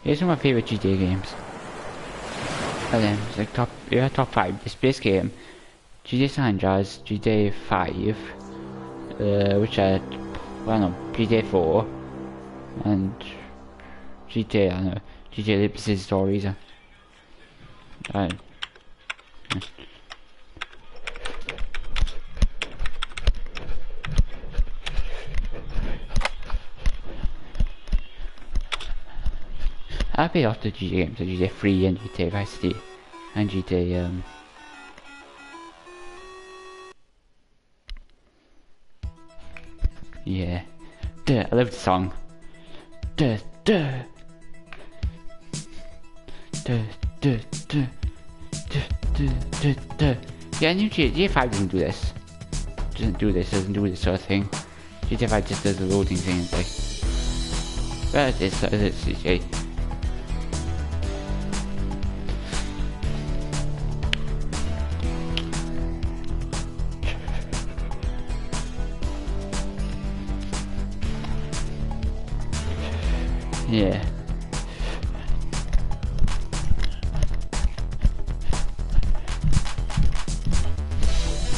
Here's some of my favorite GTA games. And then it's like top 5. This base game, GTA San Andreas, GTA 5, which are, well no, GTA 4, and GTA, I don't know, GTA Liberty City Stories. I play lots of GTA games, like GTA 3 and GTA Vice City, and GTA, yeah. Duh, I love the song. Duh, duh. Duh, duh, duh. Duh, duh, duh, duh. Yeah, I knew GTA 5 doesn't do this. Doesn't do this sort of thing. GTA 5 just does the loading thing, it's like... Well, it's GTA. Yeah.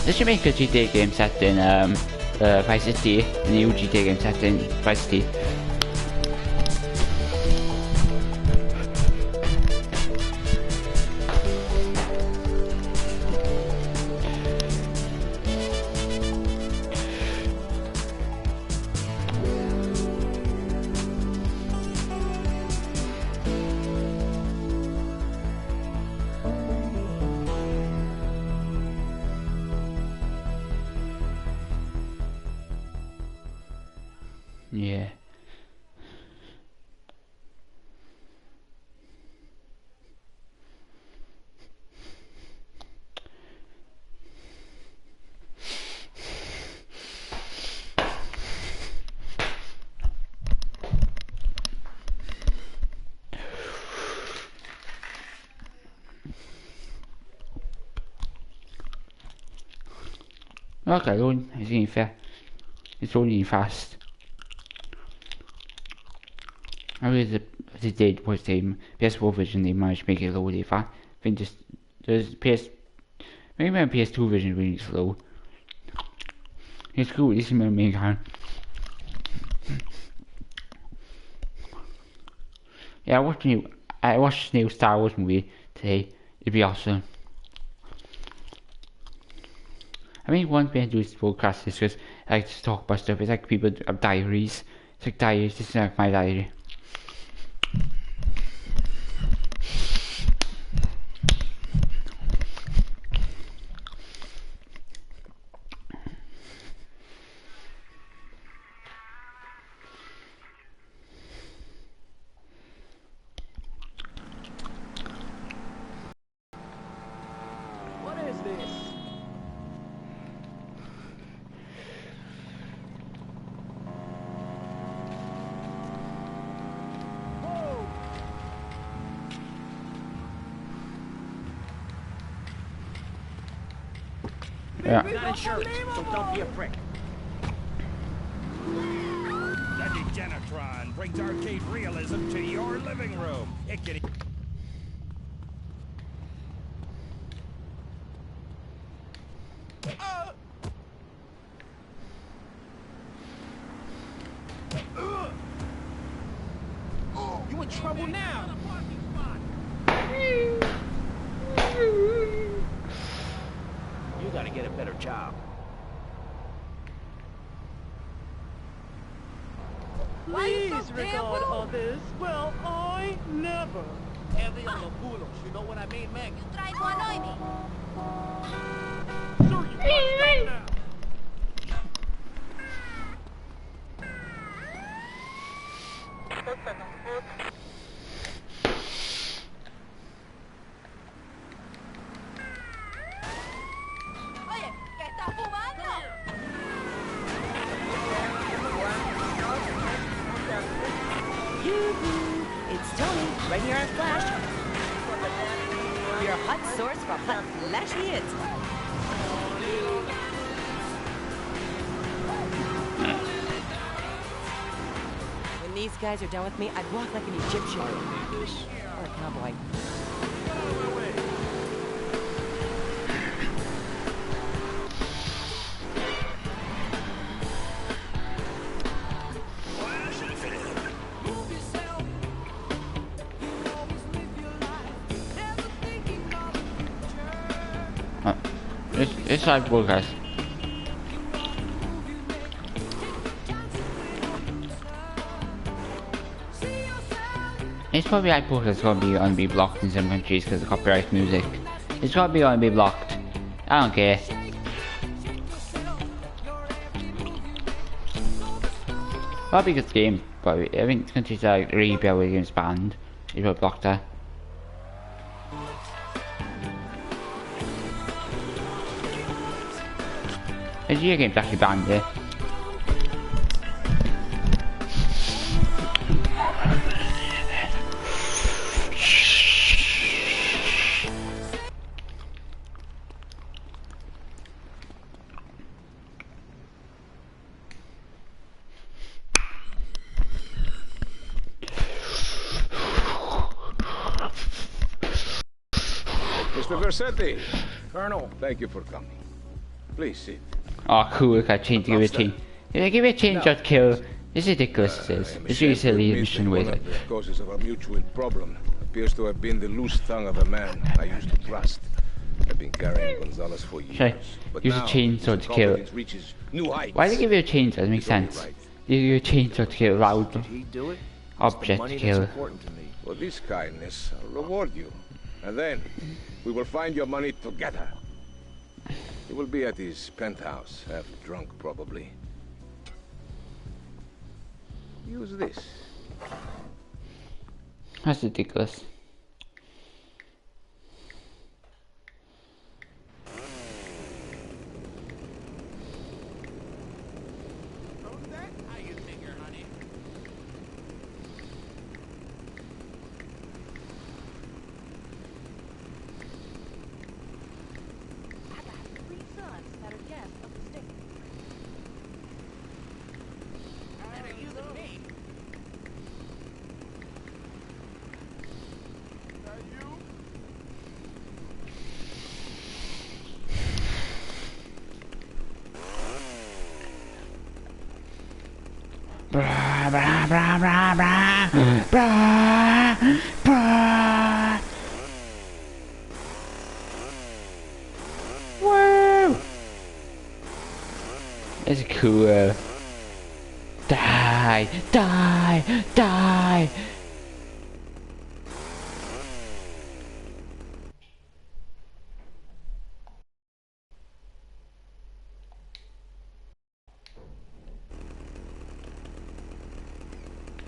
This should make a GTA game set in Vice City, a new GTA game set in Vice City. Yeah. Okay, it's only fair. It's only fast. I really did was the PS4 version they managed to make it low really fast. I think just there's maybe my PS2 version really slow. It's cool, this is my main car. Yeah, I watched the new Star Wars movie today. It'd be awesome. I mean, one thing I do this podcast is because I like to talk about stuff. It's like people have diaries. It's like diaries. This is like my diary. Yeah. Not insurance, so don't be a prick. The Degenitron brings arcade realism to your living room. It can... You in trouble now. You gotta get a better job. Please regard others. Well, I never. Heavy on the culos, you know what I mean, man? You try to annoy me. Sir, you must stop now. Oye, ¿qué estás fumando? Yoo-hoo! It's Tony, right here on Flash. Your hot source for hot flashy hits. We these guys are done with me, I'd walk like an Egyptian. Or a cowboy. It's like bull, guys. It's probably like bull, it's gonna be blocked in some countries because of copyright music. It's gonna be blocked. I don't care. Probably good game, but I think countries like Arabia where games banned, it will block that. The Geo game's actually banned there. Mr. Versetti. Colonel, thank you for coming. Please sit. Oh cool, look at change to give it a change. If they give it a change or kill, it's ridiculous this is. It's really silly mission with it. The causes of our mutual problem appears to have been the loose tongue of a man I used to trust. I've been carrying Gonzalez for years. Sorry, use a chainsaw to kill. Why do they give you a chainsaw? It makes sense. You give you a chainsaw to kill loud object to kill. For this kindness, I'll reward you. And then, we will find your money together. He will be at his penthouse, half drunk probably. Use this. That's ridiculous. Brah, brah, brah, brah, brah, brah, brah. Woo! It's cool. Die, die, die.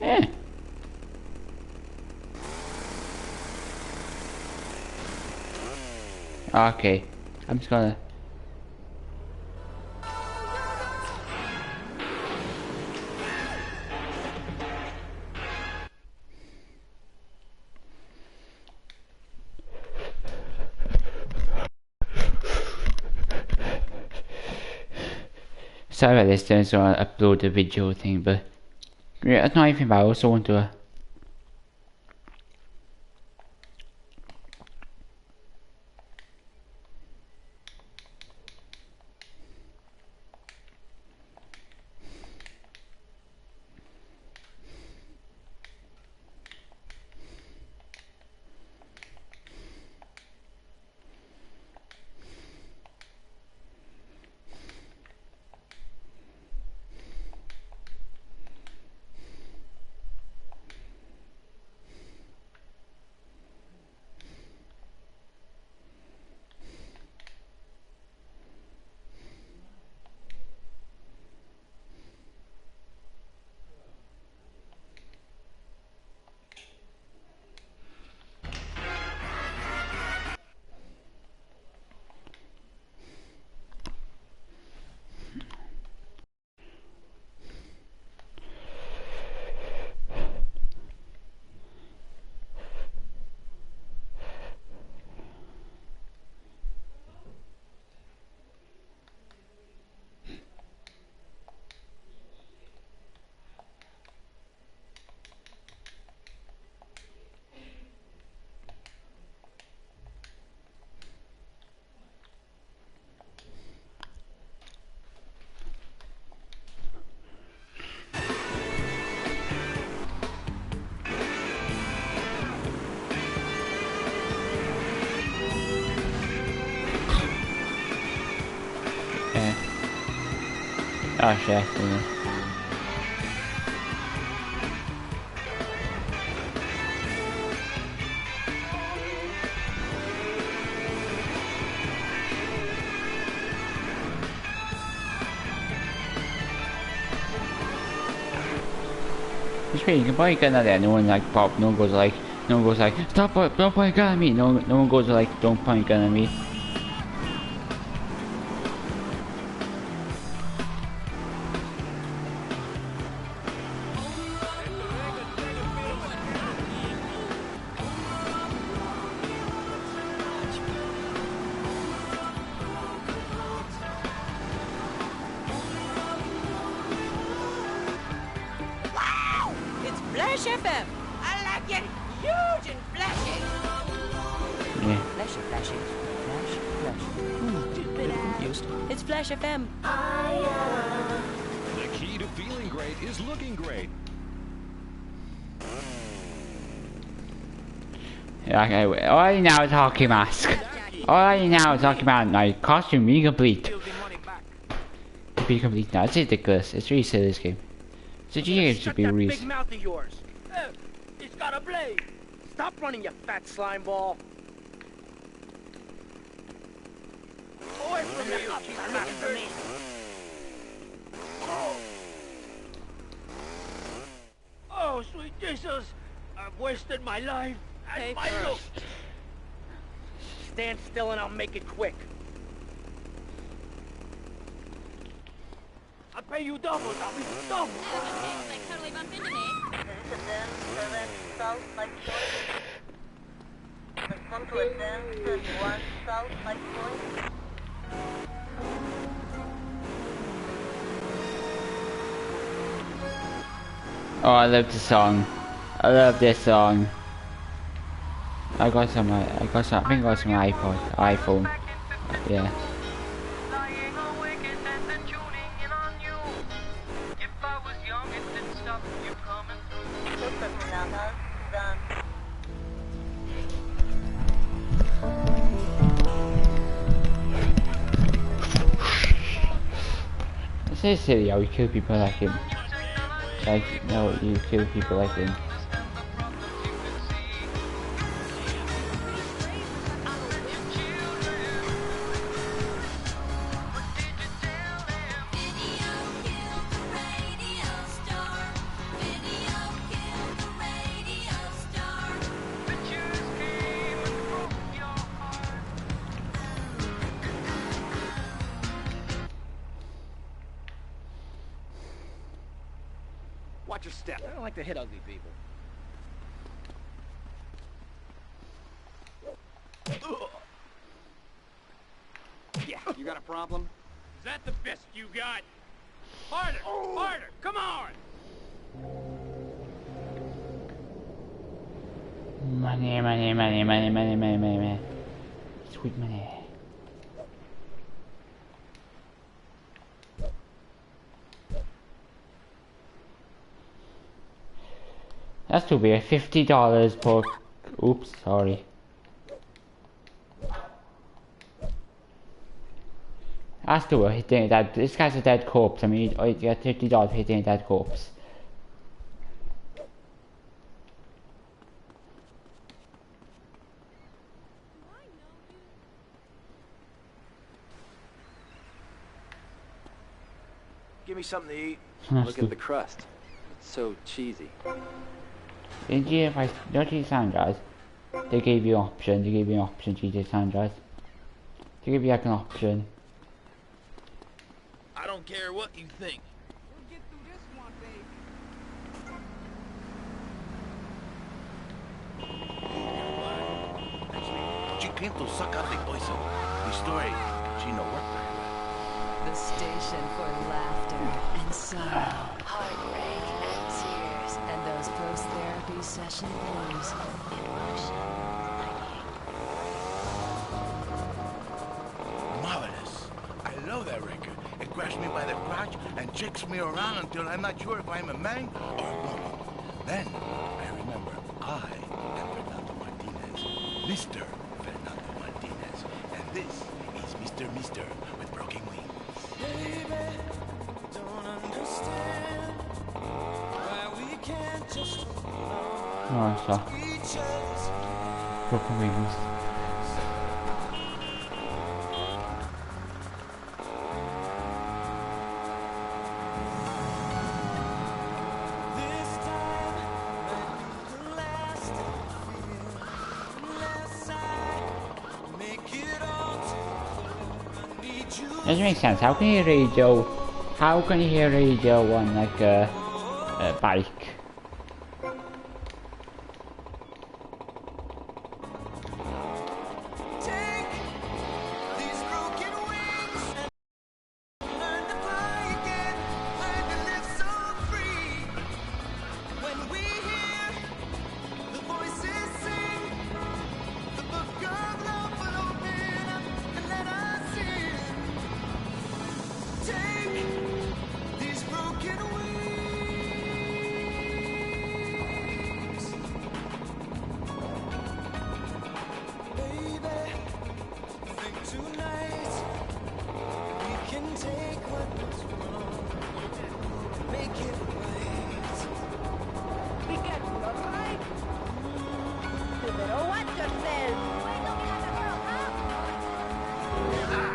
Yeah. Okay, I'm just gonna. Sorry about this, don't want to upload the video thing, but yeah, it's not anything bad. I also want to. Oh shit. It's pretty, you can probably get that there, no one like pop, no one goes like, stop, don't point a gun at me, no one goes like, don't point a gun at me. Flash FM! I like it huge and flashy! Yeah. Flashy, flashy. Flash. Confused. It's Flash FM. The key to feeling great is looking great. Okay, all you now is hockey mask. All you now is hockey mask. Now, costume incomplete. Steal the money back. Be complete now. It's ridiculous. It's really silly, this game. So GA should be Shut that released. big mouth of yours. It's got a blade. Stop running, you fat slime ball. Away from me, you cheap bastard. Oh, sweet Jesus. I've wasted my life. And my look. Stand still and I'll make it quick. I'll pay you double, Dobby. Double. Like totally bump into me. Oh, I love this song. I love this song. I got some. I think I got some iPhone. Yeah. It's so silly how you kill people like him. Like, no, you kill people like him. Watch your step. I don't like to hit ugly people. Yeah, you got a problem? Is that the best you got? Harder! Harder! Come on! Money. Sweet money. That's too bad. $50 per. Oops, sorry. That's too bad. Hitting that. This guy's a dead corpse. I mean, you get $50 for hitting a dead corpse. Give me something to eat. Look at the crust. It's so cheesy. In GFI, don't you San Andreas? They gave you an option. They gave you an option, GTA San Andreas. They gave you like an option. I don't care what you think. We'll get through this one, baby. She came to suck out the poison. The story, she no work very well. The station for laughter and sorrow, heartbreak and tears, and those post-therapy session blues. Marvelous. I love that record. It grabs me by the crotch and jigs me around until I'm not sure if I'm a man or a woman. Then I remember I am Fernando Martinez, Mr. Fernando Martinez, and this is Mr. with Broken Wings. Baby, don't Non lo so. Broken Wings. Doesn't make sense. How can you radio? How can you hear radio on like a bike?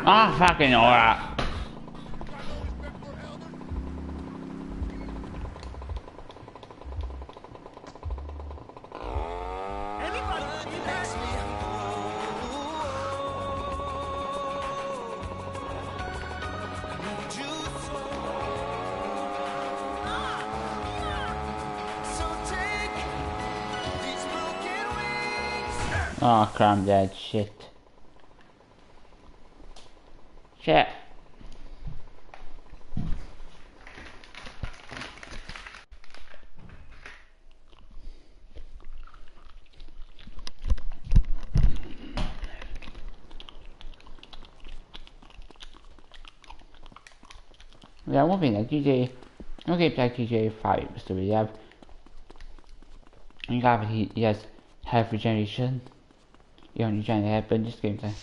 Ah, fucking alright. Oh, crap, dead. Shit. Shit. Yeah, one thing like GTA, okay, like GTA 5, so we have, he has health regeneration. You only regenerate health, but in this game time.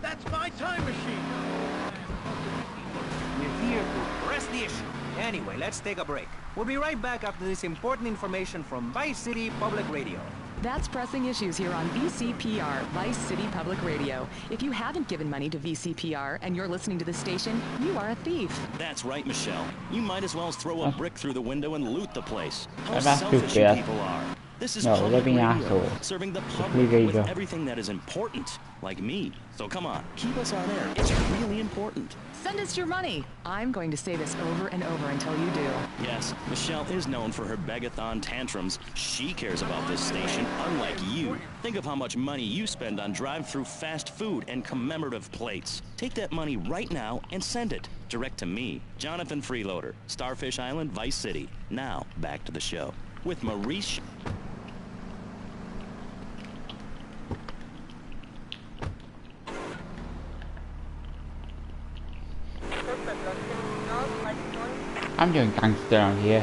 That's my time machine! We're here to press the issue. Anyway, let's take a break. We'll be right back after this important information from Vice City Public Radio. That's Pressing Issues here on VCPR, Vice City Public Radio. If you haven't given money to VCPR and you're listening to the station, you are a thief. That's right, Michelle. You might as well throw a brick through the window and loot the place. How That's selfish stupid. you people are. This is No, public living radio, asshole. serving the Public public with radio. everything that is important, like me. So come on, keep us on air. It's really important. Send us your money. I'm going to say this over and over until you do. Yes, Michelle is known for her begathon tantrums. She cares about this station, unlike you. Think of how much money you spend on drive-through fast food and commemorative plates. Take that money right now and send it direct to me, Jonathan Freeloader, Starfish Island, Vice City. Now, back to the show. With Maurice... I'm doing gangster on here.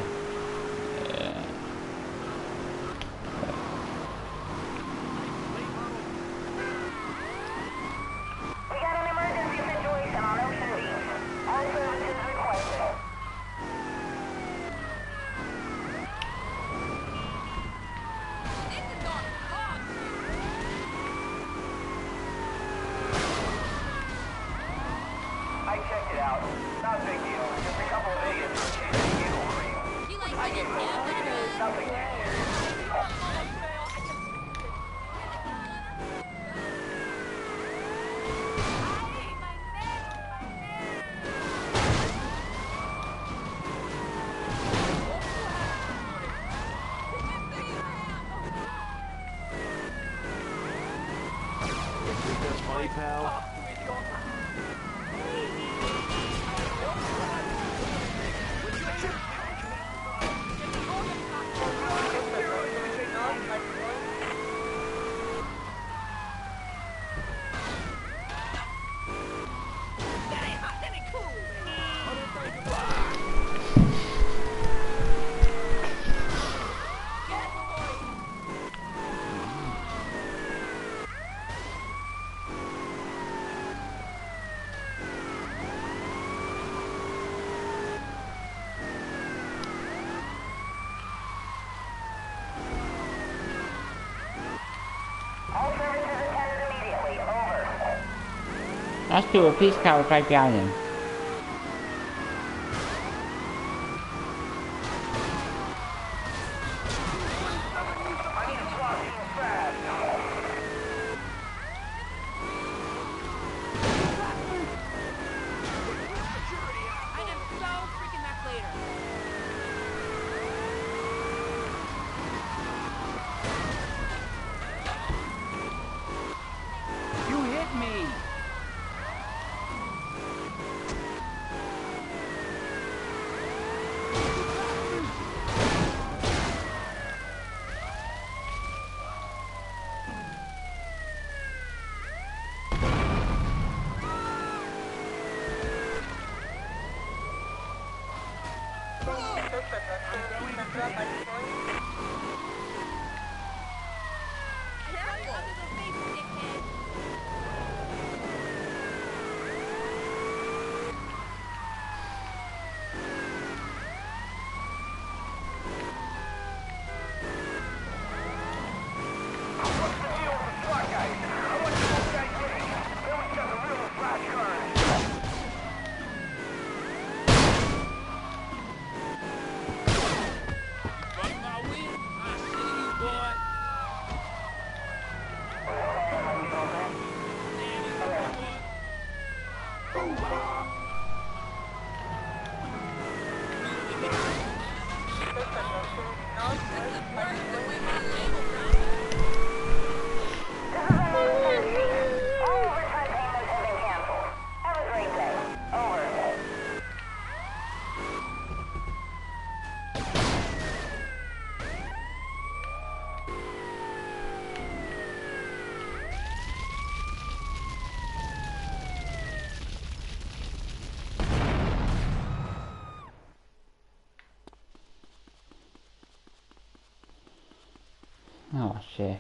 We got an emergency situation on Ocean Beach. All services requested. pal. All services attended immediately. Over. That's two, a police car was right behind him. I need a SWAT team fast. I am so freaking back later. You hit me! Careful! Under the face, dickhead! What's the deal with the SWAT guys? How much are those guys getting? They always got the real flashcards. Fuck my win. I see you, boy. All overtime payments have been canceled. Have a great day. Over. Oh shit.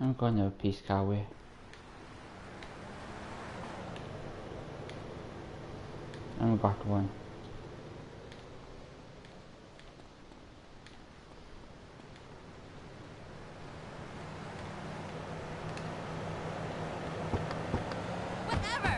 I'm going to a police car with. I'm got one. Whatever!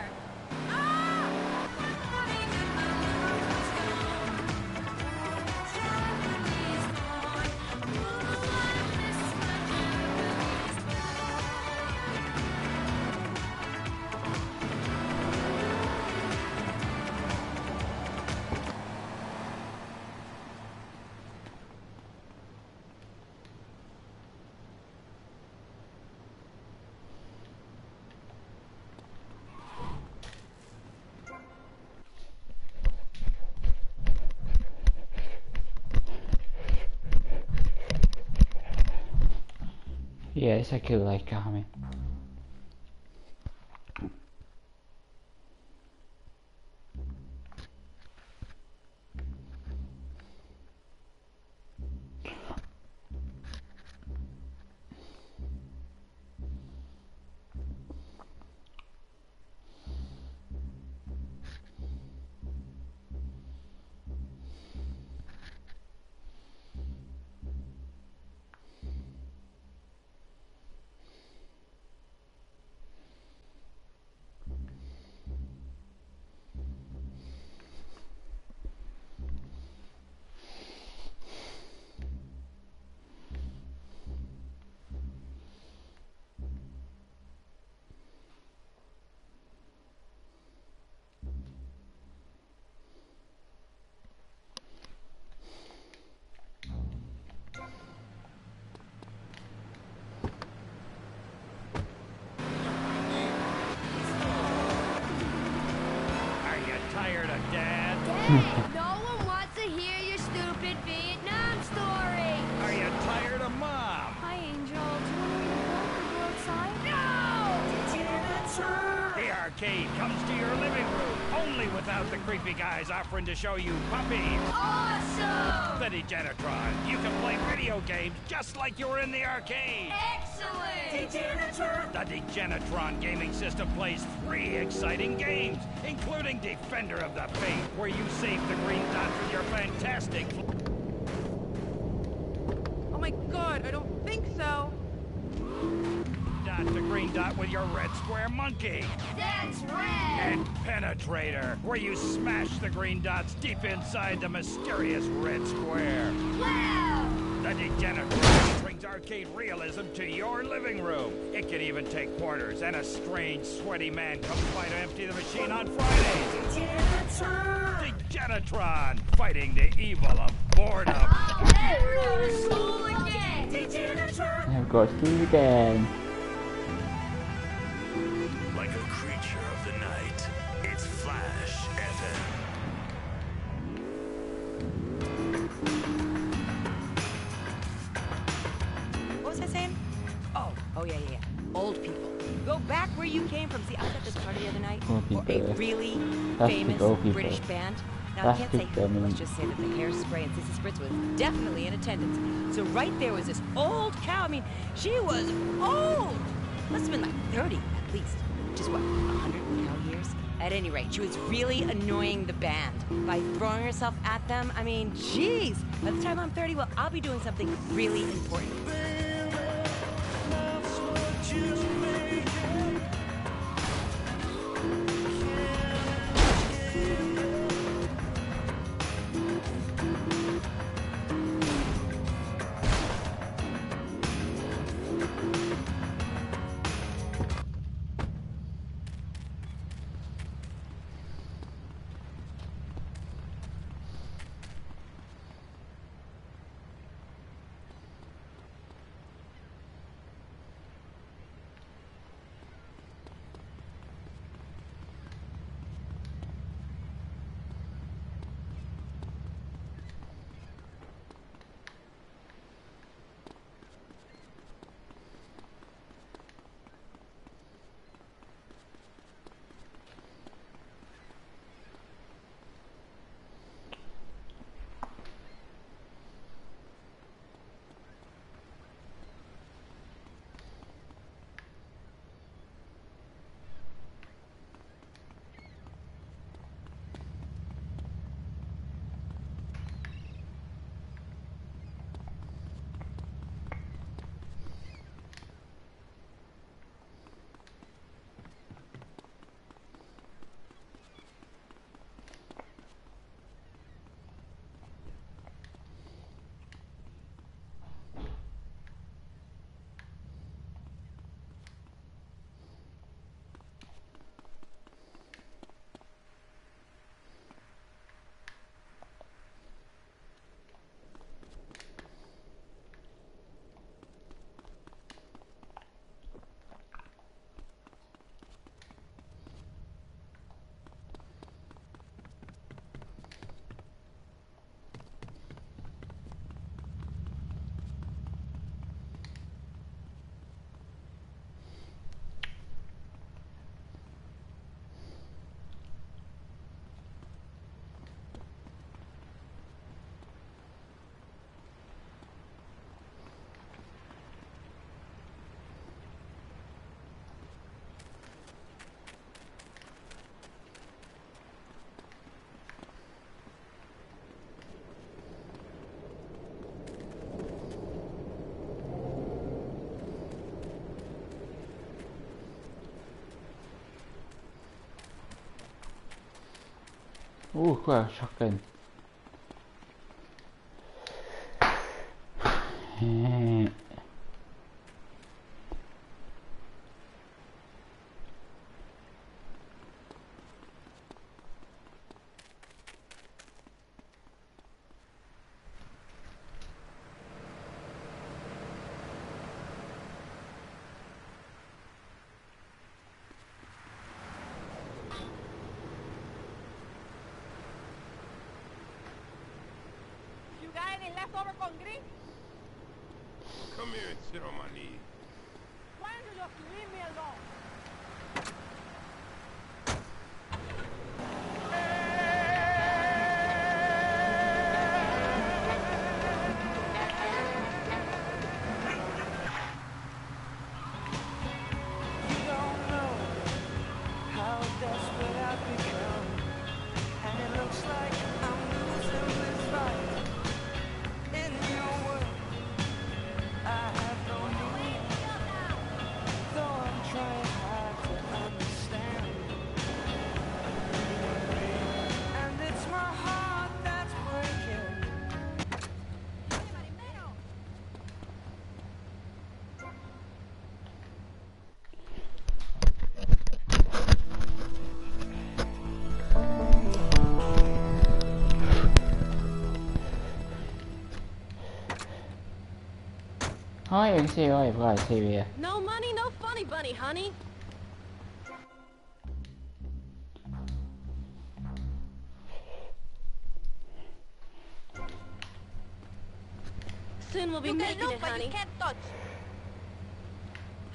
Yes, I could like Carmen. arcade comes to your living room, only without the creepy guys offering to show you puppies. Awesome! The Degenitron. You can play video games just like you were in the arcade. Excellent! The Degenitron gaming system plays 3 exciting games, including Defender of the Faith, where you save the green dots with your fantastic... Oh my god, I don't think so. Dot the green dot with your red square monkey. That's red! And Penetrator, where you smash the green dots deep inside the mysterious red square. Wow! The Degenitron brings arcade realism to your living room. It can even take quarters, and a strange, sweaty man comes by to empty the machine on Fridays. Degenitron! Degenitron, fighting the evil of boredom. Let's go to school again! Degenitron! I've got to see again. Like a creature of the night, it's Flash FM. What was I saying? Oh yeah. Old people. Go back where you came from. See, I was at this party the other night Old for a people. really That's famous old people. British band. Now, I can't say That's who. them. Let's just say that the Hairspray and Sissy Spritz was definitely in attendance. So right there was this old cow. I mean, she was old. Must have been like 30 at least. Which is what, 100 cow years? At any rate, she was really annoying the band by throwing herself at them. I mean, jeez. By the time I'm 30, well, I'll be doing something really important. Quite a shotgun. You got any leftover con gris? Come here and sit on my knee. Why don't you just leave me alone? Oh, you can see, oh, you've got a TV here. No money, no funny bunny, honey. Soon we'll be making it, honey. You can't touch.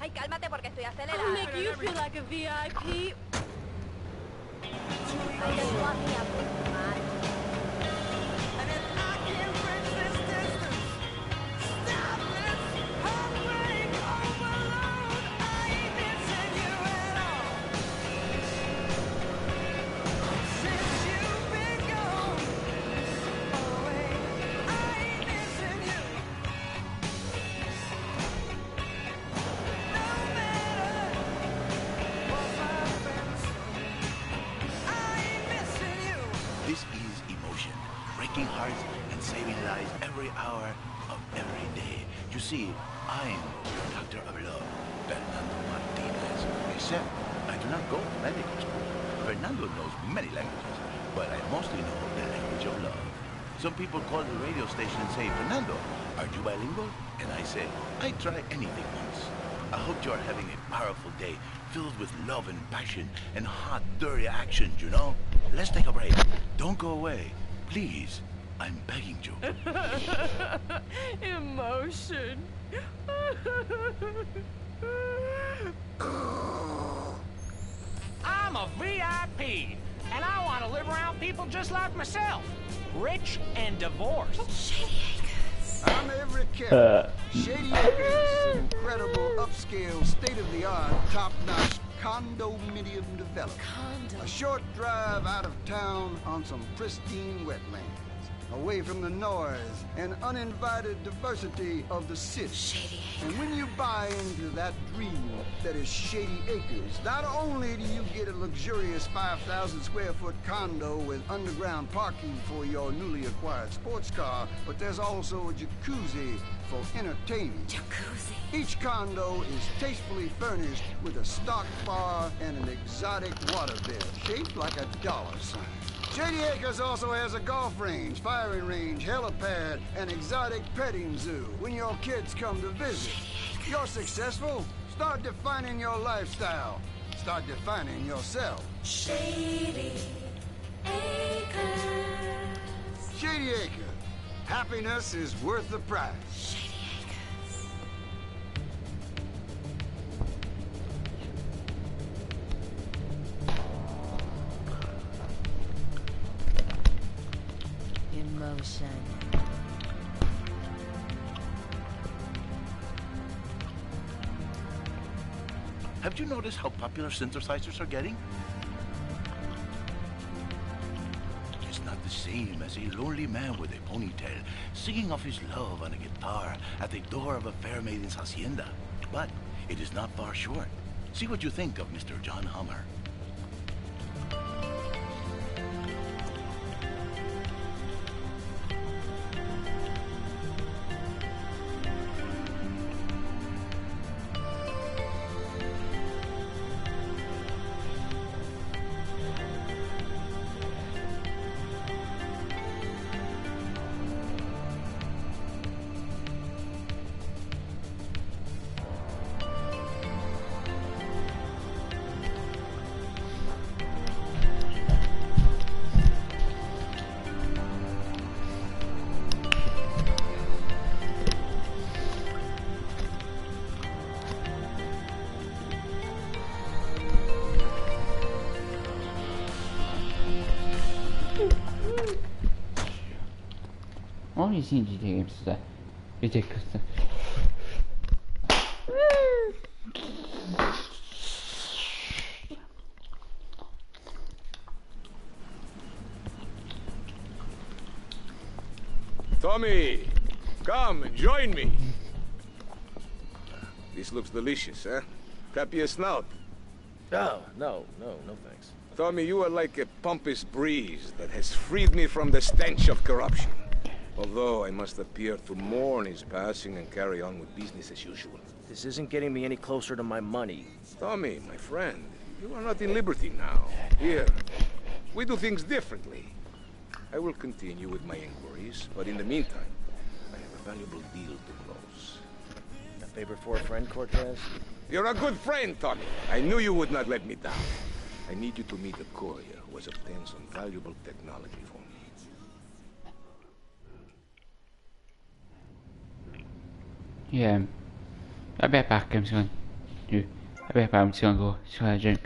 Ay, cálmate porque estoy acelerada. I'll make you feel like a VIP. This is emotion, breaking hearts and saving lives every hour of every day. You see, I'm your doctor of love, Fernando Martinez. Except I do not go to medical school. Fernando knows many languages, but I mostly know the language of love. Some people call the radio station and say, Fernando, are you bilingual? And I say, I try anything once. I hope you are having a powerful day filled with love and passion and hot, dirty action, you know? Let's take a break. Don't go away. Please. I'm begging you. Emotion. I'm a VIP, and I want to live around people just like myself. Rich and divorced. I'm every character. Shady Acres is an incredible, upscale, state-of-the-art, top-notch condominium development. A short drive out of town on some pristine wetlands, away from the noise and uninvited diversity of the city. And when you buy into that dream that is Shady Acres, not only do you get a luxurious 5,000 square foot condo with underground parking for your newly acquired sports car, but there's also a jacuzzi for entertainment. Each condo is tastefully furnished with a stock bar and an exotic water bed shaped like a dollar sign. Shady Acres also has a golf range, firing range, helipad, and exotic petting zoo. When your kids come to visit, you're successful. Start defining your lifestyle. Start defining yourself. Shady Acres. Shady Acres. Happiness is worth the price. Shady Acres. Emotion. Have you noticed how popular synthesizers are getting? It's not the same as a lonely man with a ponytail singing of his love on a guitar at the door of a fair maiden's hacienda. But it is not far short. See what you think of Mr. John Hummer. All you seen GTA games today. Ridiculous. Tommy, come and join me. This looks delicious, eh? Tap your snout. Oh, no thanks. Tommy, you are like a pompous breeze that has freed me from the stench of corruption. Although I must appear to mourn his passing and carry on with business as usual. This isn't getting me any closer to my money. Tommy, my friend, you are not in Liberty now. Here, we do things differently. I will continue with my inquiries, but in the meantime, I have a valuable deal to close. Favor for a friend, Cortez? You're a good friend, Tony. I knew you would not let me down. I need you to meet a courier who has obtained some valuable technology for me. Yeah. I bet back I'm just gonna do. I bet back I'm just gonna go try a drink.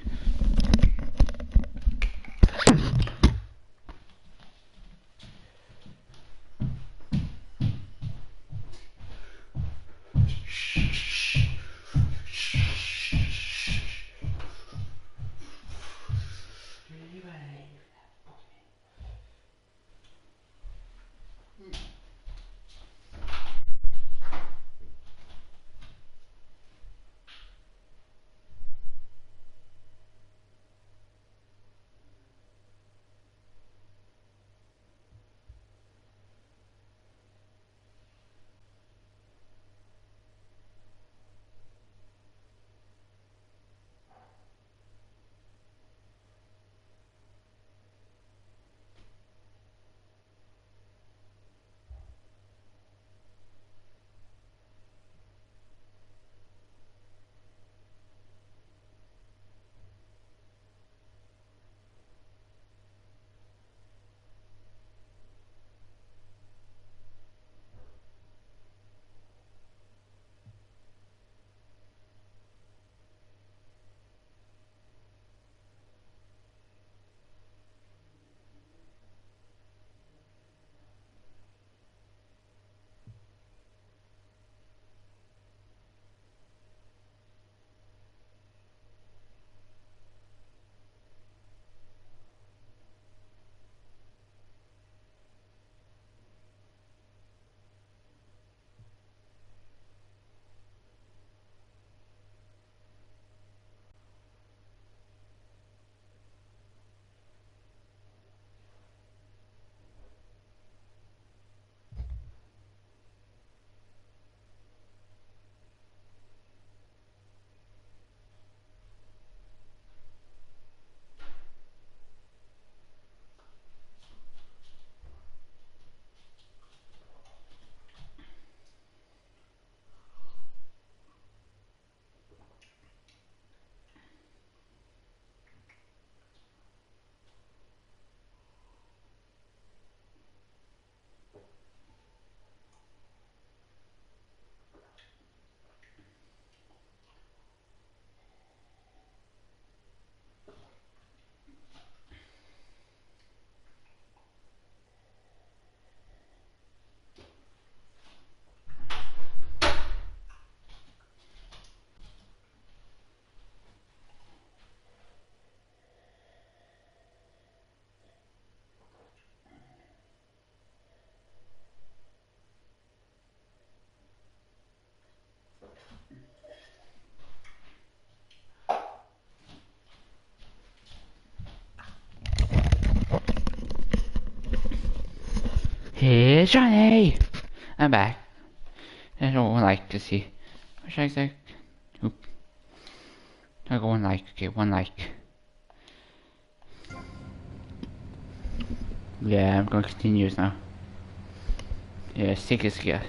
Hey Johnny! I'm back. I don't like to see. What should I say? Oop. I go 1 like. Okay, 1 like. Yeah, I'm going to continue now. Yeah, sick as get.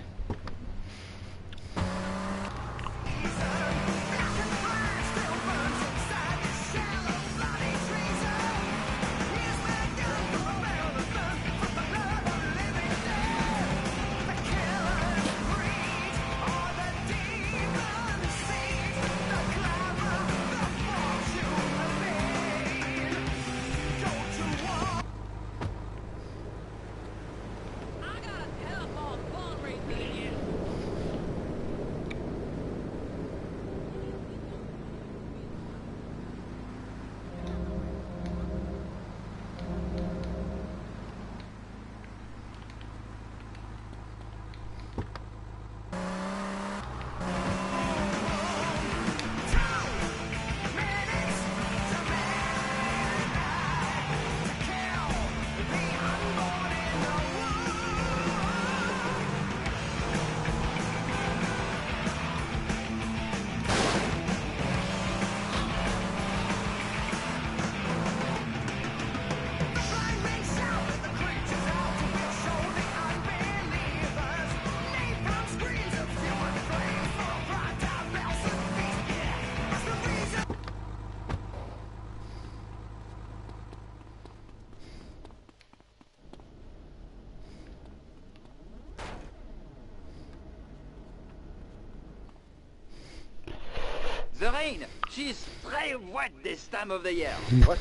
The rain. She's très wet this time of the year. What?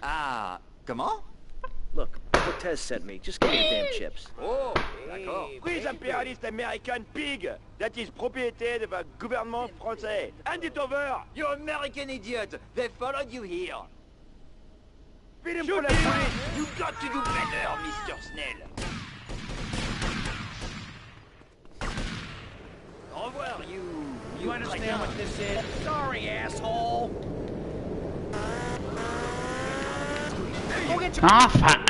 Ah, comment? Look, Cortez sent me. Just give me the damn chips. Oh, d'accord. Prise impérialiste American pig. That is propriété de the gouvernement français. Hand it over. You American idiot. They followed you here. Feed him Shoot for the him. police. You got to do better, Mr. Snell. Au revoir, You understand what this is? Sorry, asshole. Go get your... Ah, fuck.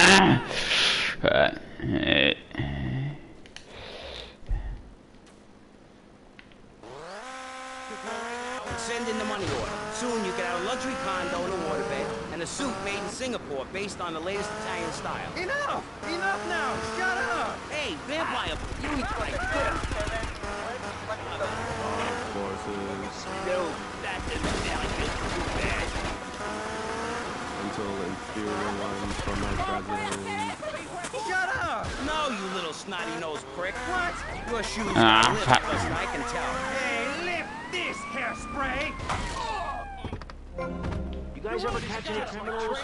Send in the money order. Soon you get out a luxury condo and a waterbed, and a suit made in Singapore based on the latest Italian style. Enough! Enough now! Shut up! Hey, vampire, you eat like Forces. No, that's American. Too bad. Until inferior ones from my president. Shut up! No, you little snotty-nosed prick. What? Your shoes Ah, are lips, fuck. listen, I can tell. Hey, lift this hairspray! You guys ever catch any criminals?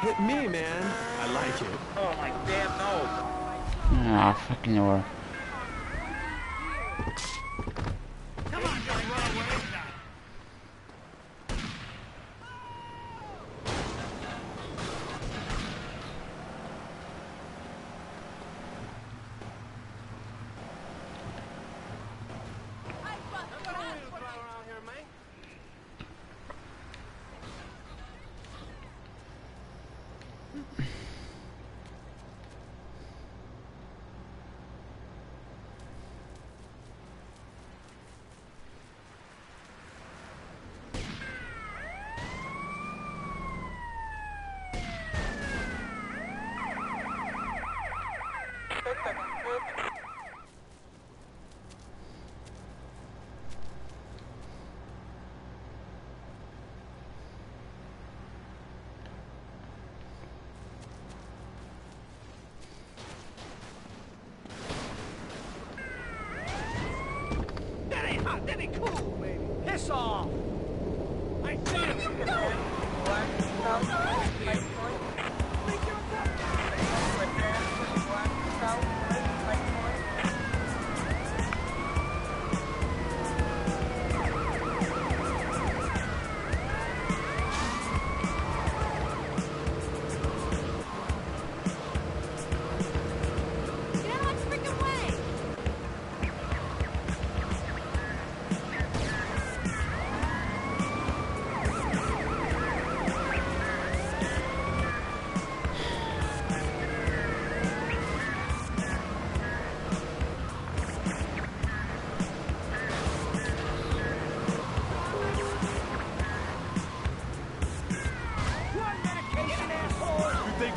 Hit me, man. I like it. Oh, my damn nose. Ah, fucking door. That ain't cool, baby. Piss off. I tell you.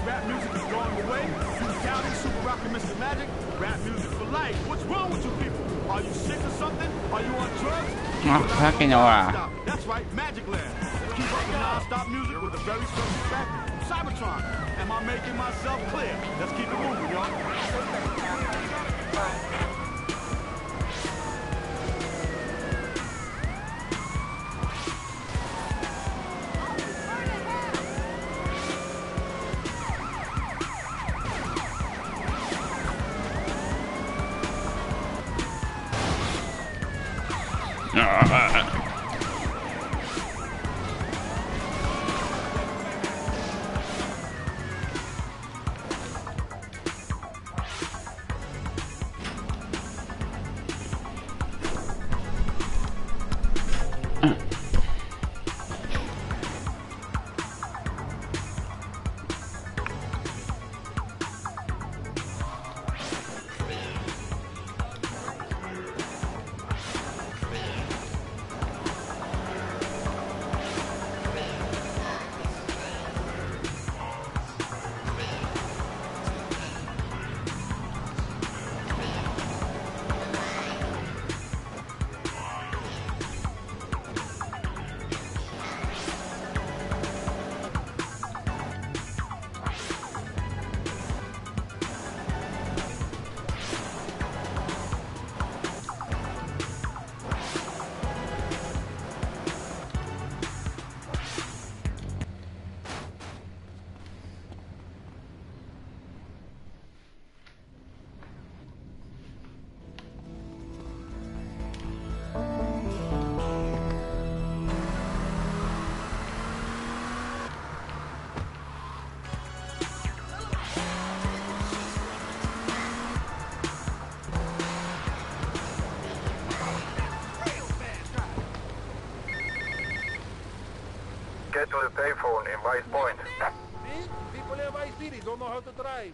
Rap music is going away. County, Super Rock, and Mr. Magic. Rap music for life. What's wrong with you people? Are you sick or something? Are you on drugs? Ah, fucking door. That's right, Magic Land. Keep up the non-stop music with a very special track from Cybertron. Am I making myself clear? Let's keep it moving, y'all. to the payphone in Vice Point. See? People in Vice City don't know how to drive.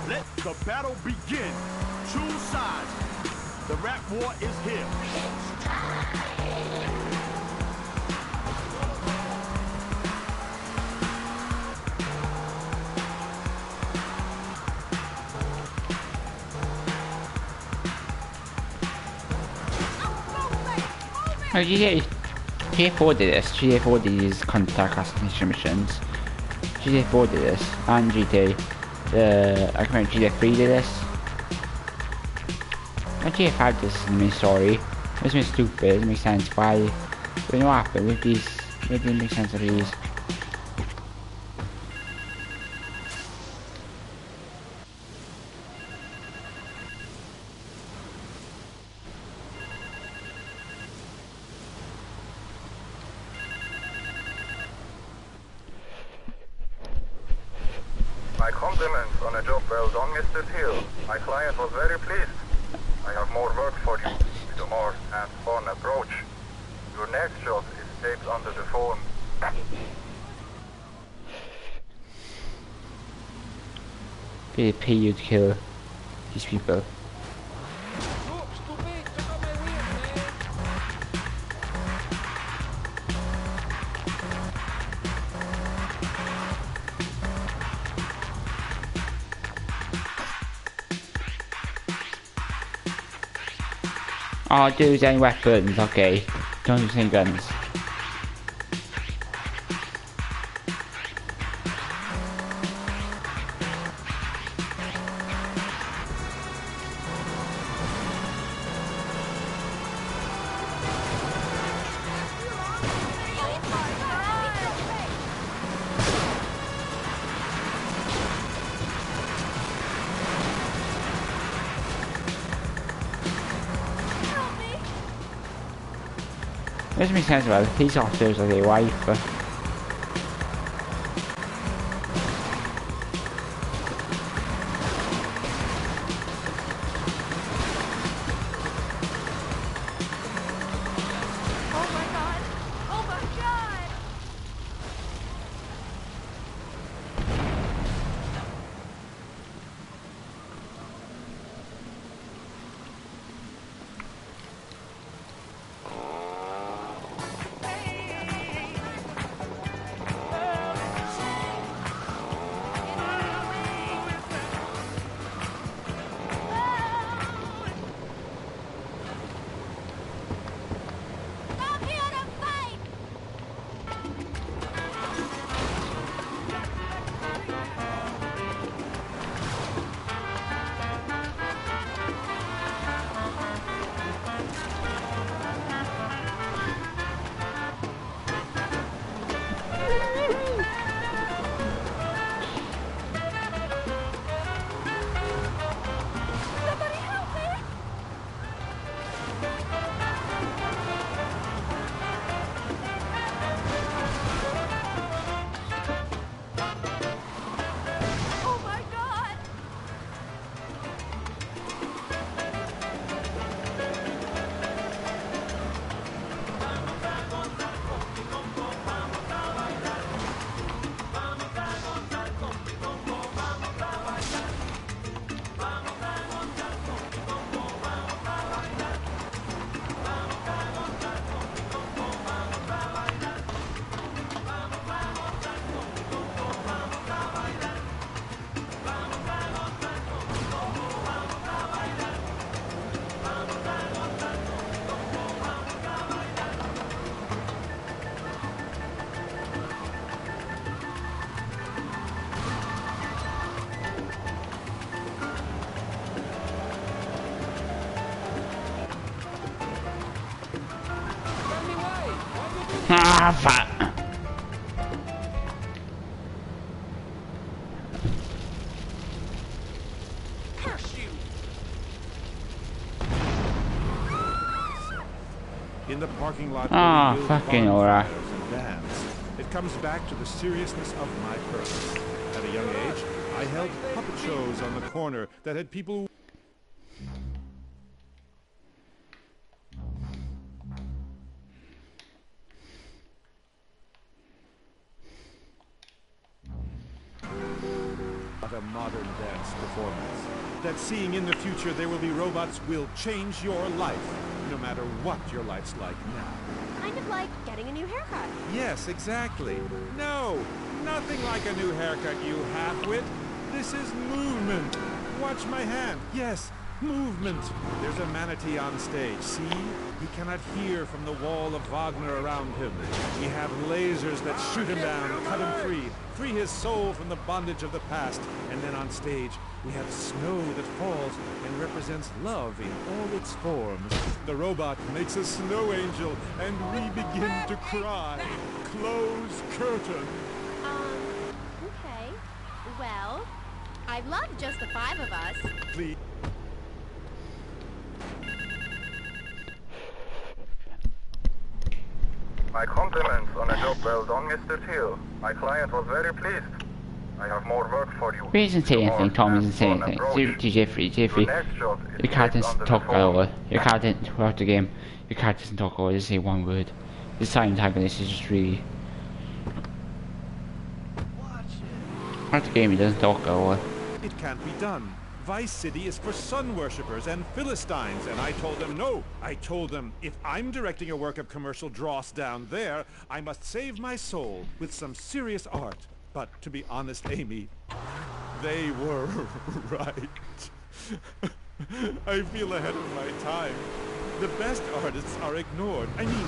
Let the battle begin. Choose sides. The rap war is here. Oh, GTA 4 did this. GTA 4 did these contact assassination missions. GTA 4 did this, and GTA, I can remember GTA 3 did this. And GTA 5 did this in the main story. It's been stupid, it doesn't make sense. Why? You know what happened with these? It didn't make sense of these. My compliments on a job well done, Mr. Teal. My client was very pleased. I have more work for you, with a more hands-on approach. Your next job is taped under the phone. They pay you to kill these people. Oh, do use any weapons, okay. Don't use any guns. It doesn't make sense about the police officers or their wife, but Ah, fuck. In the parking lot, Ah, where we build fucking alright. bonfires and dance, it comes back to the seriousness of my purpose. At a young age, I held puppet shows on the corner that had people. A modern dance performance. That seeing in the future there will be robots will change your life, no matter what your life's like now. Kind of like getting a new haircut. Yes, exactly. No, nothing like a new haircut, you half-wit. This is movement. Watch my hand. Yes, movement. There's a manatee on stage. See? He cannot hear from the wall of Wagner around him. We have lasers that shoot him down, cut him free his soul from the bondage of the past. And then on stage, we have snow that falls and represents love in all its forms. The robot makes a snow angel, and we begin to cry. Close curtain. Okay. Well, I'd love just the 5 of us. Please. My compliments on a job well done, Mr. Teal. My client was very pleased. I have more work for you. He isn't saying anything, Tom isn't saying anything. Jeffrey, your character doesn't talk at all. Your character, throughout the game, your character doesn't talk at all, just say one word. This side antagonist is just really... Throughout the game, he doesn't talk at all. It can't be done. Vice City is for sun worshippers and Philistines, and I told them no. I told them, if I'm directing a work of commercial dross down there, I must save my soul with some serious art. But to be honest, Amy, they were right. I feel ahead of my time. The best artists are ignored. I mean,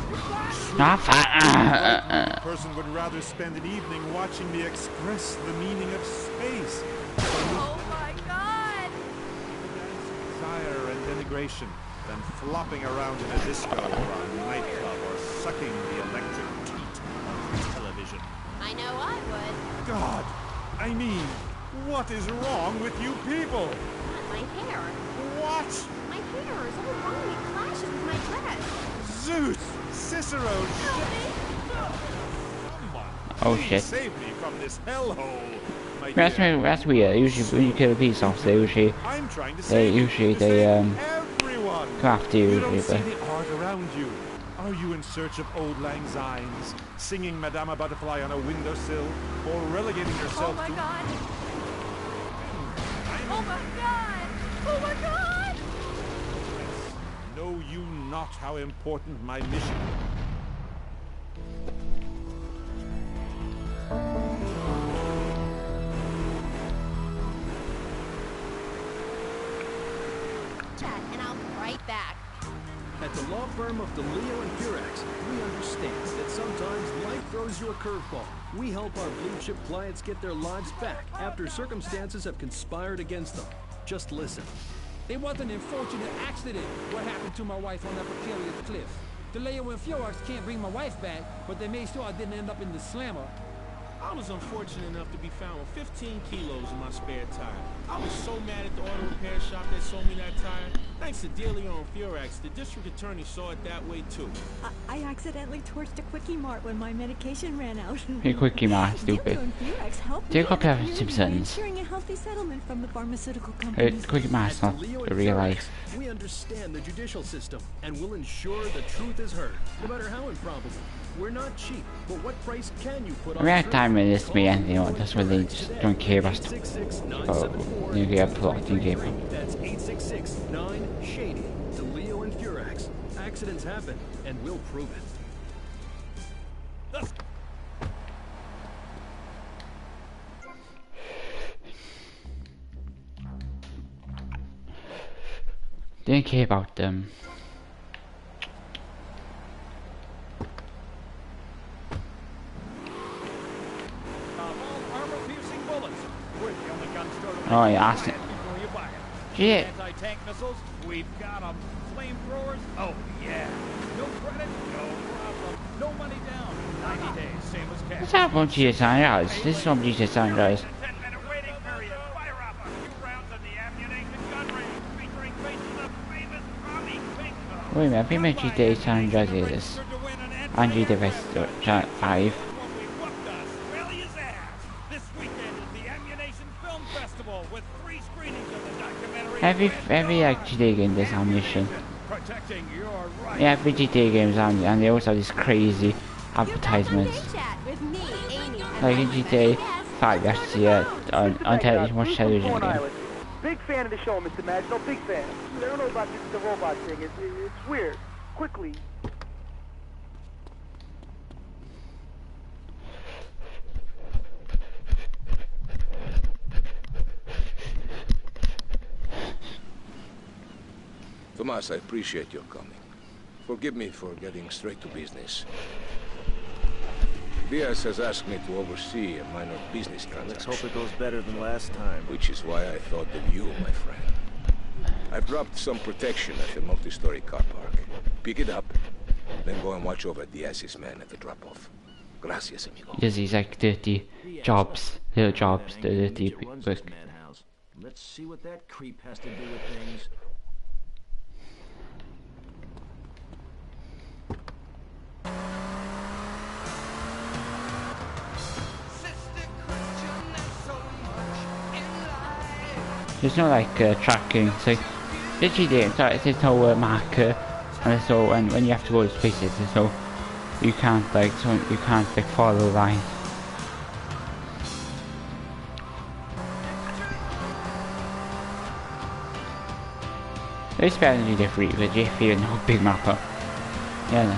a person would rather spend an evening watching me express the meaning of space. Oh my god! Desire and denigration than flopping around in a disco or a nightclub or sucking the electric teat on television. I know I would. God, I mean, what is wrong with you people? My hair. What? My hair is all wrong. It clashes with my dress. Zeus! Cicero! Oh shit. Save me from this hellhole. That's weird. Usually when you kill a police officer, usually they come after you. You don't see the art around you. Are you in search of old lang synes, singing Madama Butterfly on a windowsill, or relegating yourself Oh my to... god! Oh my god! Oh my god! Know you not how important my mission is? Chat, and I'll be right back. At the law firm of DeLeo and Purex, we understand that sometimes life throws you a curveball. We help our blue-chip clients get their lives back after circumstances have conspired against them. Just listen. It was an unfortunate accident what happened to my wife on that precarious cliff. DeLeo and Purex can't bring my wife back, but they made sure I didn't end up in the slammer. I was unfortunate enough to be found with 15 kilos in my spare tire. I was so mad at the auto repair shop that sold me that tire. Thanks to DeLeo and Purex, the district attorney saw it that way too. I accidentally torched a Quickie Mart when my medication ran out. Hey, Quickie Mart, stupid. Take up your Simpsons. Ensuring a healthy settlement from the pharmaceutical companies. Quickie Mart's not the real life. We understand the judicial system and will ensure the truth is heard, no matter how improbable. We're not cheap, but what price can you put on I mean, at time when this me and you know, that's when they just don't care about nuclear plot in game. That's 866-9-SHADY. DeLeo and Purex. Accidents happen, and we'll prove it. Didn't care about them. Oh yeah, awesome. Shit. Anti-tank missiles, we've got them. Flamethrowers, oh yeah. No credit, no problem. No money down. What's that from GTA San Andreas? This is from GTA San Andreas. Wait a minute, I think my GTA San Andreas is this. And GTA 5. Every like GTA game there's ammunition. Yeah, every GTA game is ammunition, and they also have these crazy advertisements. Like in GTA 5 actually on television, watch television game. Big fan of the show, Mr. Madge. No, big fan. I don't know about the robot thing. It's weird. Quickly. Tomas, I appreciate your coming. Forgive me for getting straight to business. Diaz has asked me to oversee a minor business transaction. Let's hope it goes better than last time. Which is why I thought of you, my friend. I've dropped some protection at the multi-story car park. Pick it up, then go and watch over Diaz's men at the drop-off. Gracias, amigo. He does these like dirty jobs, little jobs, the dirty work. Let's see what that creep has to do with things. There's no like tracking, so literally there's no marker, and so when you have to go to places, so you can't like follow the line. It's better than GTA 3, but GTA 3 is no big mapper. Yeah. No.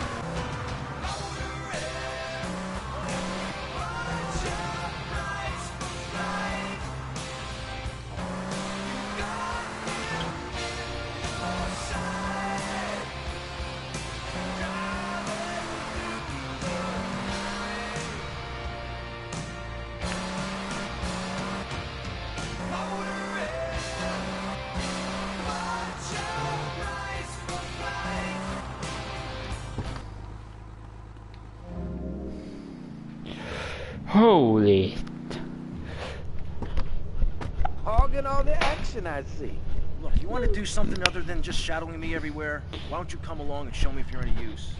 Holy! Hogging all the action, I see. Look, you want to do something other than just shadowing me everywhere? Why don't you come along and show me if you're any use?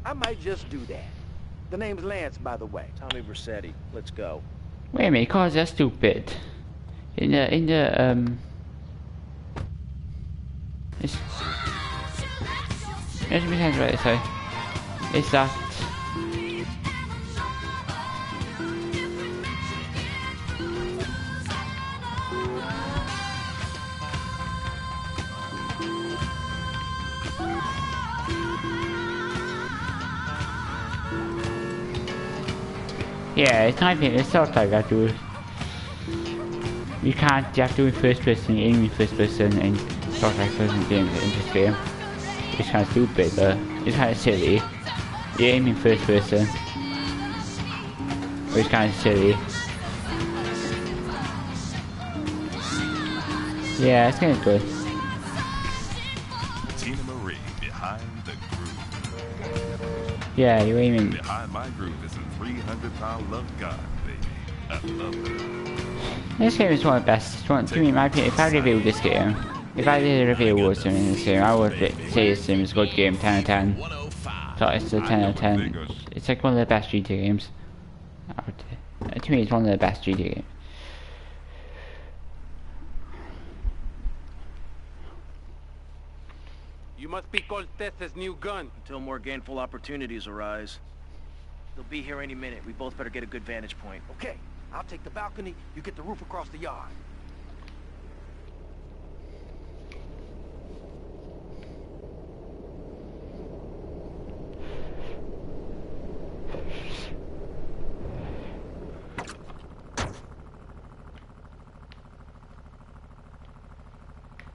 I might just do that. The name's Lance, by the way. Tommy Vercetti. Let's go. Wait a minute, cause that's stupid. It's let me think right, so it's that. Yeah, it's kind of, it's sort of like that too. You can't, you have to do it first person, you aim in first person and sort of like first game in this game. It's kind of stupid, but it's kind of silly. You aim in first person, but it's kind of silly. Yeah, it's kind of good. Tina Marie behind the groove. Yeah, you aim in. Behind my groove is a 300-pound love god, baby. I love her. This game is one of the best. To me, in my opinion, if I reviewed this game, if I did a review of this game, I would say this game is a good game, 10 out of 10. So it's a 10 out of 10. It's like one of the best GTA games. To me, it's one of the best GTA games. You must be Cortez's new gun. Until more gainful opportunities arise. They'll be here any minute. We both better get a good vantage point. Okay, I'll take the balcony, you get the roof across the yard.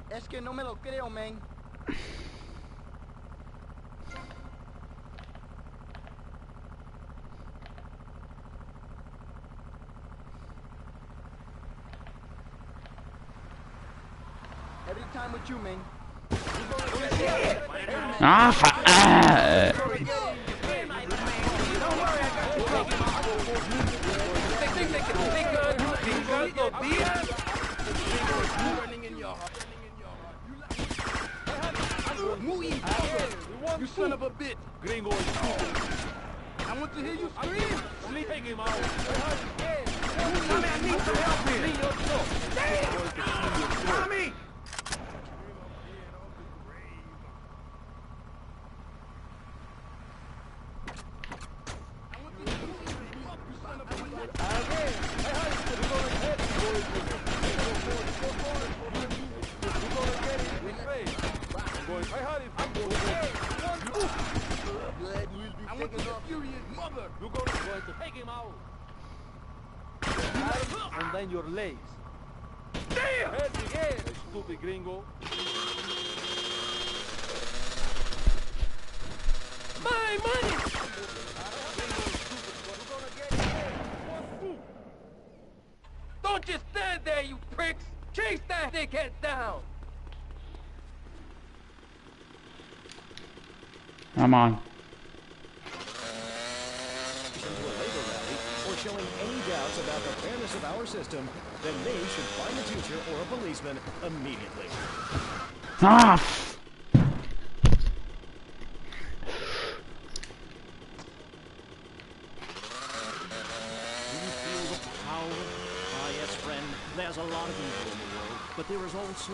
Es que no me lo creo, man. Every time with you, man. You son of a bitch! Gringo is stupid. I want to hear you scream! Take him out! Tommy, I need some help here! Damn! Tommy! And then your legs. Damn! Head, stupid gringo. My money! Don't just stand there, you pricks! Chase that dickhead down! Come on. Or showing any doubts about the fairness of our system, then they should find a teacher or a policeman immediately. Ah! Yes, friend, there's a lot of evil in the world, but there is also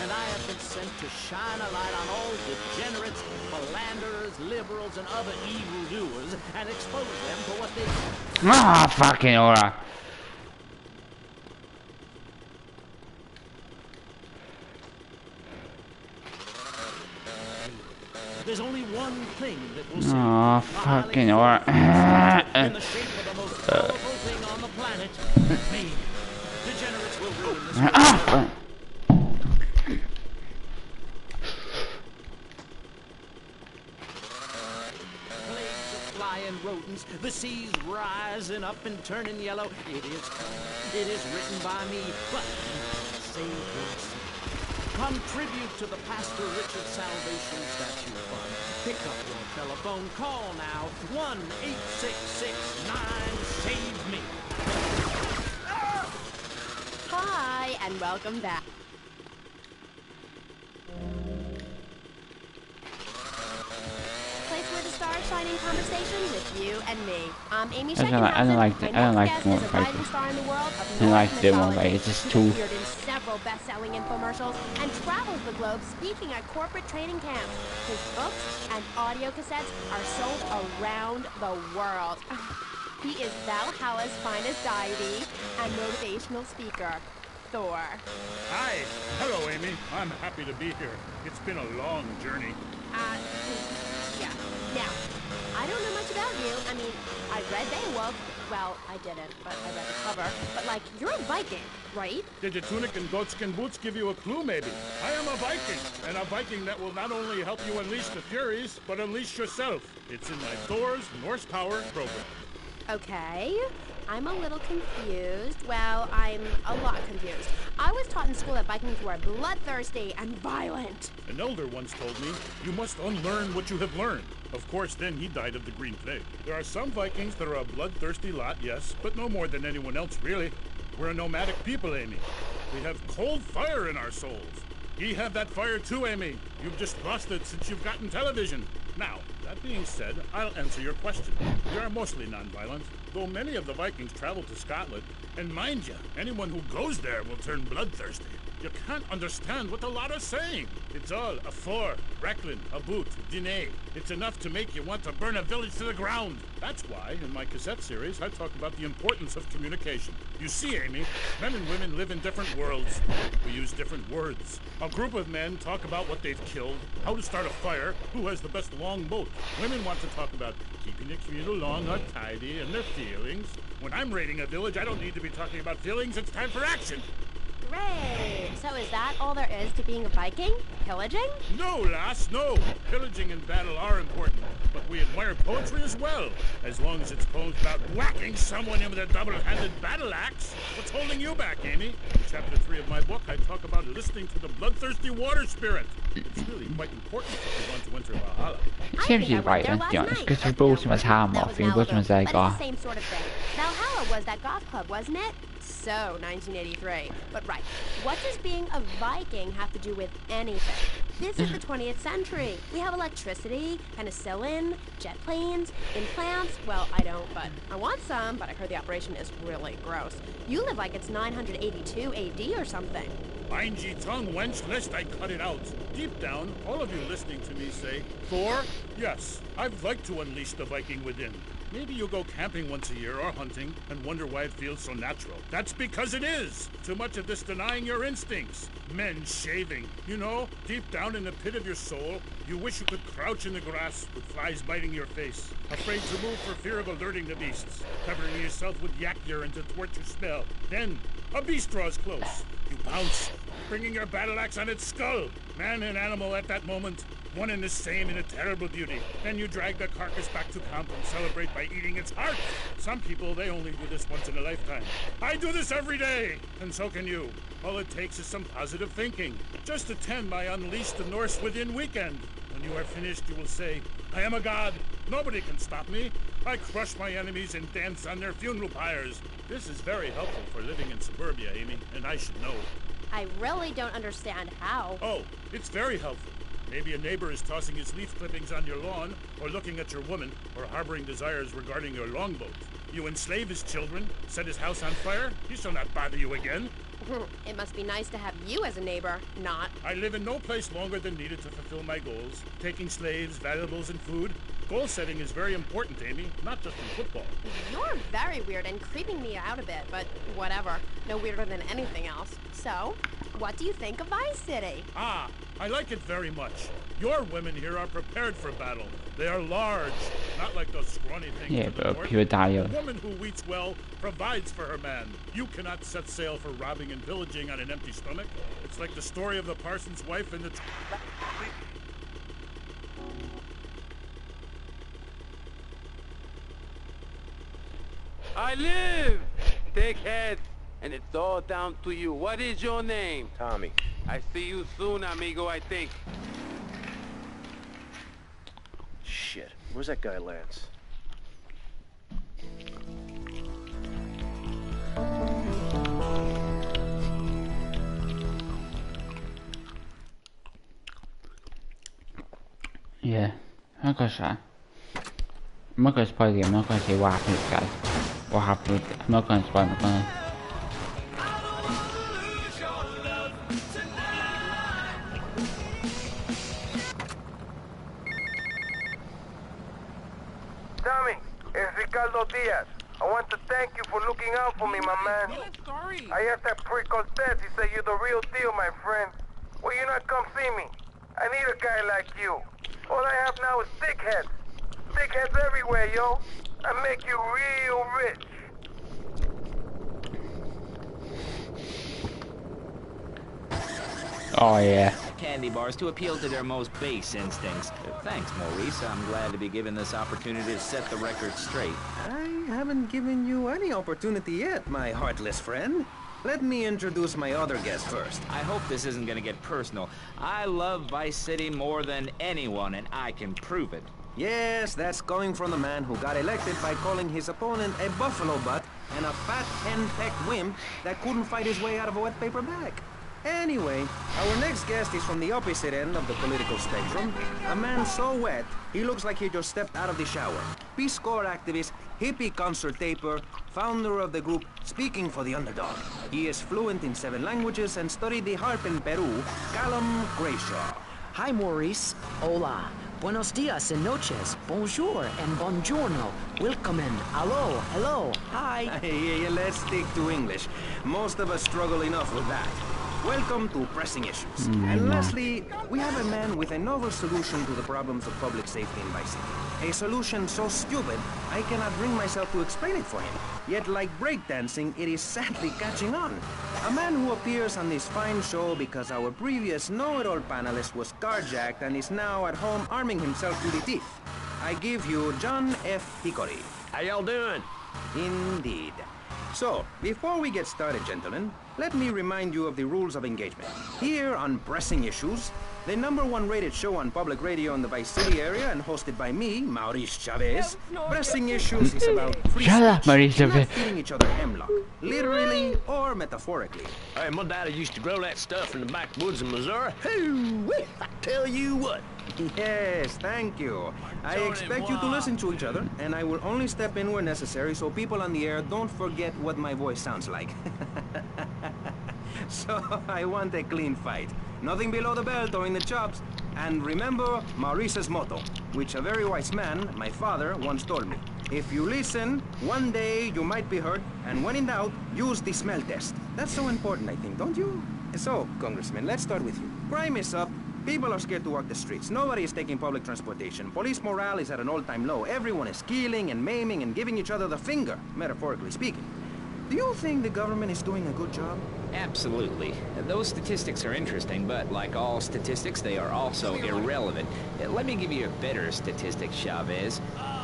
and I have been sent to shine a light on all degenerates, philanderers, liberals, and other evildoers, and expose them for what they... Ah, fucking alright. There's only one thing that will save oh, fucking alright. in the shape of the most powerful thing on the planet, me. Degenerates will ruin this world. Plagues of flying rodents, the seas rising up and turning yellow. It is written by me, but save your soul. Contribute to the Pastor Richard Salvation Statue Fund. Pick up your telephone. Call now. 1-866-9-SAVE-ME. Hi, and welcome back. Place where the stars shine in conversation with you and me. I'm Amy Scheckenhausen. I don't like the one fight. I don't like the one fight. It's just too. Appeared in several best-selling infomercials and travels the globe speaking at corporate training camps. His books and audio cassettes are sold around the world. He is Valhalla's finest deity and motivational speaker, Thor. Hi. Hello, Amy. I'm happy to be here. It's been a long journey. Yeah. Now, I don't know much about you. I mean, I read Beowulf. Well, I didn't, but I read the cover. But, like, you're a Viking, right? Did your tunic and goatskin boots give you a clue, maybe? I am a Viking, and a Viking that will not only help you unleash the Furies, but unleash yourself. It's in my Thor's Norse Power program. Okay. I'm a little confused. Well, I'm a lot confused. I was taught in school that Vikings were bloodthirsty and violent. An elder once told me, you must unlearn what you have learned. Of course, then he died of the Green Plague. There are some Vikings that are a bloodthirsty lot, yes, but no more than anyone else, really. We're a nomadic people, Amy. We have cold fire in our souls. Ye have that fire too, Amy. You've just lost it since you've gotten television. Now, that being said, I'll answer your question. We are mostly non-violent, though many of the Vikings travel to Scotland. And mind you, anyone who goes there will turn bloodthirsty. You can't understand what the lot are saying. It's all a for, Recklin, a boot, dine. It's enough to make you want to burn a village to the ground. That's why, in my cassette series, I talk about the importance of communication. You see, Amy, men and women live in different worlds. We use different words. A group of men talk about what they've killed, how to start a fire, who has the best long boat. Women want to talk about keeping the communal long or tidy and their feelings. When I'm raiding a village, I don't need to be talking about feelings. It's time for action. Great. So is that all there is to being a Viking? Pillaging? No, lass, no. Pillaging and battle are important, but we admire poetry as well, as long as it's poems about whacking someone in with a double-handed battle axe. What's holding you back, Amy? In chapter 3 of my book, I talk about listening to the bloodthirsty water spirit. It's really quite important if you want to enter Valhalla. It seems to be right, to be honest, because we both was harm off, we both was like, but it's the same sort of thing. Valhalla was that goth club, wasn't it? So 1983. But right, what does being a Viking have to do with anything? This is the 20th century. We have electricity, penicillin, jet planes, implants. Well, I don't, but I want some, but I heard the operation is really gross. You live like it's 982 AD or something. Mind ye tongue, wench, lest I cut it out. Deep down, all of you listening to me say, Thor, yes, I'd like to unleash the Viking within. Maybe you'll go camping once a year or hunting and wonder why it feels so natural. That's because it is! Too much of this denying your instincts. Men shaving. You know, deep down in the pit of your soul, you wish you could crouch in the grass with flies biting your face. Afraid to move for fear of alerting the beasts. Covering yourself with yak urine to thwart your smell. Then, a beast draws close. You pounce, bringing your battle axe on its skull. Man and animal at that moment, one and the same in a terrible beauty. Then you drag the carcass back to camp and celebrate by eating its heart. Some people, they only do this once in a lifetime. I do this every day, and so can you. All it takes is some positive thinking. Just attend my Unleash the Norse Within weekend. When you are finished, you will say, I am a god. Nobody can stop me. I crush my enemies and dance on their funeral pyres. This is very helpful for living in suburbia, Amy, and I should know. I really don't understand how. Oh, it's very helpful. Maybe a neighbor is tossing his leaf clippings on your lawn, or looking at your woman, or harboring desires regarding your longboat. You enslave his children, set his house on fire, he shall not bother you again. It must be nice to have you as a neighbor, not. I live in no place longer than needed to fulfill my goals. Taking slaves, valuables, and food. Goal setting is very important, Amy, not just in football. You're very weird and creeping me out a bit, but whatever. No weirder than anything else. So, what do you think of Vice City? Ah, I like it very much. Your women here are prepared for battle. They are large, not like those scrawny things Yeah, to the but north. pure dial. A woman who eats well provides for her man. You cannot set sail for robbing and pillaging on an empty stomach. It's like the story of the parson's wife and the... I live! Take head. And it's all down to you. What is your name? Tommy. I see you soon, amigo, I think. Shit. Where's that guy, Lance? Yeah, I'm not gonna say. I'm not gonna spoil the game. I'm not gonna say what happened, guys. What happened? I'm not gonna spoil. I'm gonna. Tommy, it's Ricardo Diaz. I want to thank you for looking out for me, my man. I asked that prick Cortez. He said you're the real deal, my friend. Will you not come see me? I need a guy like you. All I have now is dickheads. Dickheads everywhere, yo. I make you real rich. Oh yeah. Candy bars to appeal to their most base instincts. Thanks, Maurice. I'm glad to be given this opportunity to set the record straight. I haven't given you any opportunity yet, my heartless friend. Let me introduce my other guest first. I hope this isn't gonna get personal. I love Vice City more than anyone, and I can prove it. Yes, that's coming from the man who got elected by calling his opponent a buffalo butt and a fat hen-pecked wimp that couldn't fight his way out of a wet paper bag. Anyway, our next guest is from the opposite end of the political spectrum. A man so wet, he looks like he just stepped out of the shower. Peace Corps activist, hippie concert taper, founder of the group Speaking for the Underdog. He is fluent in 7 languages and studied the harp in Peru, Callum Grayshaw. Hi, Maurice. Hola. Buenos dias and noches. Bonjour and buongiorno. Welcome and hello, hello, hi. Hey, let's stick to English. Most of us struggle enough with that. Welcome to Pressing Issues. And lastly, we have a man with a novel solution to the problems of public safety in Vice City. A solution so stupid, I cannot bring myself to explain it for him. Yet like breakdancing, it is sadly catching on. A man who appears on this fine show because our previous know-it-all panelist was carjacked and is now at home arming himself to the teeth. I give you John F. Hickory. How y'all doing? Indeed. So, before we get started, gentlemen, let me remind you of the rules of engagement. Here on Pressing Issues, the #1 rated show on public radio in the Vice City area and hosted by me, Maurice Chavez. Pressing Issues is about free Shut up, Maurice speech, not Chavez. feeding each other hemlock, literally or metaphorically. Hey, my daddy used to grow that stuff in the backwoods of Missouri. Hoo-wee! I tell you what. Yes, thank you. I expect you to listen to each other, and I will only step in where necessary so people on the air don't forget what my voice sounds like. So I want a clean fight. Nothing below the belt or in the chops. And remember Maurice's motto, which a very wise man, my father, once told me. If you listen, one day you might be hurt, and when in doubt, use the smell test. That's so important, I think, don't you? So, Congressman, let's start with you. Crime is up. People are scared to walk the streets. Nobody is taking public transportation. Police morale is at an all-time low. Everyone is killing and maiming and giving each other the finger, metaphorically speaking. Do you think the government is doing a good job? Absolutely. Those statistics are interesting, but like all statistics, they are also irrelevant. Let me give you a better statistic, Chavez.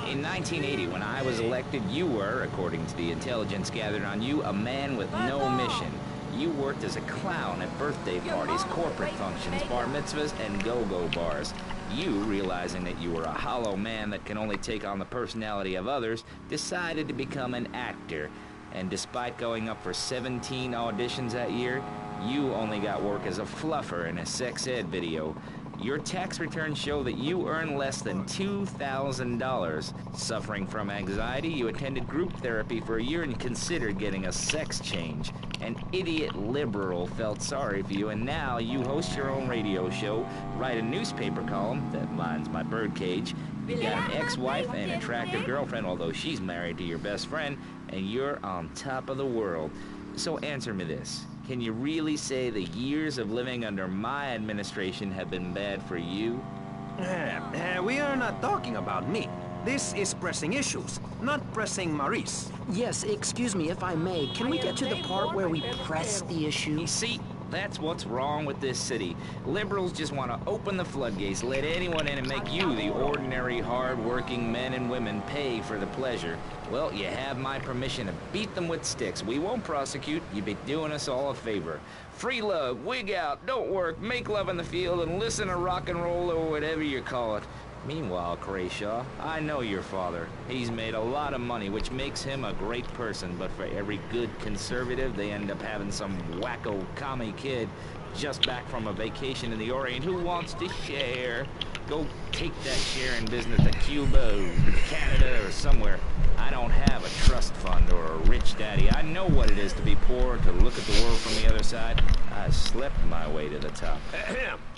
In 1980, when I was elected, you were, according to the intelligence gathered on you, a man with no mission. You worked as a clown at birthday parties, corporate functions, bar mitzvahs, and go-go bars. You, realizing that you were a hollow man that can only take on the personality of others, decided to become an actor. And despite going up for 17 auditions that year, you only got work as a fluffer in a sex ed video. Your tax returns show that you earn less than $2,000. Suffering from anxiety, you attended group therapy for a year and considered getting a sex change. An idiot liberal felt sorry for you, and now you host your own radio show, write a newspaper column, that mine's my birdcage. You got an ex-wife and attractive girlfriend, although she's married to your best friend, and you're on top of the world. So answer me this. Can you really say the years of living under my administration have been bad for you? We are not talking about me. This is pressing issues, not pressing Maurice. Yes, excuse me if I may. Can we get to the part where we press the issue? You see, that's what's wrong with this city. Liberals just want to open the floodgates, let anyone in and make you, the ordinary, hard-working men and women, pay for the pleasure. Well, you have my permission to beat them with sticks. We won't prosecute. You'd be doing us all a favor. Free love, wig out, don't work, make love in the field, and listen to rock and roll or whatever you call it. Meanwhile, Crayshaw, I know your father. He's made a lot of money, which makes him a great person, but for every good conservative, they end up having some wacko commie kid just back from a vacation in the Orient who wants to share. Go take that sharing business to Cuba, or Canada, or somewhere. I don't have a trust fund or a rich daddy. I know what it is to be poor, to look at the world from the other side. I slept my way to the top.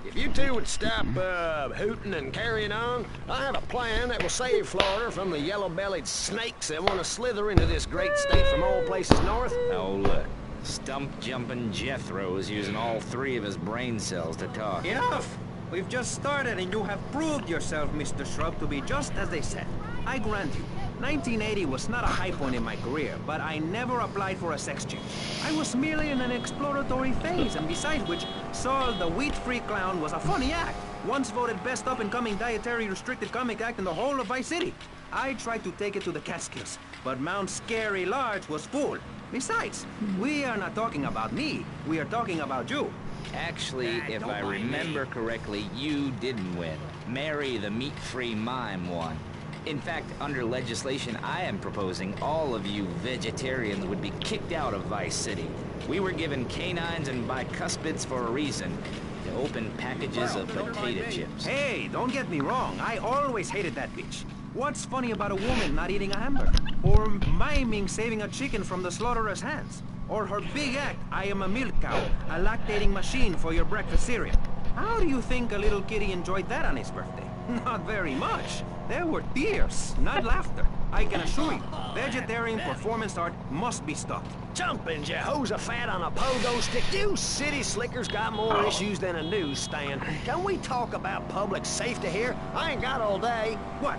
If you two would stop hooting and carrying on, I have a plan that will save Florida from the yellow-bellied snakes that want to slither into this great state from all places north. Oh, look. Stump-jumping Jethro is using all 3 of his brain cells to talk. Enough! We've just started and you have proved yourself, Mr. Shrub, to be just as they said. I grant you, 1980 was not a high point in my career, but I never applied for a sex change. I was merely in an exploratory phase, and besides which, Saul the wheat-free clown was a funny act. Once voted best up-and-coming dietary restricted comic act in the whole of Vice City. I tried to take it to the Catskills, but Mount Scary Large was full. Besides, we are not talking about me, we are talking about you. Actually, if I remember correctly, you didn't win. Mary the meat-free mime won. In fact, under legislation I am proposing, all of you vegetarians would be kicked out of Vice City. We were given canines and bicuspids for a reason. To open packages of potato chips. Hey, don't get me wrong. I always hated that bitch. What's funny about a woman not eating a hamburger? Or miming saving a chicken from the slaughterer's hands? Or her big act, I am a milk cow, a lactating machine for your breakfast cereal. How do you think a little kitty enjoyed that on his birthday? Not very much. There were tears, not laughter. I can assure you, vegetarian performance art must be stopped. Jumping Jehoshaphat on a pogo stick. You city slickers got more issues than a newsstand. Can we talk about public safety here? I ain't got all day. What?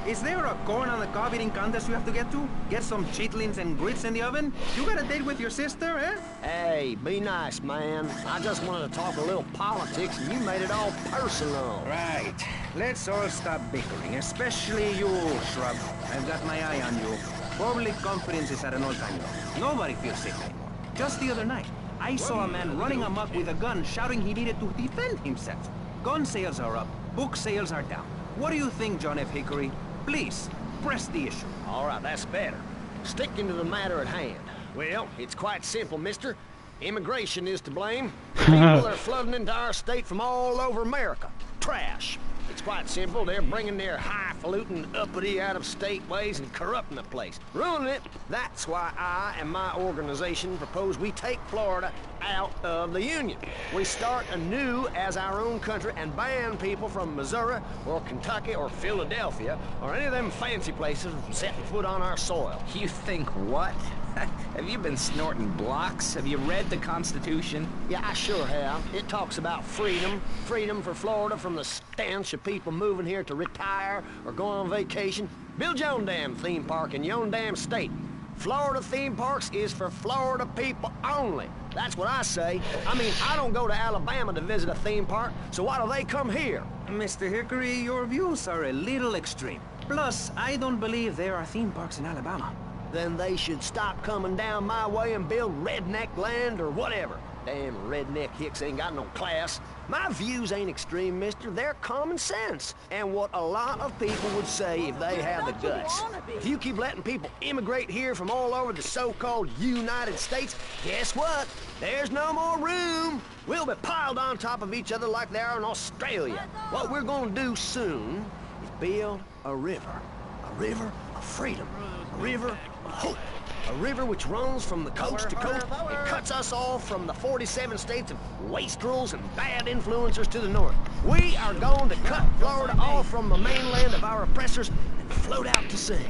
Is there a corn on the cob eating contest you have to get to? Get some chitlins and grits in the oven? You got a date with your sister, eh? Hey, be nice, man. I just wanted to talk a little politics and you made it all personal. Right. Let's all stop bickering, especially you, Shrub. I've got my eye on you. Public confidence is at an all-time low. Nobody feels safe anymore. Just the other night, I saw a man running amok with a gun, shouting he needed to defend himself. Gun sales are up, book sales are down. What do you think, John F. Hickory? Please, press the issue. All right, that's better. Sticking to the matter at hand. Well, it's quite simple, mister. Immigration is to blame. People are flooding into our state from all over America. Trash. It's quite simple. They're bringing their highfalutin, uppity, out-of-state ways and corrupting the place. Ruining it. That's why I and my organization propose we take Florida out of the Union. We start anew as our own country and ban people from Missouri or Kentucky or Philadelphia or any of them fancy places from setting foot on our soil. You think what? Have you been snorting blocks? Have you read the Constitution? Yeah, I sure have. It talks about freedom. Freedom for Florida from the stench of people moving here to retire or go on vacation. Build your own damn theme park in your own damn state. Florida theme parks is for Florida people only. That's what I say. I mean, I don't go to Alabama to visit a theme park, so why do they come here? Mr. Hickory, your views are a little extreme. Plus, I don't believe there are theme parks in Alabama. Then they should stop coming down my way and build redneck land or whatever. Damn redneck hicks ain't got no class. My views ain't extreme, mister. They're common sense. And what a lot of people would say if they had the guts. If you keep letting people immigrate here from all over the so-called United States, guess what? There's no more room. We'll be piled on top of each other like they are in Australia. What we're gonna do soon is build a river. A river of freedom. A river of hope. A river which runs from the coast to coast. It cuts us off from the 47 states of wastrels and bad influencers to the north. We are going to cut Florida off from the mainland of our oppressors and float out to sea.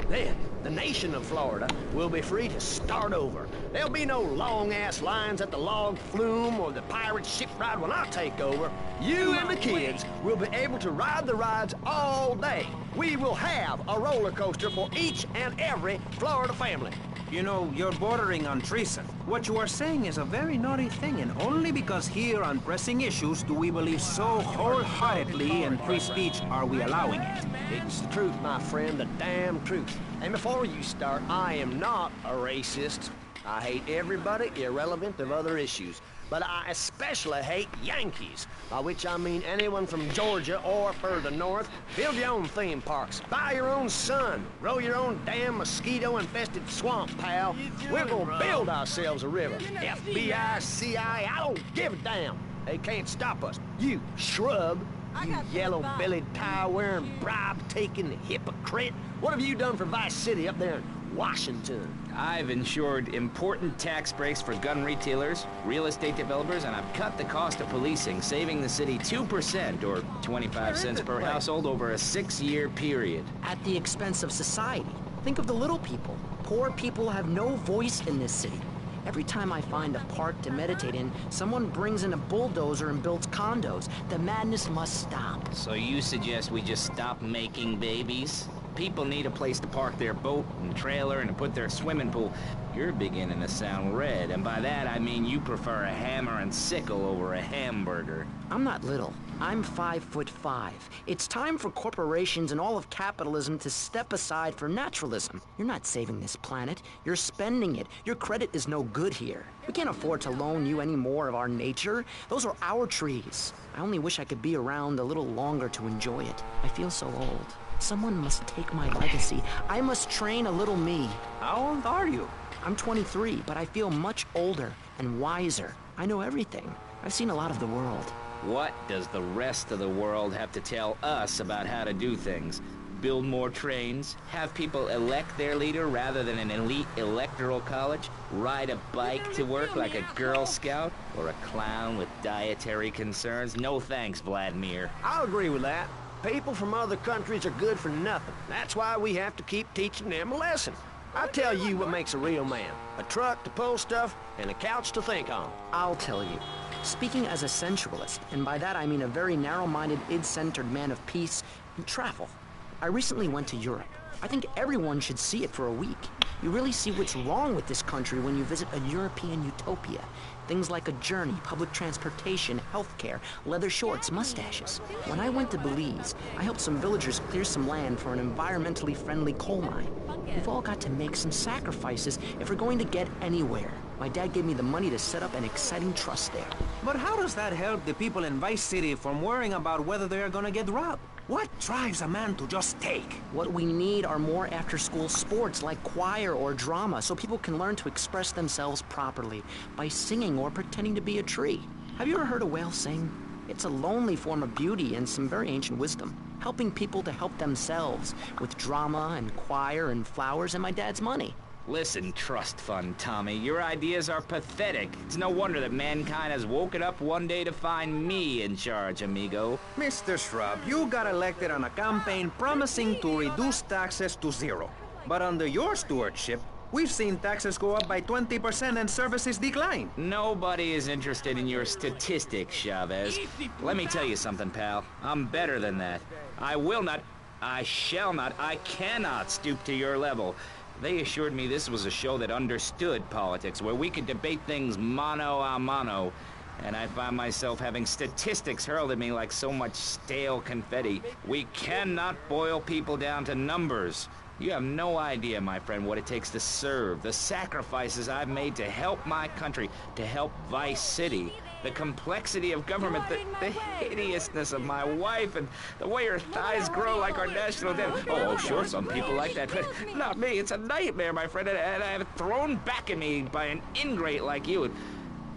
Then, the nation of Florida will be free to start over. There'll be no long-ass lines at the log flume or the pirate ship ride when I take over. You and the kids will be able to ride the rides all day. We will have a roller coaster for each and every Florida family. You know, you're bordering on treason. What you are saying is a very naughty thing, and only because here on Pressing Issues do we believe so wholeheartedly in free speech are we allowing it. It's the truth, my friend, the damn truth. And before you start, I am not a racist. I hate everybody irrelevant of other issues. But I especially hate Yankees, by which I mean anyone from Georgia or further north. Build your own theme parks, buy your own sun, grow your own damn mosquito-infested swamp, pal. We're gonna build ourselves a river. FBI, CIA, I don't give a damn. They can't stop us. You shrub, you yellow-bellied, tie-wearing, bribe-taking hypocrite. What have you done for Vice City up there in Washington? I've ensured important tax breaks for gun retailers, real estate developers, and I've cut the cost of policing, saving the city 2% or 25 cents per household over a 6-year period. At the expense of society. Think of the little people. Poor people have no voice in this city. Every time I find a park to meditate in, someone brings in a bulldozer and builds condos. The madness must stop. So you suggest we just stop making babies? People need a place to park their boat and trailer and to put their swimming pool. You're beginning to sound red, and by that I mean you prefer a hammer and sickle over a hamburger. I'm not little. I'm 5'5". It's time for corporations and all of capitalism to step aside for naturalism. You're not saving this planet. You're spending it. Your credit is no good here. We can't afford to loan you any more of our nature. Those are our trees. I only wish I could be around a little longer to enjoy it. I feel so old. Someone must take my legacy. I must train a little me. How old are you? I'm 23, but I feel much older and wiser. I know everything. I've seen a lot of the world. What does the rest of the world have to tell us about how to do things? Build more trains? Have people elect their leader rather than an elite electoral college? Ride a bike to work like a Girl Scout? Or a clown with dietary concerns? No thanks, Vladimir. I'll agree with that. People from other countries are good for nothing. That's why we have to keep teaching them a lesson. I tell you what makes a real man. A truck to pull stuff and a couch to think on. I'll tell you. Speaking as a sensualist, and by that I mean a very narrow-minded, id-centered man of peace and travel. I recently went to Europe. I think everyone should see it for a week. You really see what's wrong with this country when you visit a European utopia. Things like a journey, public transportation, healthcare, leather shorts, mustaches. When I went to Belize, I helped some villagers clear some land for an environmentally friendly coal mine. We've all got to make some sacrifices if we're going to get anywhere. My dad gave me the money to set up an exciting trust there. But how does that help the people in Vice City from worrying about whether they're gonna get robbed? What drives a man to just take? What we need are more after-school sports like choir or drama so people can learn to express themselves properly by singing or pretending to be a tree. Have you ever heard a whale sing? It's a lonely form of beauty and some very ancient wisdom, helping people to help themselves with drama and choir and flowers and my dad's money. Listen, trust fund Tommy, your ideas are pathetic. It's no wonder that mankind has woken up one day to find me in charge, amigo. Mr. Shrub, you got elected on a campaign promising to reduce taxes to zero. But under your stewardship, we've seen taxes go up by 20% and services decline. Nobody is interested in your statistics, Chavez. Let me tell you something, pal. I'm better than that. I will not, I shall not, I cannot stoop to your level. They assured me this was a show that understood politics, where we could debate things mano a mano. And I find myself having statistics hurled at me like so much stale confetti. We cannot boil people down to numbers. You have no idea, my friend, what it takes to serve, the sacrifices I've made to help my country, to help Vice City. The complexity of government, the hideousness of my wife, and the way her thighs grow like our national debt. Oh, sure, some people like that, but not me. It's a nightmare, my friend, and I have it thrown back at me by an ingrate like you.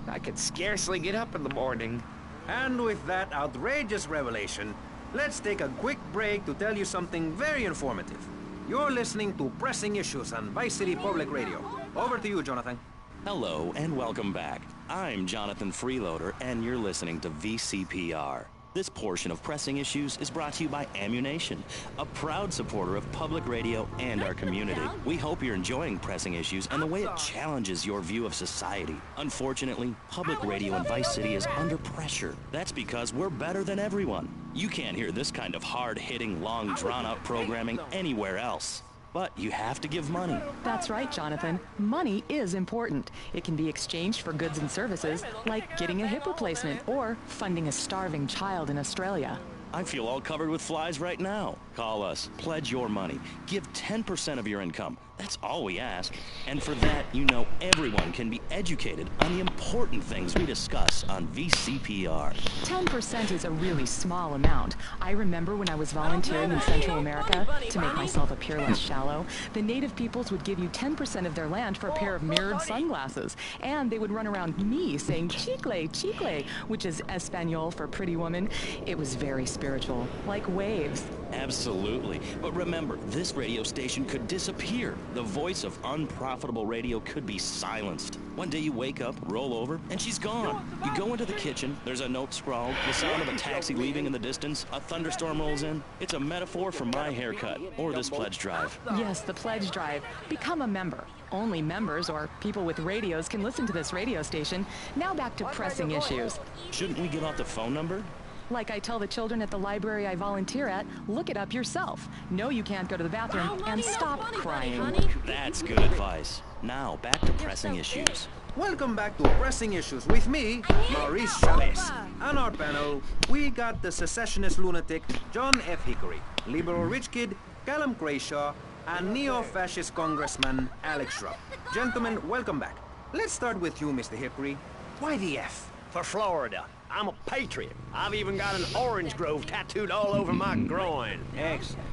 I could scarcely get up in the morning. And with that outrageous revelation, let's take a quick break to tell you something very informative. You're listening to Pressing Issues on Vice City Public Radio. Over to you, Jonathan. Hello and welcome back. I'm Jonathan Freeloader and you're listening to VCPR. This portion of Pressing Issues is brought to you by Ammu-Nation, a proud supporter of public radio and our community. We hope you're enjoying Pressing Issues and the way it challenges your view of society. Unfortunately, public radio in Vice City is under pressure. That's because we're better than everyone. You can't hear this kind of hard-hitting, long, drawn-out programming anywhere else. But you have to give money. That's right, Jonathan. Money is important. It can be exchanged for goods and services, like getting a hip replacement or funding a starving child in Australia. I feel all covered with flies right now. Call us, pledge your money, give 10% of your income. That's all we ask. And for that, you know everyone can be educated on the important things we discuss on VCPR. 10% is a really small amount. I remember when I was volunteering in Central America, to make myself appear less shallow, the native peoples would give you 10% of their land for a pair of mirrored sunglasses. And they would run around me saying chicle, chicle, which is Espanol for pretty woman. It was very spiritual, like waves. Absolutely. But remember, this radio station could disappear. The voice of unprofitable radio could be silenced. One day you wake up, roll over, and she's gone. You go into the kitchen, there's a note scrawled, the sound of a taxi leaving in the distance, a thunderstorm rolls in. It's a metaphor for my haircut, or this pledge drive. Yes, the pledge drive. Become a member. Only members or people with radios can listen to this radio station. Now back to Pressing Issues. Shouldn't we give out the phone number? Like I tell the children at the library I volunteer at, look it up yourself. No, you can't go to the bathroom, and stop crying. That's good advice. Now, back to Pressing Issues. Welcome back to Pressing Issues with me, Maurice Chavez. On our panel, we got the secessionist lunatic John F. Hickory, liberal rich kid Callum Crayshaw, and neo-fascist congressman Alex Shrub. Gentlemen, welcome back. Let's start with you, Mr. Hickory. Why the F? For Florida. I'm a patriot. I've even got an orange grove tattooed all over my groin. Excellent.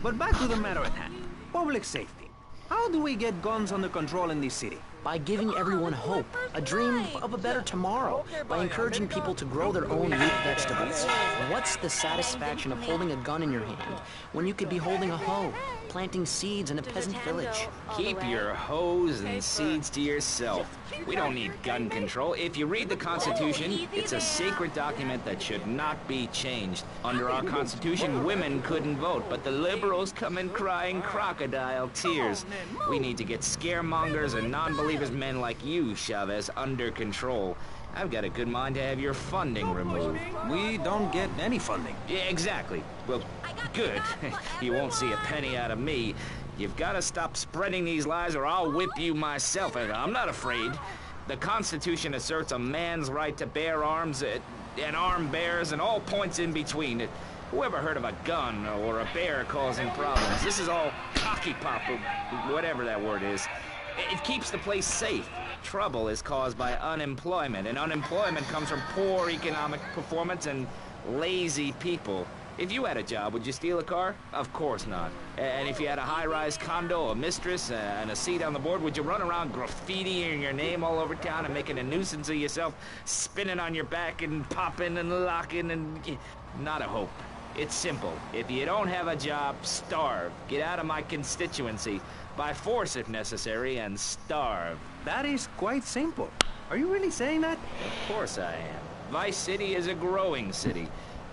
But back to the matter at hand. Public safety. How do we get guns under control in this city? By giving everyone hope, a dream of a better tomorrow, by encouraging people to grow their own root vegetables. What's the satisfaction of holding a gun in your hand when you could be holding a hoe, planting seeds in a peasant village? Keep your hoes and seeds to yourself. We don't need gun control. If you read the Constitution, it's a sacred document that should not be changed. Under our Constitution, women couldn't vote, but the liberals come in crying crocodile tears. We need to get scaremongers and non-believers men like you, Chavez, under control. I've got a good mind to have your funding removed. We don't get any funding. Yeah, exactly. Well, good. You won't see a penny out of me. You've got to stop spreading these lies or I'll whip you myself. And I'm not afraid. The Constitution asserts a man's right to bear arms and armed bears and all points in between. Whoever heard of a gun or a bear causing problems? This is all cocky pop, or whatever that word is. It keeps the place safe. Trouble is caused by unemployment, and unemployment comes from poor economic performance and lazy people. If you had a job, would you steal a car? Of course not. And if you had a high-rise condo, a mistress, and a seat on the board, would you run around graffitiing your name all over town and making a nuisance of yourself, spinning on your back and popping and locking and... Not a hope. It's simple. If you don't have a job, starve. Get out of my constituency. By force if necessary, and starve. That is quite simple. Are you really saying that? Of course I am. Vice City is a growing city.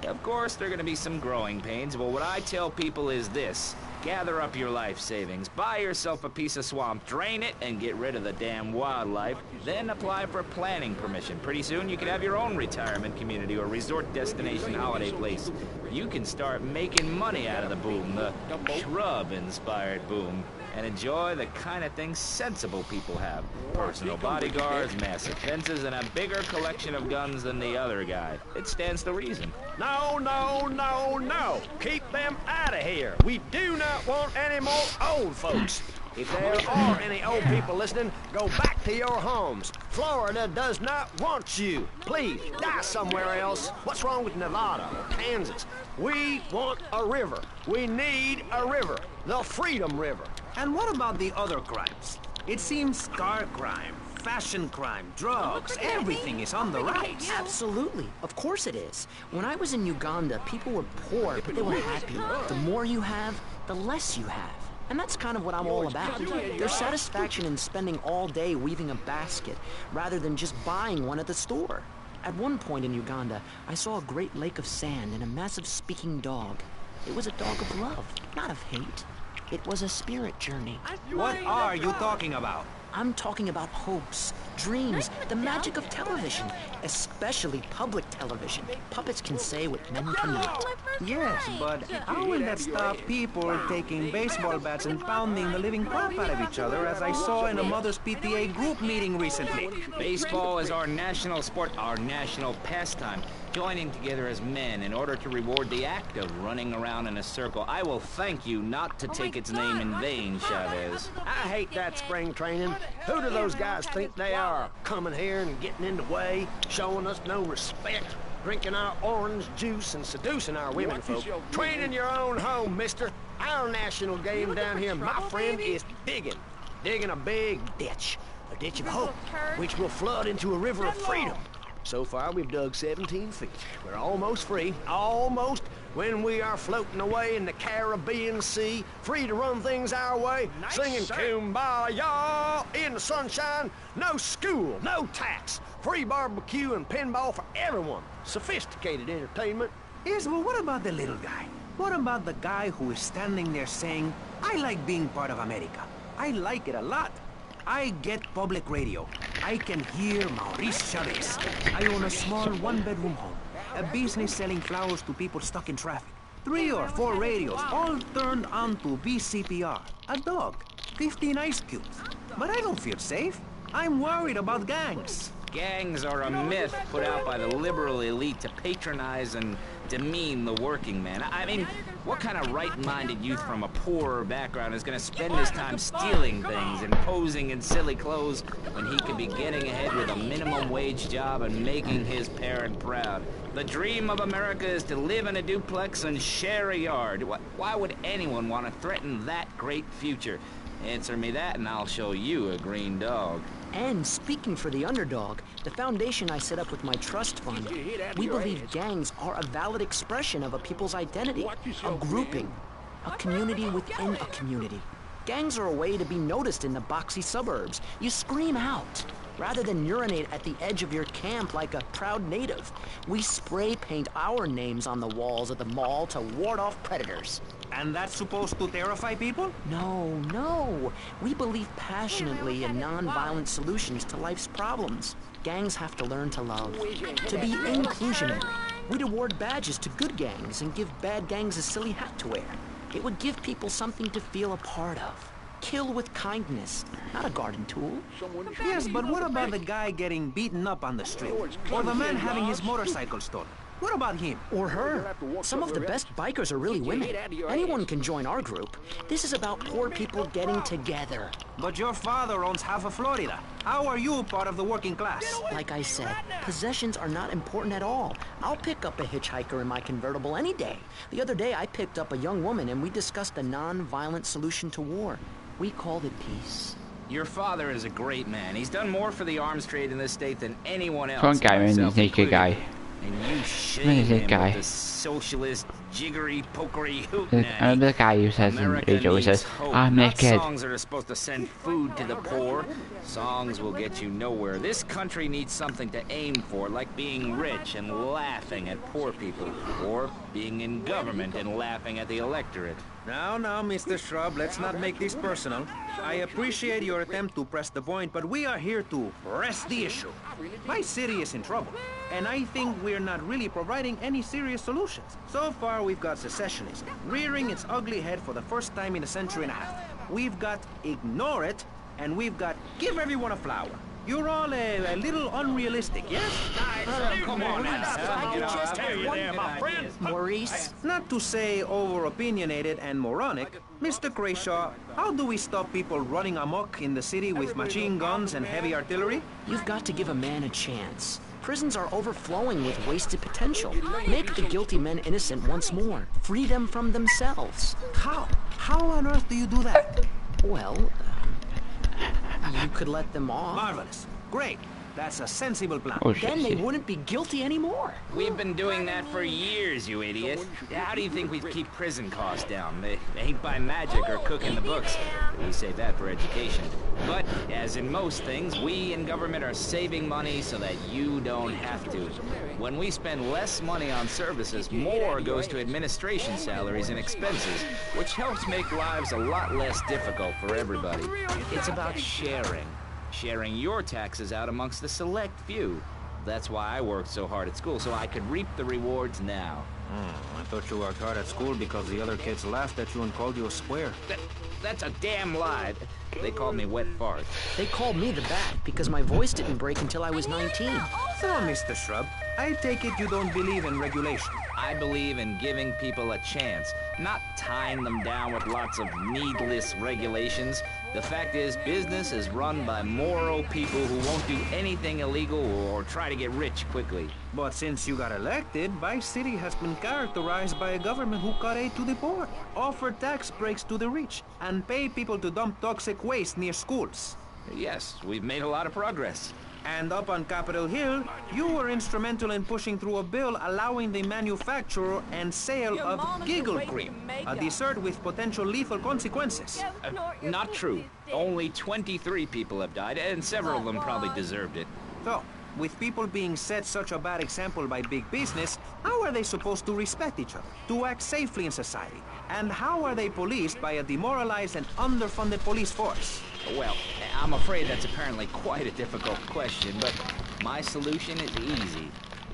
Of course, there are going to be some growing pains, but what I tell people is this. Gather up your life savings, buy yourself a piece of swamp, drain it, and get rid of the damn wildlife. Then apply for planning permission. Pretty soon, you can have your own retirement community or resort destination holiday place. You can start making money out of the boom, the shrub-inspired boom, and enjoy the kind of things sensible people have. Personal bodyguards, massive fences, and a bigger collection of guns than the other guy. It stands to reason. No, no, no, no. Keep them out of here. We do not want any more old folks. If there are any old people listening, go back to your homes. Florida does not want you. Please, die somewhere else. What's wrong with Nevada or Kansas? We want a river. We need a river. The Freedom River. And what about the other crimes? It seems car crime, fashion crime, drugs, everything is on the rise. Absolutely. Of course it is. When I was in Uganda, people were poor, but they were happy. The more you have, the less you have. And that's kind of what I'm all about. There's satisfaction in spending all day weaving a basket, rather than just buying one at the store. At one point in Uganda, I saw a great lake of sand and a massive speaking dog. It was a dog of love, not of hate. It was a spirit journey. What are you talking about? I'm talking about hopes, dreams, the magic of television, especially public television. Puppets can say what men cannot. Yes, but how will that stop people taking baseball bats and pounding the living crap out of each other, as I saw in a Mother's PTA group meeting recently? Baseball is our national sport, our national pastime. Joining together as men in order to reward the act of running around in a circle. I will thank you not to take its name in vain, Chavez. I hate that spring training. Who do those guys think they are? Coming here and getting in the way, showing us no respect, drinking our orange juice and seducing our women folk. Train in your own home, mister. Our national game down here, my friend, is digging. Digging a big ditch. A ditch of hope, which will flood into a river of freedom. So far, we've dug 17 feet. We're almost free, almost, when we are floating away in the Caribbean Sea, free to run things our way, singing Kumbaya in the sunshine, no school, no tax, free barbecue and pinball for everyone, sophisticated entertainment. Yes, but what about the little guy? What about the guy who is standing there saying, I like being part of America. I like it a lot. I get public radio. I can hear Maurice Chavez. I own a small one-bedroom home. A business selling flowers to people stuck in traffic. 3 or 4 radios, all turned on to VCPR. A dog. 15 ice cubes. But I don't feel safe. I'm worried about gangs. Gangs are a myth put out by the liberal elite to patronize and demean the working man. I mean, what kind of right-minded youth from a poorer background is going to spend his time stealing things and posing in silly clothes when he could be getting ahead with a minimum wage job and making his parent proud? The dream of America is to live in a duplex and share a yard. Why would anyone want to threaten that great future? Answer me that and I'll show you a green dog. And speaking for the underdog, the foundation I set up with my trust fund, we believe gangs are a valid expression of a people's identity, a grouping, a community within a community. Gangs are a way to be noticed in the boxy suburbs. You scream out. Rather than urinate at the edge of your camp like a proud native, we spray paint our names on the walls of the mall to ward off predators. And that's supposed to terrify people? No, no. We believe passionately in non-violent solutions to life's problems. Gangs have to learn to love, to be inclusionary. We'd award badges to good gangs and give bad gangs a silly hat to wear. It would give people something to feel a part of. Kill with kindness, not a garden tool. Yes, but what about the guy getting beaten up on the street? Or the man having his motorcycle stolen? What about him? Or her. Some of the best bikers are really women. Anyone can join our group. This is about poor people getting together. But your father owns half of Florida. How are you part of the working class? Like I said, possessions are not important at all. I'll pick up a hitchhiker in my convertible any day. The other day I picked up a young woman and we discussed a non-violent solution to war. We called it peace. Your father is a great man. He's done more for the arms trade in this state than anyone else. One guy, man, he's naked guy. And you shame him guy. with the socialist, jiggery, pokery hootenanny. Another guy who says in radio, he says, I'm naked. Songs that are supposed to send food to the poor. Songs will get you nowhere. This country needs something to aim for, like being rich and laughing at poor people, or being in government and laughing at the electorate. Now, Mr. Shrub, let's not make this personal. I appreciate your attempt to press the point, but we are here to press the issue. My city is in trouble, and I think we're not really providing any serious solutions. So far, we've got secessionism, rearing its ugly head for the first time in a century and a half. We've got ignore it, and we've got give everyone a flower. You're all a little unrealistic, yes? Come on now. Maurice? Not to say over-opinionated and moronic, Mr. Crashaw, how do we stop people running amok in the city with machine guns and heavy artillery? You've got to give a man a chance. Prisons are overflowing with wasted potential. Make the guilty men innocent once more. Free them from themselves. How? How on earth do you do that? Well, you could let them off. Marvelous. Great. That's a sensible plan. Oh, then they wouldn't be guilty anymore. We've been doing that for years, you idiot. How do you think we keep prison costs down? They ain't by magic or cooking the books. We save that for education. But, as in most things, we in government are saving money so that you don't have to. When we spend less money on services, more goes to administration salaries and expenses, which helps make lives a lot less difficult for everybody. It's about sharing. Sharing your taxes out amongst the select few. That's why I worked so hard at school, so I could reap the rewards now. I thought you worked hard at school because the other kids laughed at you and called you a square. That's a damn lie. They called me wet fart. They called me the Bat because my voice didn't break until I was 19. So, Mr. Shrub, I take it you don't believe in regulation. I believe in giving people a chance, not tying them down with lots of needless regulations. The fact is, business is run by moral people who won't do anything illegal or try to get rich quickly. But since you got elected, Vice City has been characterized by a government who cut aid to the poor, offer tax breaks to the rich, and pay people to dump toxic waste near schools. Yes, we've made a lot of progress. And up on Capitol Hill, you were instrumental in pushing through a bill allowing the manufacture and sale of Giggle Cream, a dessert with potential lethal consequences. Not true. Only 23 people have died, and several of them probably deserved it. So, with people being set such a bad example by big business, how are they supposed to respect each other, to act safely in society? And how are they policed by a demoralized and underfunded police force? Well, I'm afraid that's apparently quite a difficult question, but my solution is easy.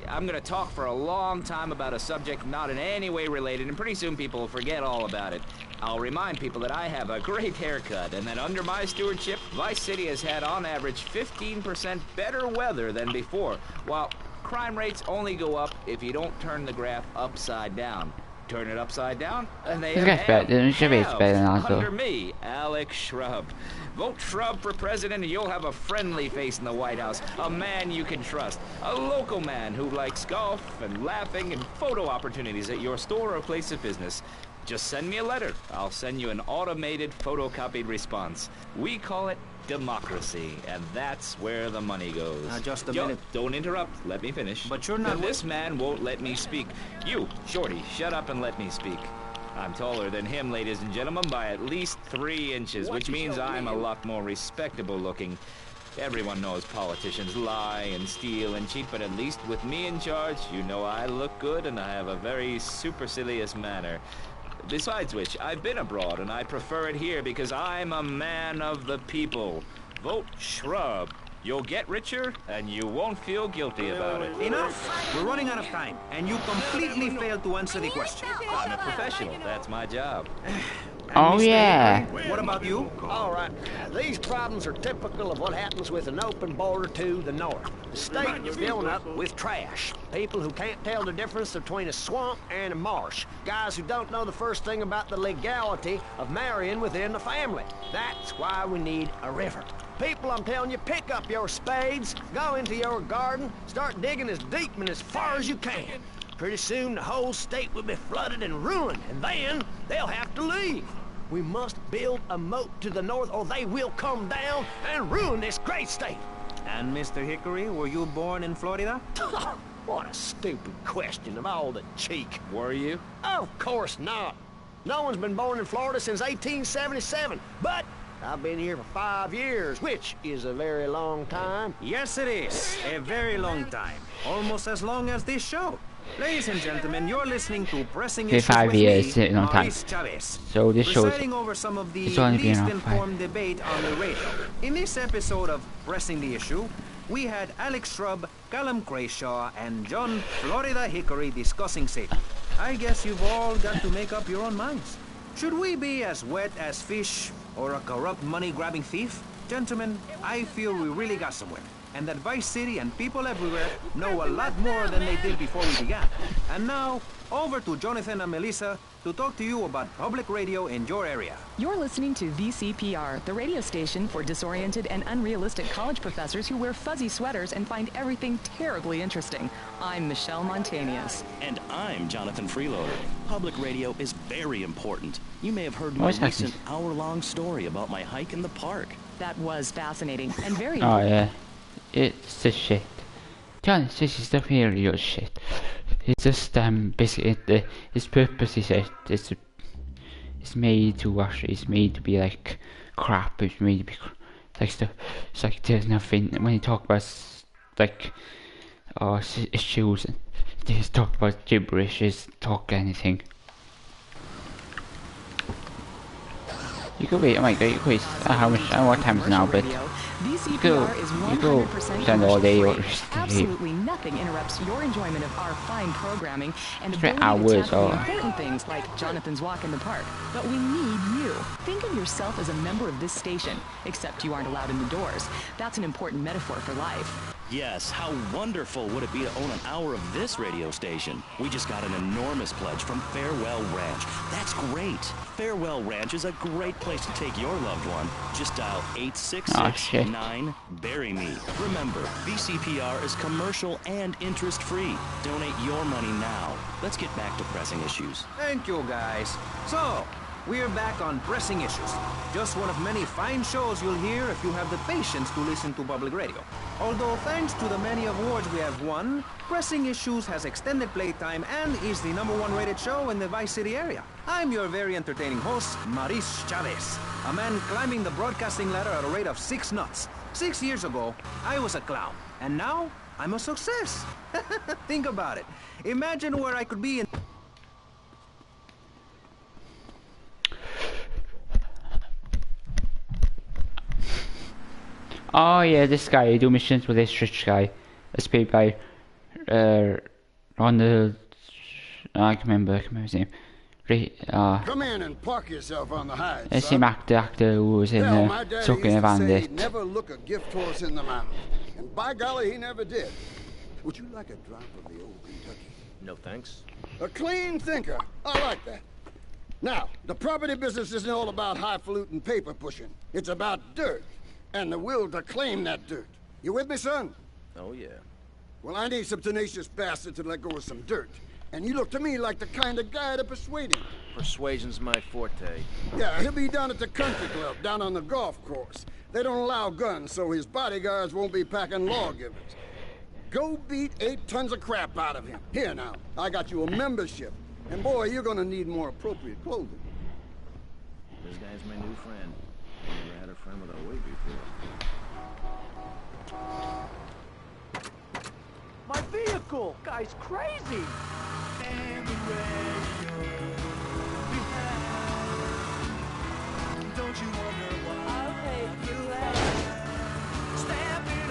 I'm gonna talk for a long time about a subject not in any way related, and pretty soon people will forget all about it. I'll remind people that I have a great haircut, and that under my stewardship, Vice City has had on average 15% better weather than before, while crime rates only go up if you don't turn the graph upside down. Turn it upside down, and they have under me, Alex Shrub. Vote Shrub for president, and you'll have a friendly face in the White House, a man you can trust, a local man who likes golf and laughing and photo opportunities at your store or place of business. Just send me a letter. I'll send you an automated photocopied response. We call it democracy, and that's where the money goes. Just a minute. Don't interrupt. Let me finish. But you're not... This man won't let me speak. You, Shorty, shut up and let me speak. I'm taller than him, ladies and gentlemen, by at least 3 inches, which means I'm a lot more respectable looking. Everyone knows politicians lie and steal and cheat, but at least with me in charge, you know I look good and I have a very supercilious manner. Besides which, I've been abroad, and I prefer it here because I'm a man of the people. Vote Shrub. You'll get richer, and you won't feel guilty about it. Enough! We're running out of time, and you completely failed to answer the question. I'm a professional. That's my job. Oh yeah. What about you? All right. These problems are typical of what happens with an open border to the north. The state is filling up with trash. People who can't tell the difference between a swamp and a marsh. Guys who don't know the first thing about the legality of marrying within the family. That's why we need a river. People, I'm telling you, pick up your spades, go into your garden, start digging as deep and as far as you can. Pretty soon the whole state will be flooded and ruined, and then they'll have to leave. We must build a moat to the north or they will come down and ruin this great state. And Mr. Hickory, were you born in Florida? What a stupid question of all the cheek. Were you? Of course not. No one's been born in Florida since 1877, but I've been here for 5 years, which is a very long time. Yes, it is. A very long time. Almost as long as this show. Ladies and gentlemen, you're listening to Pressing Issues 5 with years, me, a long time. Maurice Chavez. So this shows Presiding over some of the it's only been least around informed debate on the radio. In this episode of Pressing the Issue, we had Alex Shrub, Callum Crayshaw, and John Florida Hickory discussing safety. I guess you've all got to make up your own minds. Should we be as wet as fish or a corrupt money-grabbing thief? Gentlemen, I feel we really got somewhere. And that Vice City and people everywhere know a lot more than they did before we began. And now, over to Jonathan and Melissa to talk to you about public radio in your area. You're listening to VCPR, the radio station for disoriented and unrealistic college professors who wear fuzzy sweaters and find everything terribly interesting. I'm Michelle Montanius. And I'm Jonathan Freeloader. Public radio is very important. You may have heard my recent hour-long story about my hike in the park. That was fascinating and very Oh important. yeah. It's the shit. John, this is the real shit. It's just basically its purpose is it's made to wash. It's made to be like crap. It's made to be like stuff. It's like there's nothing when you talk about like issues. They just talk about gibberish. Just talk anything. You go wait. Oh my god! You go wait. How much? I don't know what time is now, but. VCPR is 100% spend all day or absolutely nothing interrupts your enjoyment of our fine programming and Spend ability to hours tackle or- important things like Jonathan's walk in the park. But we need you. Think of yourself as a member of this station, except you aren't allowed in the doors. That's an important metaphor for life. Yes, how wonderful would it be to own an hour of this radio station? We just got an enormous pledge from Farewell Ranch. That's great. Farewell Ranch is a great place to take your loved one. Just dial 866-9-BURY-ME. Remember, VCPR is commercial and interest-free. Donate your money now. Let's get back to pressing issues. Thank you, guys. So, we're back on Pressing Issues. Just one of many fine shows you'll hear if you have the patience to listen to public radio. Although thanks to the many awards we have won, Pressing Issues has extended playtime and is the #1 rated show in the Vice City area. I'm your very entertaining host, Maurice Chavez, a man climbing the broadcasting ladder at a rate of 6 knots. 6 years ago, I was a clown, and now I'm a success. Think about it. Imagine where I could be in... Oh yeah, this guy, you do missions with this rich guy. It's played by Ronald. I can remember his name. Come in and park yourself on the hide. The same actor who was in my daddy Sucking used a to say, Bandit. never look a gift horse in the mouth. And by golly, he never did. Would you like a drop of the old Kentucky? No thanks. A clean thinker. I like that. Now, the property business isn't all about highfalutin paper pushing. It's about dirt. And the will to claim that dirt. You with me, son? Oh, yeah. Well, I need some tenacious bastard to let go of some dirt. And you look to me like the kind of guy to persuade him. Persuasion's my forte. Yeah, he'll be down at the country club, down on the golf course. They don't allow guns, so his bodyguards won't be packing lawgivers. Go beat 8 tons of crap out of him. Here now, I got you a membership. And boy, you're gonna need more appropriate clothing. This guy's my new friend. Never had a friend with a weight before. My vehicle! Guy's crazy! Don't you wonder why? I'll take you Step it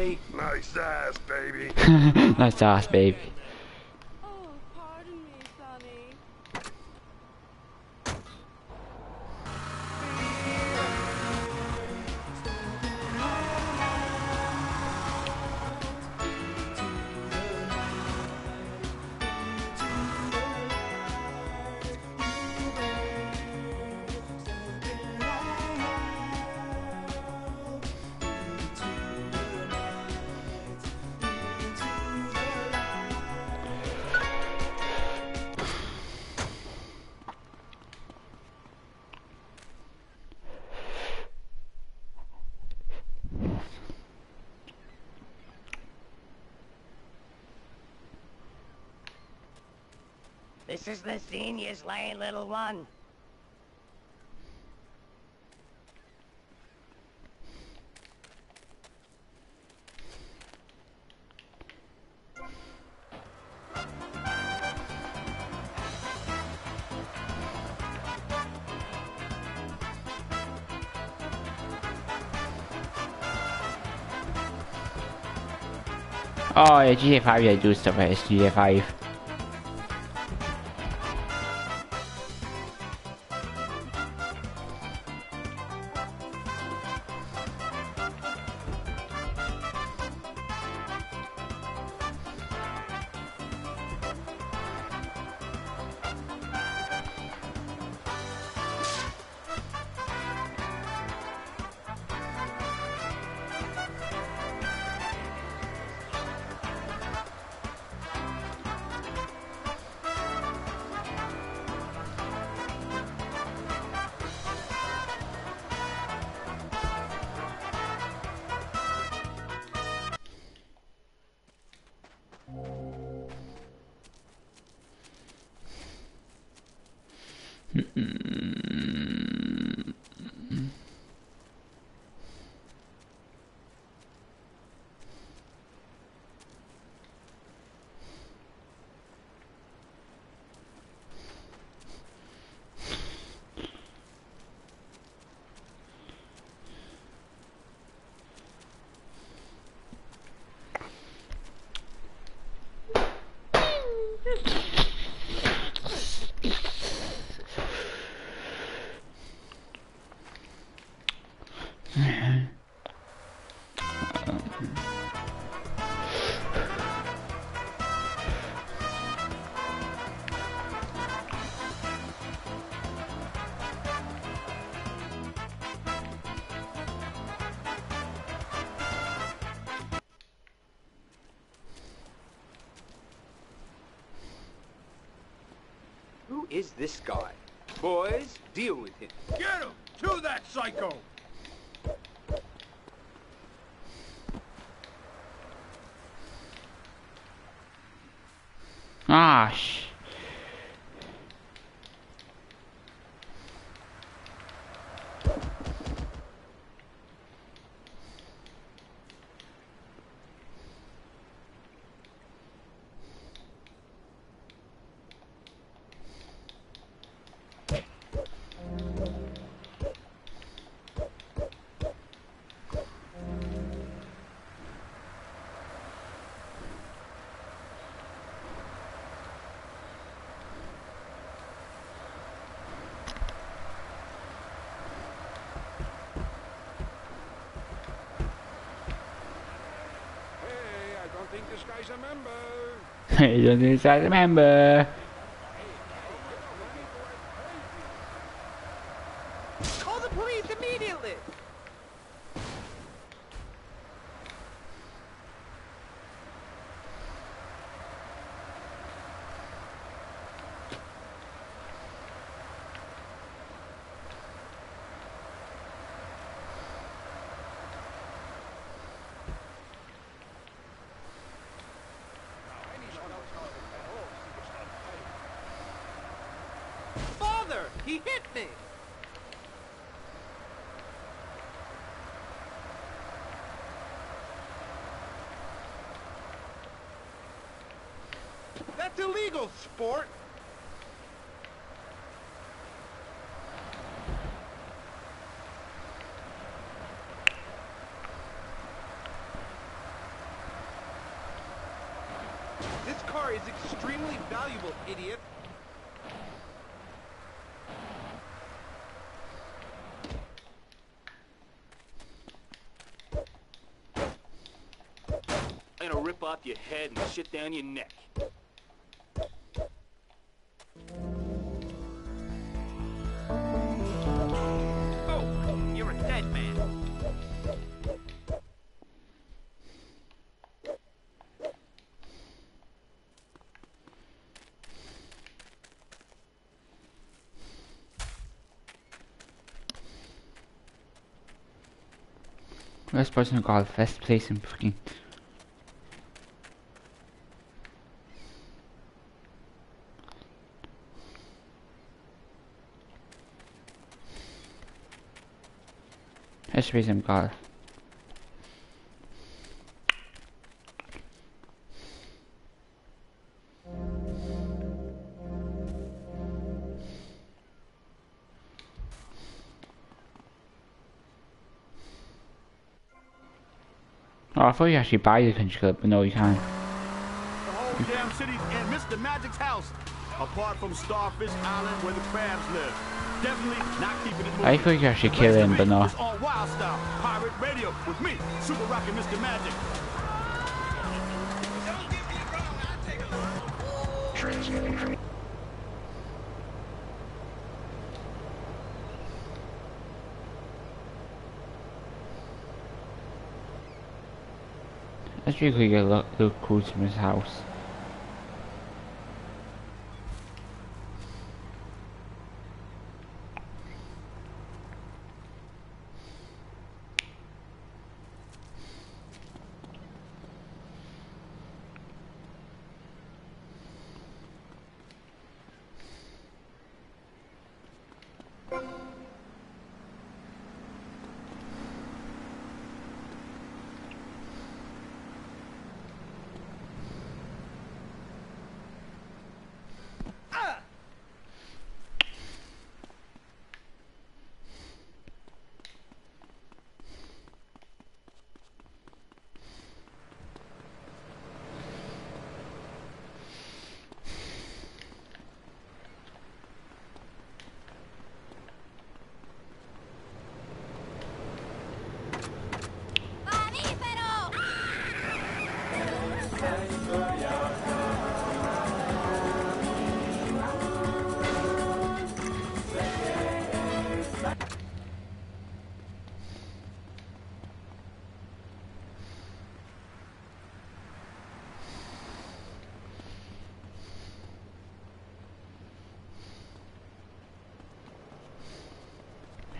me? Nice ass, baby. Nice ass, baby. This is the senior's lane, little one. Oh yeah, GTA 5, yeah, do stuff like GTA 5. Who is this guy? Boys, deal with him. Get him! To that psycho! Ah, sh. This guy's a member. You don't think I remember. Call the police immediately! Father, he hit me! That's illegal, sport! This car is extremely valuable, idiot. I'm gonna rip off your head and shit down your neck. Oh, you're a dead man. Let's put some golf. Let's play some fucking. Let's play some golf. Oh, I thought you actually buy the country club, but no, you can't. The whole damn city's in Mr. Magic's house. Apart from Starfish Island where the crabs live. Definitely not keeping it moving. I thought you actually kill him, but no. It's on Wild Style, Pirate Radio, with me, Super Rockin' Mr. Magic. Let's really get a look cool from his house.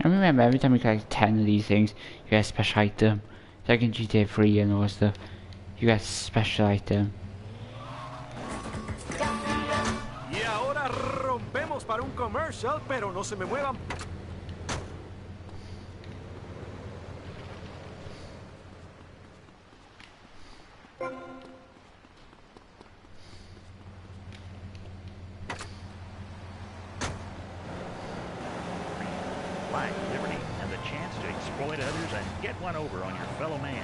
I remember every time you collect 10 of these things, you get a special item. It's like in GTA 3 and all that stuff. You get a special item. Y ahora rompemos para un commercial, pero no se me muevan. Life, liberty, and the chance to exploit others and get one over on your fellow man.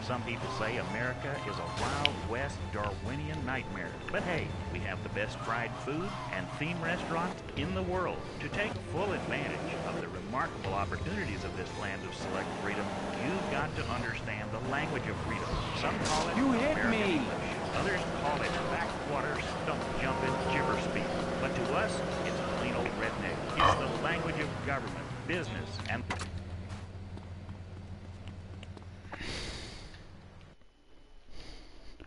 Some people say America is a Wild West Darwinian nightmare. But hey, we have the best fried food and theme restaurants in the world. To take full advantage of the remarkable opportunities of this land of select freedom, you've got to understand the language of freedom. Some call it American English. Others call it backwater, stump-jumping gibber speak. But to us, it's plain old redneck. It's the language of government, business, and...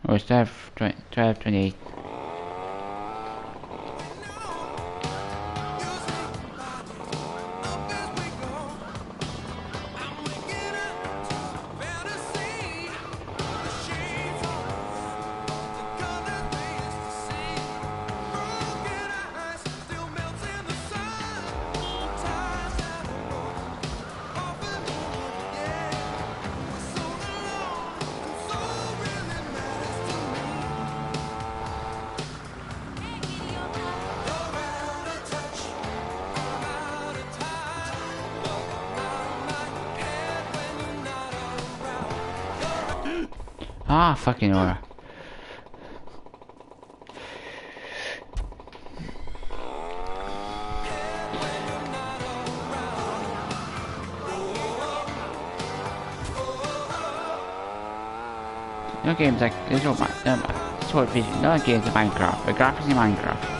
Oh, it's 12:28. Ah, fucking Aura. No games like there's no sword vision. No games in Minecraft. The graphics in Minecraft.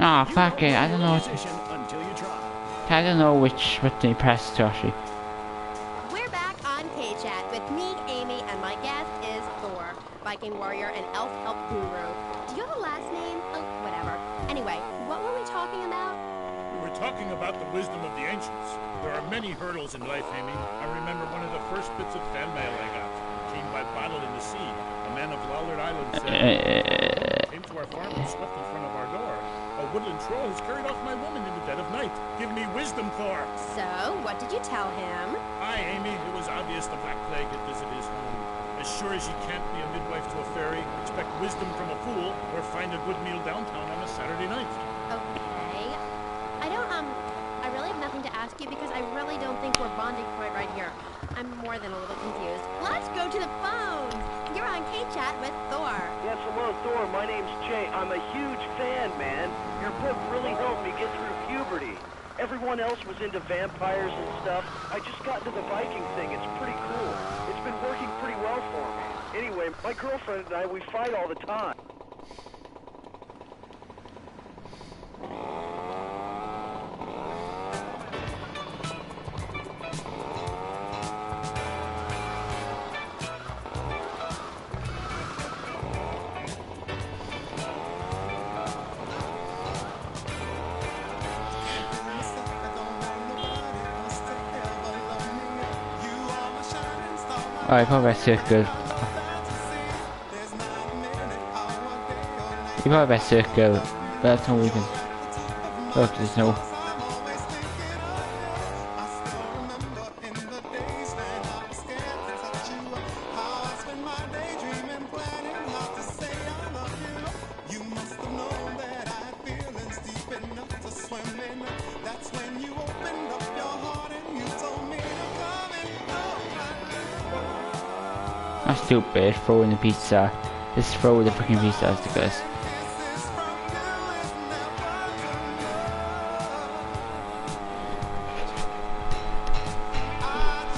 Oh fuck it! I don't know. I don't know which button you press to actually. We're back on K-Chat with me, Amy, and my guest is Thor, Viking warrior and elf help guru. Do you have a last name? Oh, whatever. Anyway, what were we talking about? We were talking about the wisdom of the ancients. There are many hurdles in life, Amy. I remember one of the first bits of fan mail I got. Came by bottle in the sea. A man of Lollard Island said, came to our farm and slept in front of our door. A woodland troll has carried off my woman in the dead of night. Give me wisdom, Thor. So, what did you tell him? Aye, Amy, it was obvious the Black Plague had visited his home. As sure as you can't be a midwife to a fairy, expect wisdom from a fool, or find a good meal downtown on a Saturday night. Okay. I really have nothing to ask you because I really don't think we're bonding quite right here. I'm more than a little confused. Let's go to the phones. You're on K-Chat with Thor. Yes, hello, Thor. My name's Jay. I'm a huge fan, man. Your book really helped me get through puberty. Everyone else was into vampires and stuff. I just got into the Viking thing. It's pretty cool. It's been working pretty well for me. Anyway, my girlfriend and I, we fight all the time. Alright, probably best circle. You probably best circle, but that's all we can. Look, there's no. That's stupid, throwing the pizza. Just throw the freaking pizza as the guys.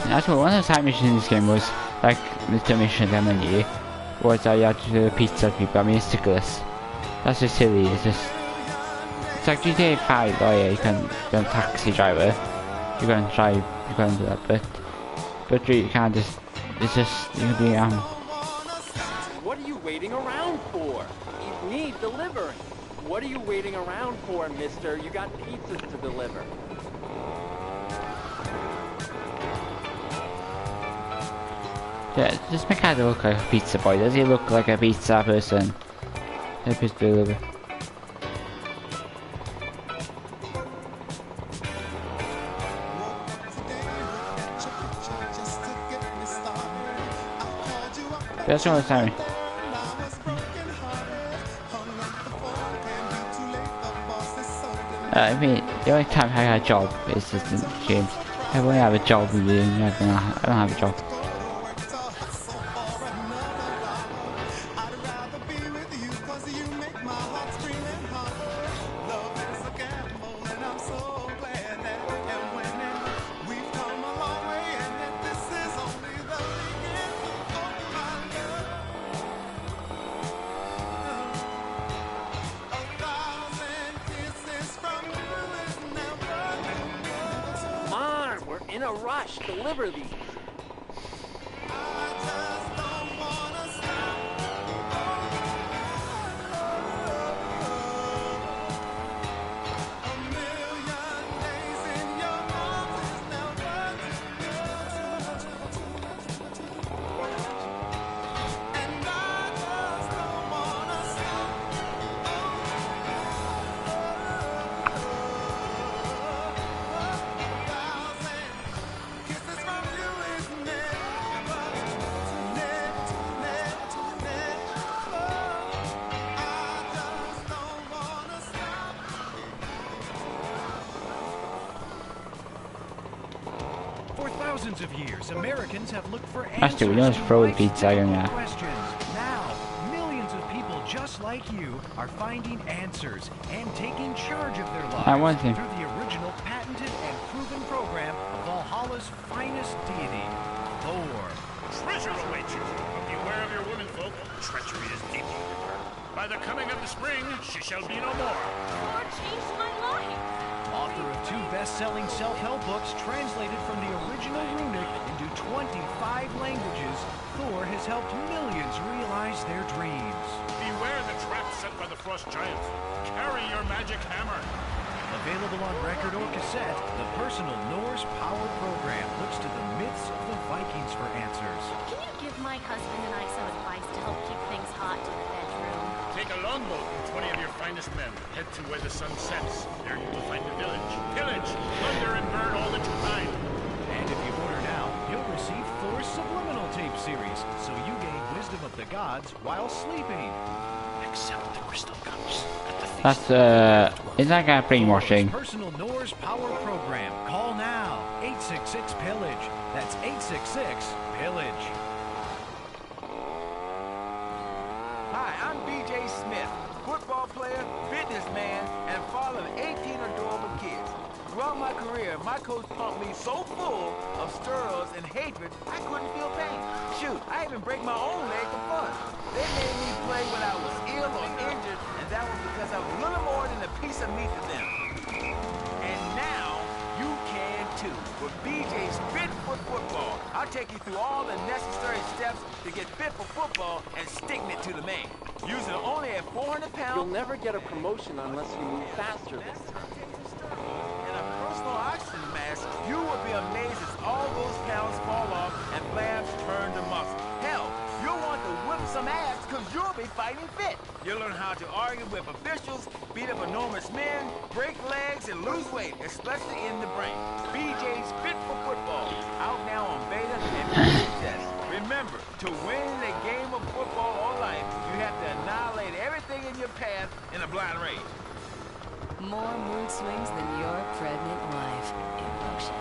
That's what one of the side missions in this game was, like the mission that many was that you had to do pizza to people. I mean, it's ridiculous. That's just silly. It's like GTA 5. Oh yeah, you can be a taxi driver. You can drive. You can do that, but you can't just. It's just, you can be, What are you waiting around for? You need delivering. What are you waiting around for, mister? You got pizzas to deliver. Yeah, just make Adam look like a pizza boy. Does he look like a pizza person? A pizza deliver. That's what I'm saying. I mean, the only time I had a job is just in games. I only have a job with you, I don't have a job. In a rush, deliver these. thousands of years, Americans have looked for That's answers true, we always to throw the life's pizza in difficult there. questions. Now, millions of people just like you are finding answers and taking charge of their I lives want him. through the original patented and proven program of Valhalla's finest deity, Thor. Treasure awaits you. Beware of your women folk. Treachery is deep within her. By the coming of the spring, she shall be no more. Thor changed my life. Author of 2 best-selling self-help books translated from the original runic into 25 languages, Thor has helped millions realize their dreams. Beware the trap set by the frost giant. Carry your magic hammer. Available on record or cassette, the personal Norse Power Program looks to the myths of the Vikings for answers. Can you give my husband and I some advice to help keep things hot in the bedroom? Take a longboat and 20 of your finest men. Head to where the sun sets. There you will find the village. Pillage, plunder, and burn all that you find. And if you order now, you'll receive Thor's Subliminal Tape Series, so you gain wisdom of the gods while sleeping. Accept the crystal cups at the That's is that guy brainwashing? Personal Norse Power Program. Call now. 866-PILLAGE. That's 866-PILLAGE. Hi, I'm BJ Smith, football player, businessman, and father of 18 adorable kids. Throughout my career, my coach pumped me so full of steroids and hatred, I couldn't feel pain. Shoot, I even break my own leg for fun. They made me play when I was ill or injured, and that was because I was little more than a piece of meat to them. And now, you can too. With BJ's Fit for Football, I'll take you through all the necessary steps to get fit for football and sticking it to the man. Using only a 400 pounds. You'll never get a promotion unless you move faster this time. And a personal oxygen mask, you will be amazed as all those pounds fall off and flabs turn to muscle. Hell, you'll want to whip some ass because you'll be fighting fit. You'll learn how to argue with officials, beat up enormous men, break legs, and lose weight, especially in the brain. BJ's Fit for Football, out now on beta and beta test. Remember, to win a game of football or life, you have to annihilate everything in your path in a blind race. More mood swings than your pregnant wife. Emotion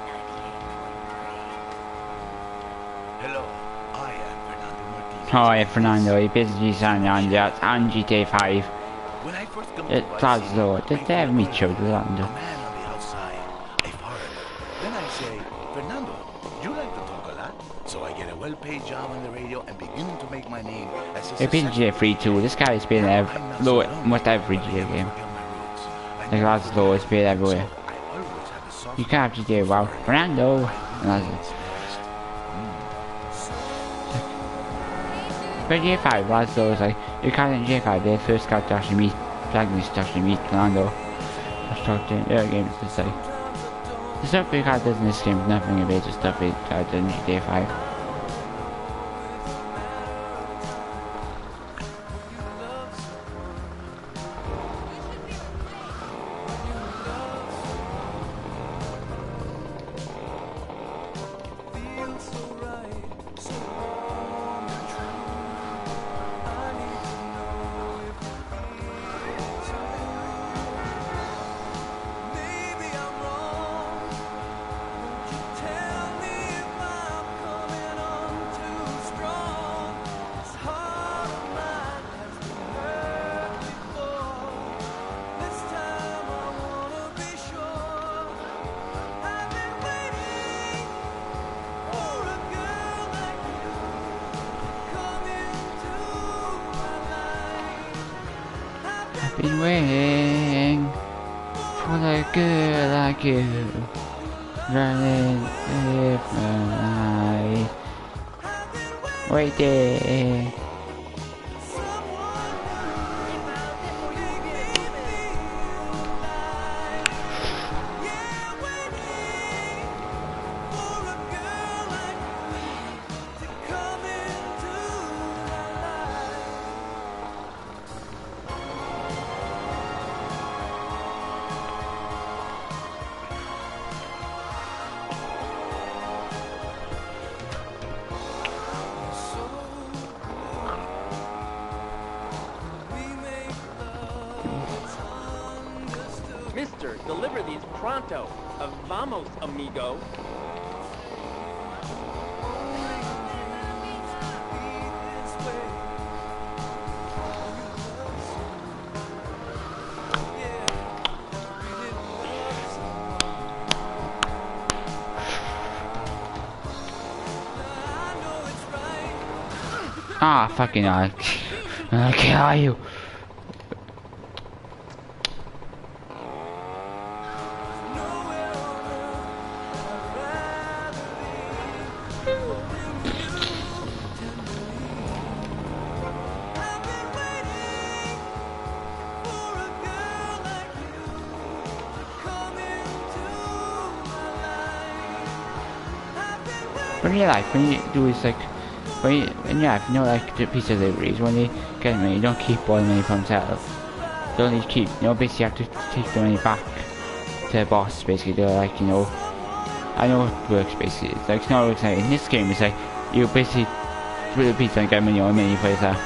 98.3. Hello, I am Fernando Martinez. Hi Fernando, i basically saying on GTA 5. When I first come It to does Vice though, City, det är mycket av det a landet. man on the outside, a foreigner. Then I say, Fernando, you like to talk a lot, so I get a well-paid job on the radio and begin to make my name as a I've been GTA 3 too, this guy's been almost every GTA game. The guy's low, it's been everywhere. You can't have GTA, wow, Fernando! And that's it. But GTA 5 was though, it's like, you can't in GTA 5, they first got to actually meet, Dragon's to actually meet Fernando. Let's talk to the other games, it's like, the stuff we got in this game is nothing about the stuff we got in GTA 5. Been waiting for a girl like you, running with my eyes, waiting. Mister, deliver these pronto. Vamos, amigo. Ah, fucking hell. I'll kill you. But in your life, when you do is like, in your life, you know, like the pizza deliveries, when you get money, you don't keep all the money for themselves. You don't need to keep, you know, basically you have to take the money back to the boss, basically. They're like, you know, I know it works basically. It's like, it's not works like in this game, it's like, you basically split the pizza and get money on money for yourself.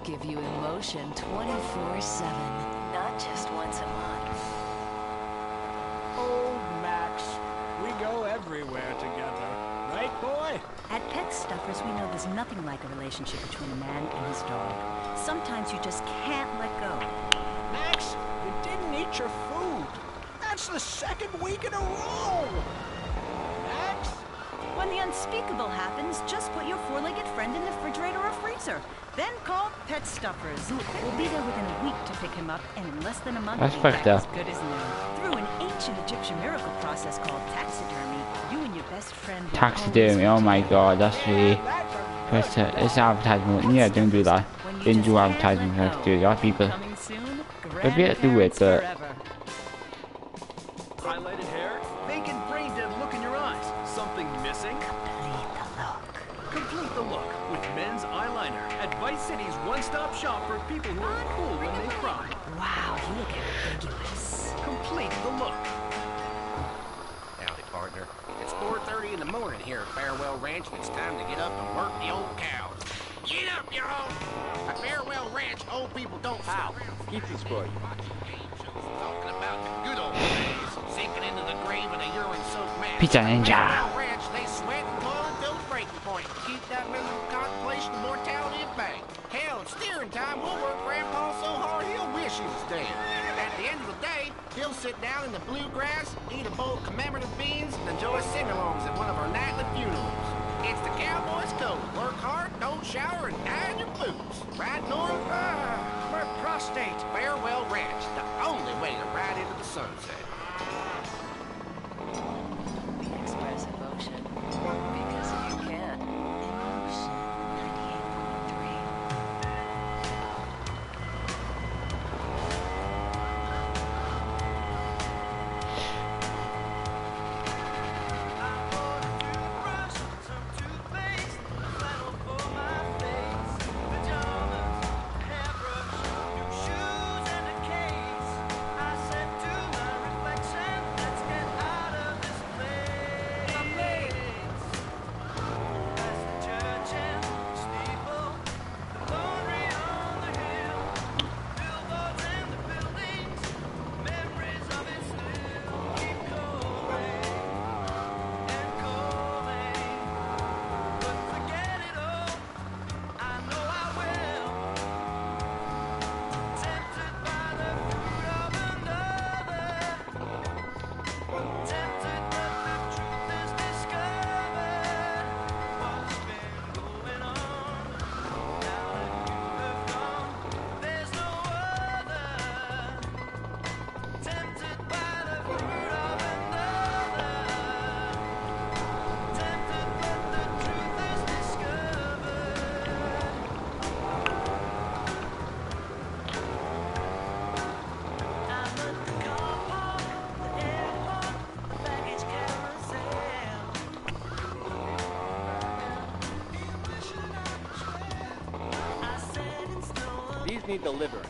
Give you emotion 24/7, not just once a month. Oh, Max, we go everywhere together. Right, boy? At Pet Stuffers, we know there's nothing like a relationship between a man and his dog. Sometimes you just can't let go. Max, you didn't eat your food. That's the second week in a row. Max? When the unspeakable happens, just put your four-legged friend in the refrigerator or freezer. Then call Pet Stuffers. We'll be there within a week to pick him up, and in less than a month, That's he'll be fucked back up. as good as new. Through an ancient Egyptian miracle process called taxidermy, you and your best friend will Taxidermy, oh my god, that's really... First, it's advertisement, yeah, don't do that. Didn't do advertisement, like, do a lot of people. They'll be able to do it, but... Highlighted hair? Vacant brain dead look in your eyes. Something missing? Complete the look with men's eyeliner at Vice City's one-stop shop for people who are cool when they cry. Wow, you look ambiguous. Complete the look. Howdy, partner. It's 4:30 in the morning here at Farewell Ranch, and it's time to get up and work the old cows. Get up, y'all! At Farewell Ranch, old people don't sit around. Keep this boy. Talking about the good old days, sinking into the grave in a urine-soaked mess. Pizza Ninja. Farewell Ranch, they sweat and toil until the breaking point to keep that miserable contemplation of mortality at bay. Hell, at steering time, we'll work Grandpa so hard he'll wish he was dead. At the end of the day, he'll sit down in the bluegrass, eat a bowl of commemorative beans, and enjoy sing-alongs at one of our nightly funerals. It's the cowboy's code. Work hard, don't shower, and die in your boots. Right, Norm? My prostate. Farewell Ranch, the only way to ride into the sunset. Express emotion because you can. Emotion 98.3. just need deliverance.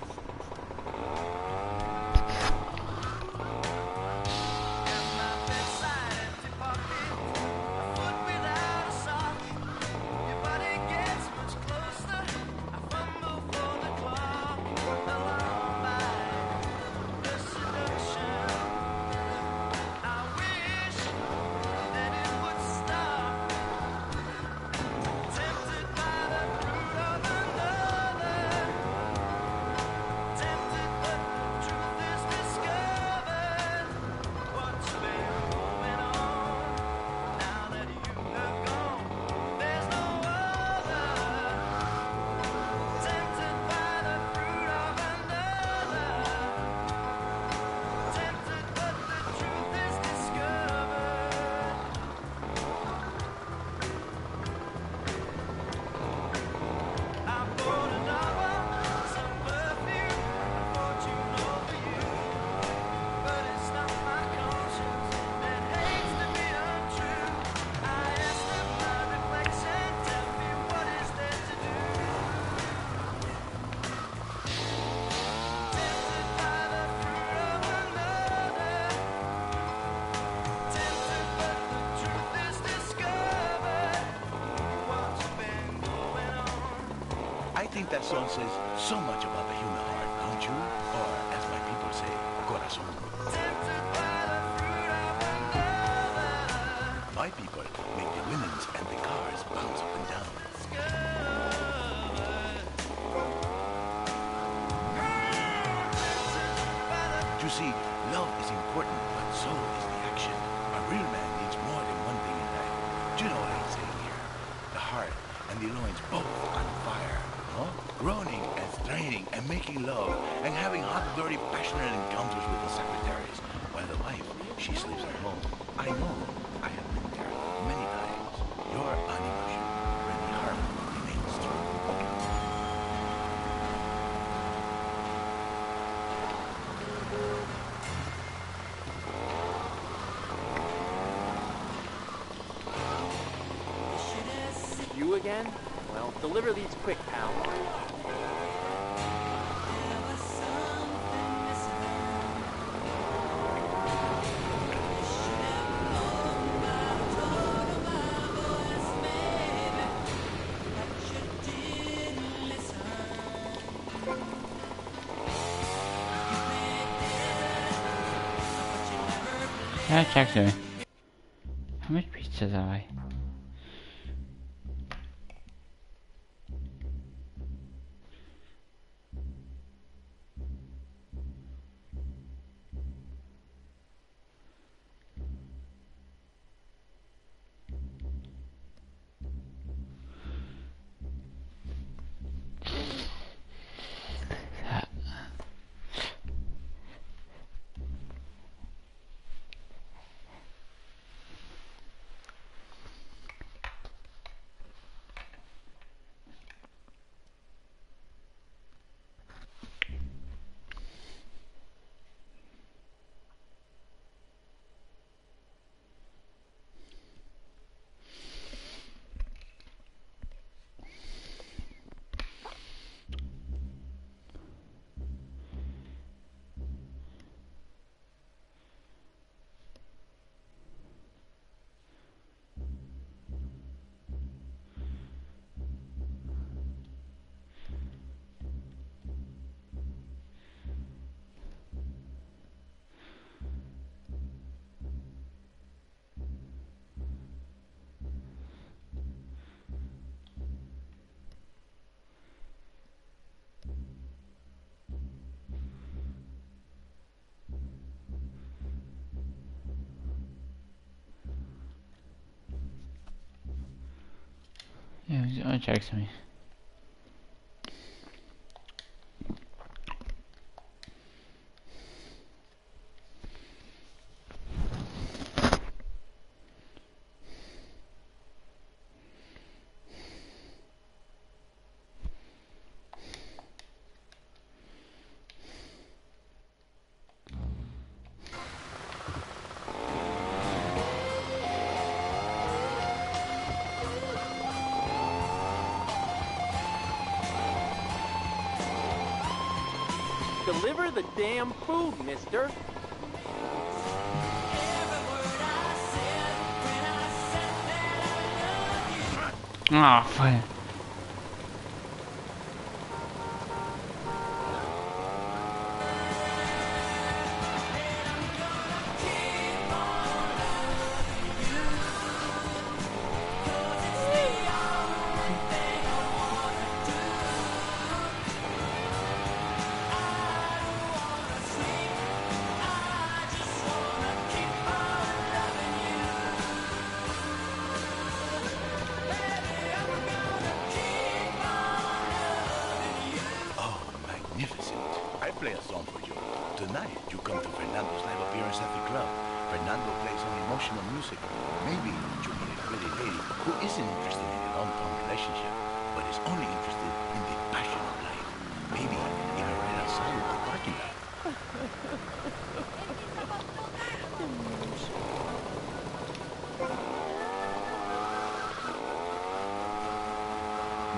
I think that song says so much about the human heart, don't you? Or, as my people say, corazón. My people make the women's and the cars bounce up and down. You see, love is important, but so is the action. A real man needs more than one thing in life. Do you know what I'm saying here? The heart and the loins both on fire. Huh? Groaning and straining and making love and having hot, dirty, passionate encounters with the secretaries, while the wife, she sleeps at home. I know. I have been there many times. Your animation when the heart remains true. You again? Well, deliver these quick, pal. Yeah, check there. How much pizza have I? Yeah, it checks me. Deliver the damn food, mister. Oh, fuck. Magnificent. I play a song for you. Tonight, you come to Fernando's live appearance at the club. Fernando plays some emotional music. Maybe you meet a pretty lady who isn't interested in a long-term relationship, but is only interested in the passion of life. Maybe even right outside of the parking lot.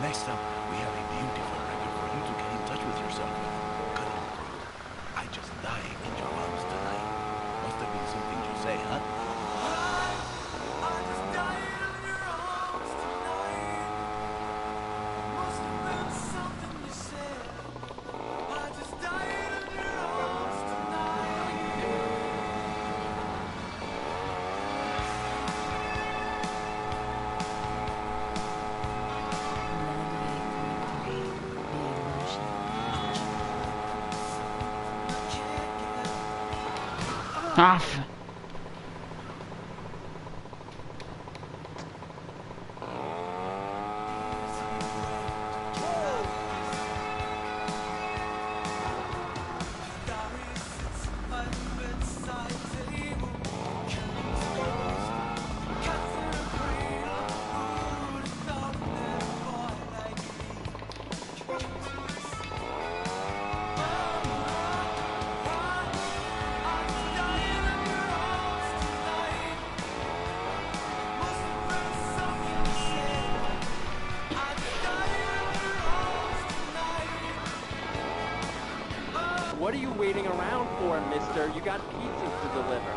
Next up, we have a beautiful record for you to get in touch with yourself with. Come on, bro. I just died in your arms tonight. Must have been something you say, huh? Off. What are you waiting around for, mister? You got pizzas to deliver.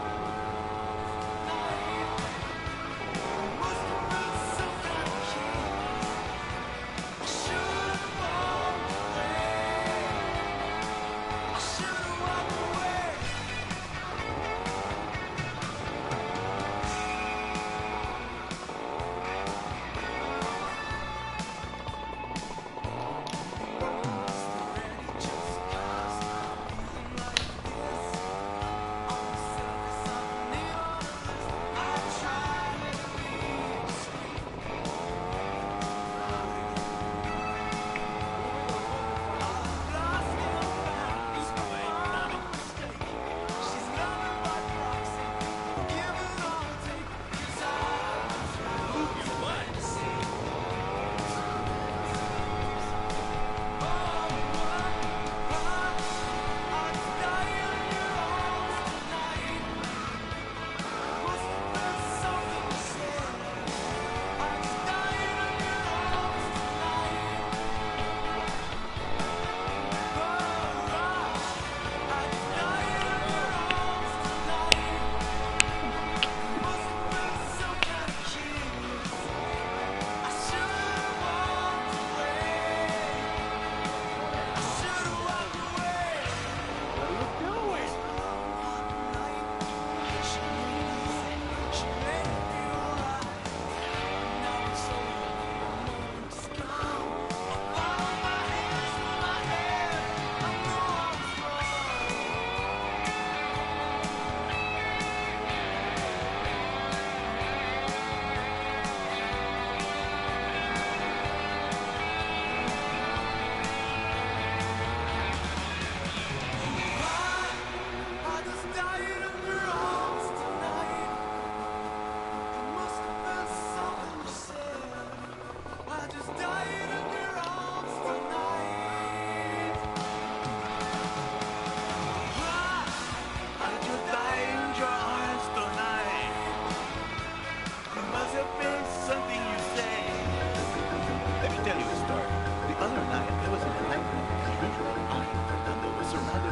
Tell you a story. The other night, I was in a nightclub, and I, Fernando, was surrounded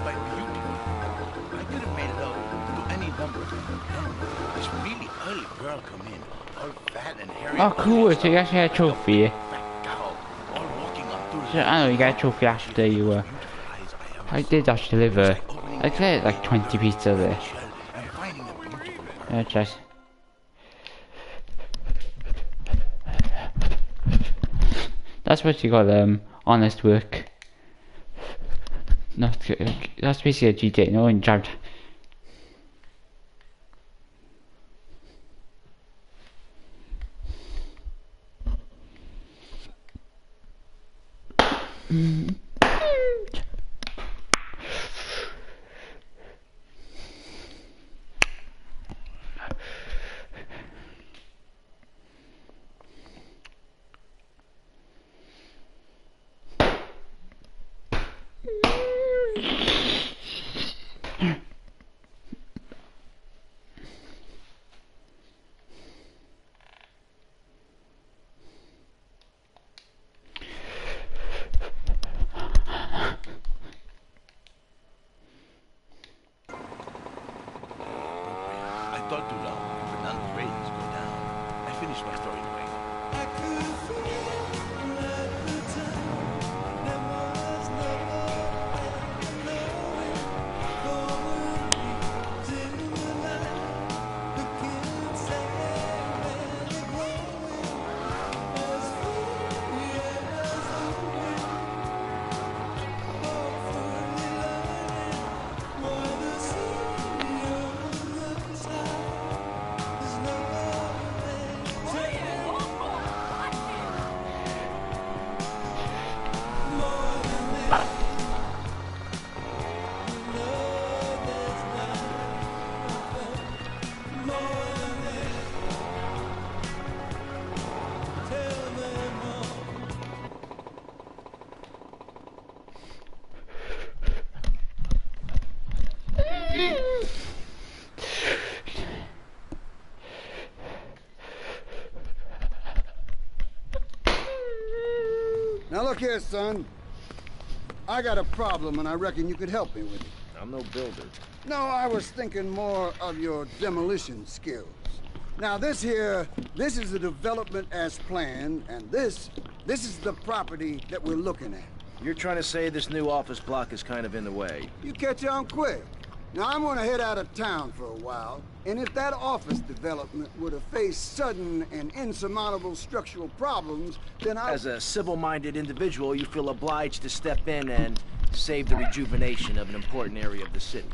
girl come in, all fat and hairy. Oh, cool. So you actually had a trophy. So, I know you got a trophy after you I did actually deliver. I cleared like 20 pieces there. Just. That's what you call honest work. Not that's basically a GTA. No one jumped. Talk too long. Fernando's ratings go down. I finished my story anyway. Now look here, son. I got a problem, and I reckon you could help me with it. I'm no builder. No, I was thinking more of your demolition skills. Now this is the development as planned, and this is the property that we're looking at. You're trying to say this new office block is kind of in the way. You catch on quick. Now I'm gonna head out of town for a while, and if that office development were to face sudden and insurmountable structural problems, then As a civil-minded individual, you feel obliged to step in and save the rejuvenation of an important area of the city.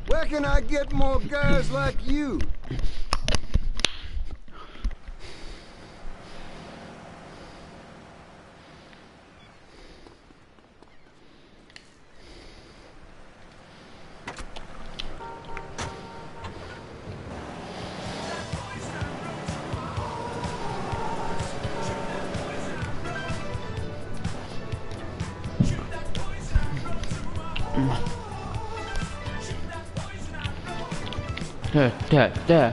Where can I get more guys like you? There.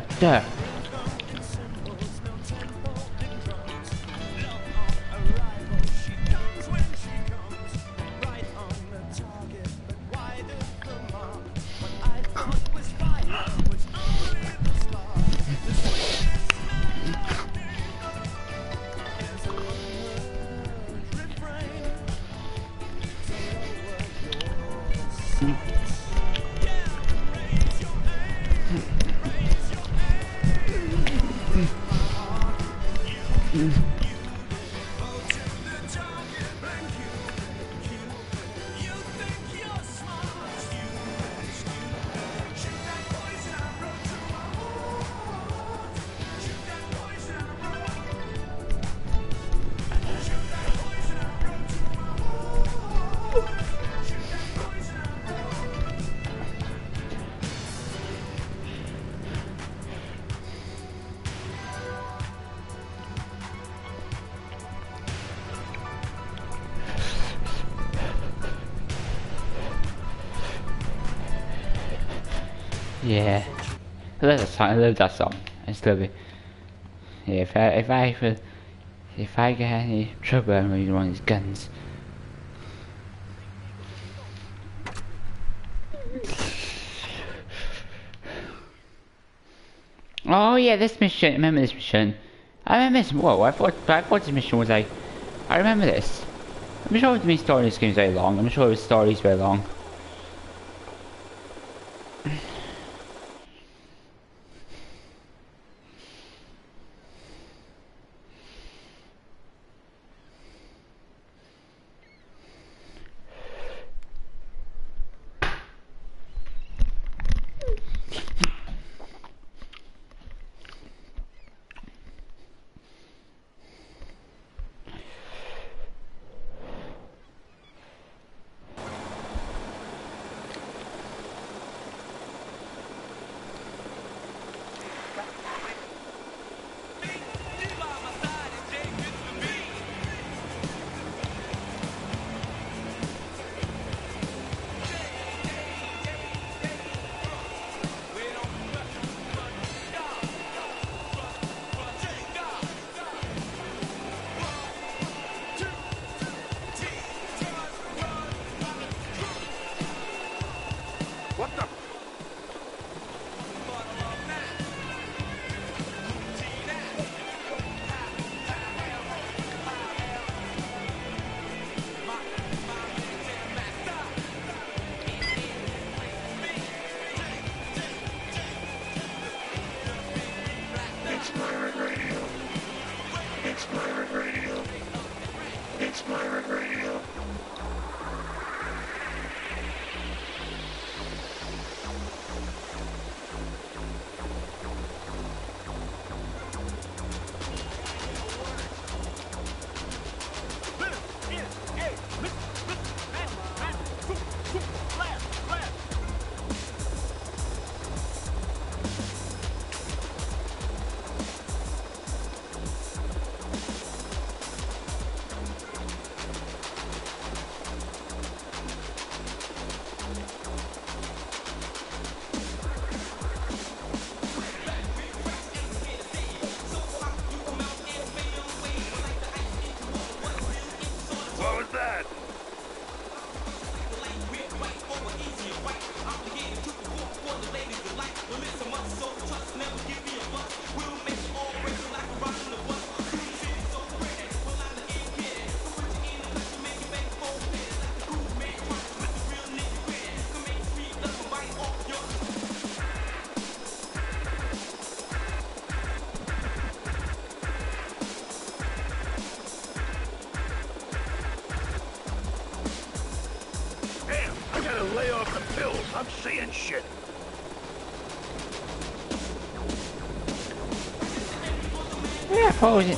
Yeah, I love that song. It's lovely. Yeah, if I get any trouble with one of these guns, Oh yeah, this mission. I remember this mission. I remember this. Whoa, I thought this mission was like. I remember this. I'm sure the main story in this game is very long. I'm sure the story is very long. Lay off the pills. I'm seeing shit. Yeah, pose it.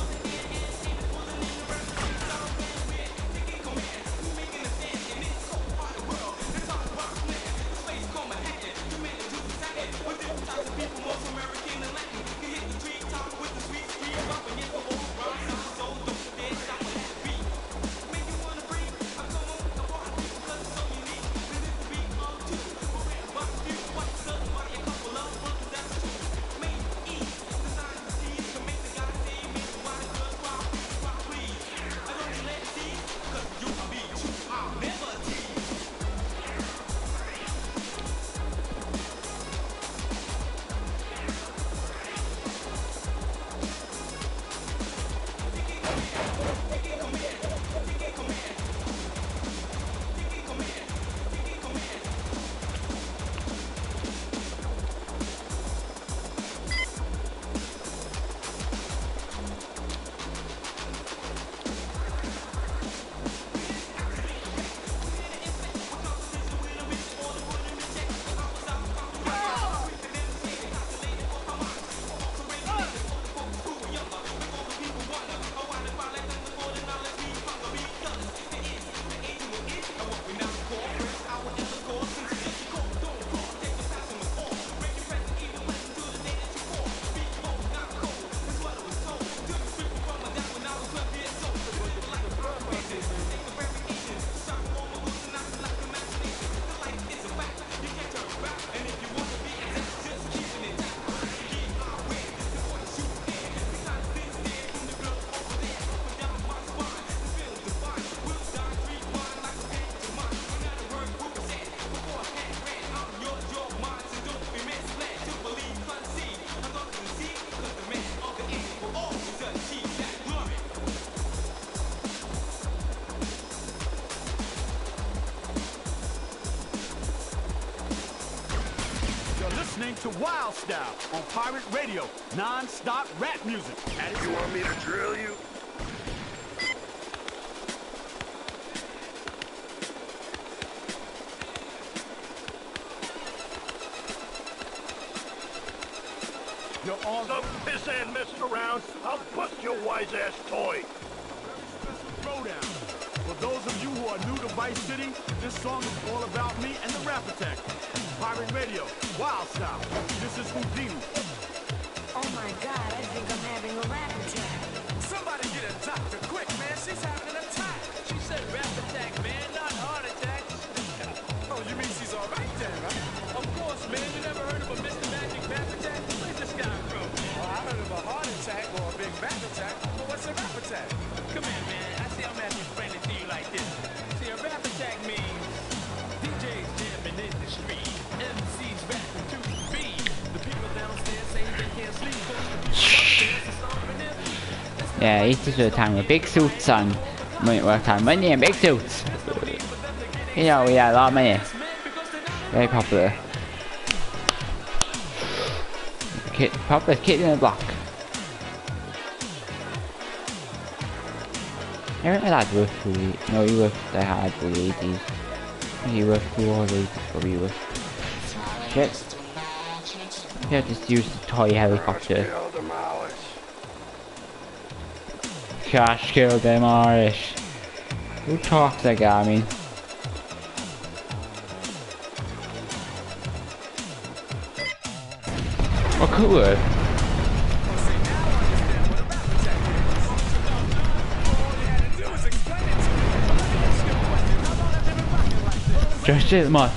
to Wild Style on Pirate Radio, non-stop rap music. You want me to drill you? You're on some piss and messing around. I'll bust your wise-ass toy. Throwdown. For those of you who are new to Vice City, this song is all about me and the Rap Attack. Pirate Radio, Wild Style. This is Houdini. Oh my God, I think I'm having a rap attack. Somebody get a doctor quick, man. She's having an attack. She said rap attack, man, not heart attack. Oh, you mean she's all right then, right? Of course, man. You never heard of a Mr. Magic rap attack? Where's this guy from? Well, I heard of a heart attack or a big back attack, but what's a rap attack? Come here, man. I see I'm having explain it to you like this. See, a rap attack means DJs jamming in the street, MCs rapping to the beat. The people downstairs saying they can't sleep, cause the people upstairs are stomping their feet. Yeah, this is the time with big suits on. What time? Money and big suits. You know, we got a lot of money. Very popular. Popular kid in the block. I remember that worked for the... No, he worked the hard for the 80s. He worked through all the 80s, but we worked. Shit. Yeah, just use the toy helicopter. Cash killed them Irish. Who talks like that, I mean? Oh, cool. Just it, man.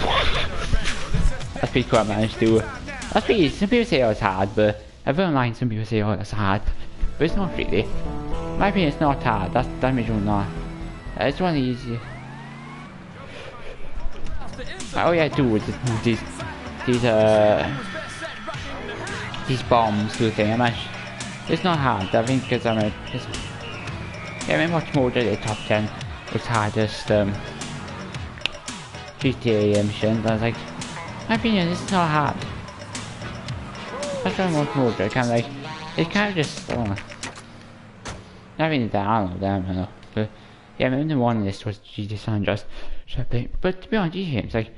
That's pretty cool I managed to do. That's pretty, some people say it's hard, but I've heard online some people say oh it's hard. But it's not really. In my opinion it's not hard, that's damage or not. It's one easy. Oh yeah, dude, these bombs sort of thing. It's not hard, I think because yeah, I mean much more than the top 10 was hardest GTA missions. I was like, in my opinion, this is not hard. That's why I want more. I kind of like, it's kind of just, I don't know. Not really that, I don't know. But yeah, I mean, the one on this was GTA San Andreas. But to be honest, these games, like,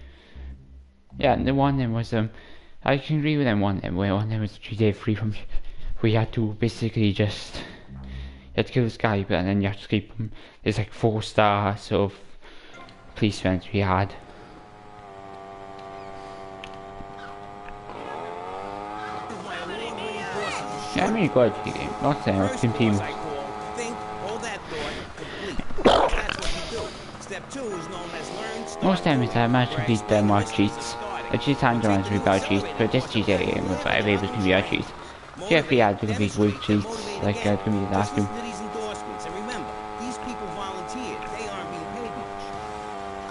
yeah, the one then was, I can agree with them one then, where one then was GTA 3 from, where you had to basically just, you had to kill this guy, but then you have to escape him. There's like 4 stars sort of policemen we had. Yeah, I mean, good game. Not saying it's team. Think, hold that thought, complete. That's what you do. Step 2 is known as learn. Most times I managed to beat them with cheats. The cheats hand reminds me about cheats, but this GTA game was able to be without cheats. GFB had to be with cheats, like it can be the last two. And remember, these people volunteered. They aren't being paid much.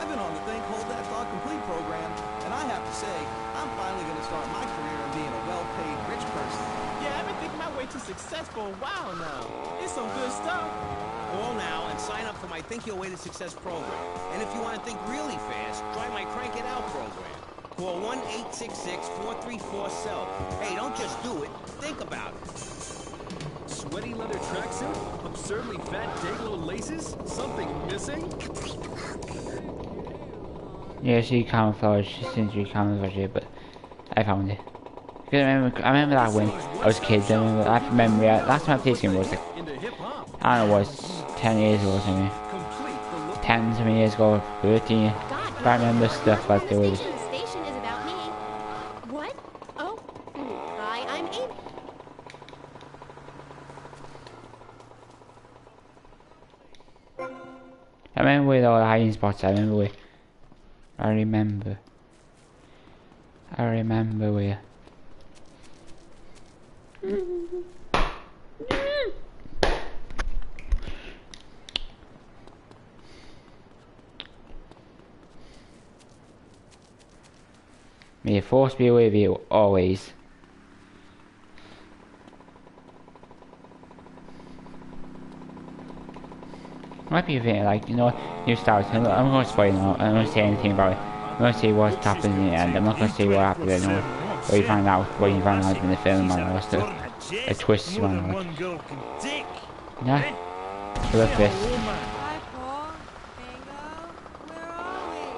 I've been on the Think Hold That Thought Complete program, and I have to say, I'm finally going to start my career in being a well-paid rich person. Yeah, I've been thinking my way to success for a while now. It's some good stuff. Call now and sign up for my Think Your Way to Success program. And if you want to think really fast, try my Crank It Out program. Call 1-866-434-SELF. Hey, don't just do it. Think about it. Sweaty leather tracksuit? Absurdly fat Dayglow laces? Something missing? Yeah, she camouflage, since we camouflage it, but I found it. Because I remember that when I was a kid. I remember last time I played this game was like, I don't know, it was 10 years ago or something. 10 something years ago, 13. But I remember stuff like there was. I remember with all the hiding spots, I remember where. May the force be with you always. Might be a bit like, you know, new stars. I'm not going to spoil it. I'm not going to say anything about it. I'm going to say what's happening in the end. I'm not going to say what happened. where you find out what you find out in the film, and what's the twist you want to watch. Yeah, I love this.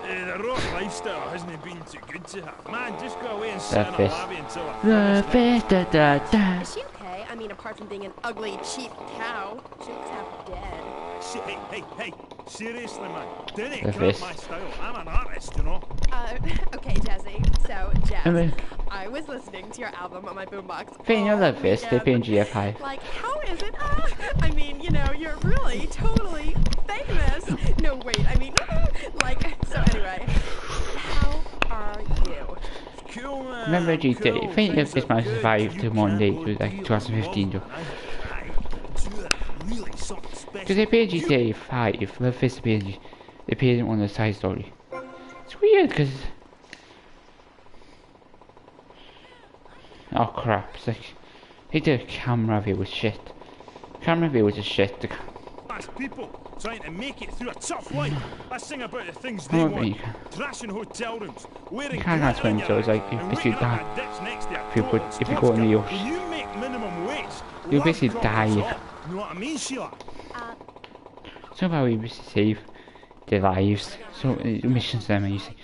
The rock lifestyle hasn't been too good to her. Man, just go away and sit in a lobby until Is she okay? I mean, apart from being an ugly, cheap cow, she looks half dead. Hey, seriously, man. Didn't cut my style. I'm an artist, you know. Okay, Jesse. So, Jess, I was listening to your album on my boombox. Thing I love this, the PNG High. Like, how is it? I mean, you know, you're really totally famous. No, wait, I mean, like, so anyway, how are you? Cool, man. Remember GTA? I think if this man survived to Monday to like 2015 though. Because they played GTA 5, the first page, they played it on the side story. It's weird because... Oh crap, it's like... the camera view was shit. Camera view was just shit. People trying to make it through a tough life. I sing about the things they want. Trashing hotel rooms, wearing can't swim, so it's like you basically die. If you go in the ocean, you make minimum wage. you basically die. You know what I mean, Sheila? Somehow we basically save their lives. So missions them, you see.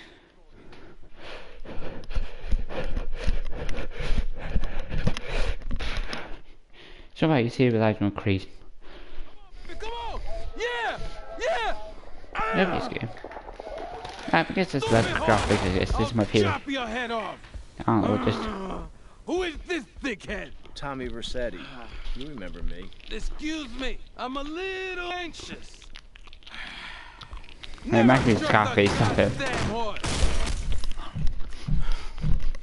Somehow you save their lives when crazy. I love this game. I guess it's less graphics. This is my favorite. I don't know, just. Who is this dickhead? Tommy Vercetti. You remember me? Excuse me, I'm a little anxious. I imagine it's Scarface stuff it.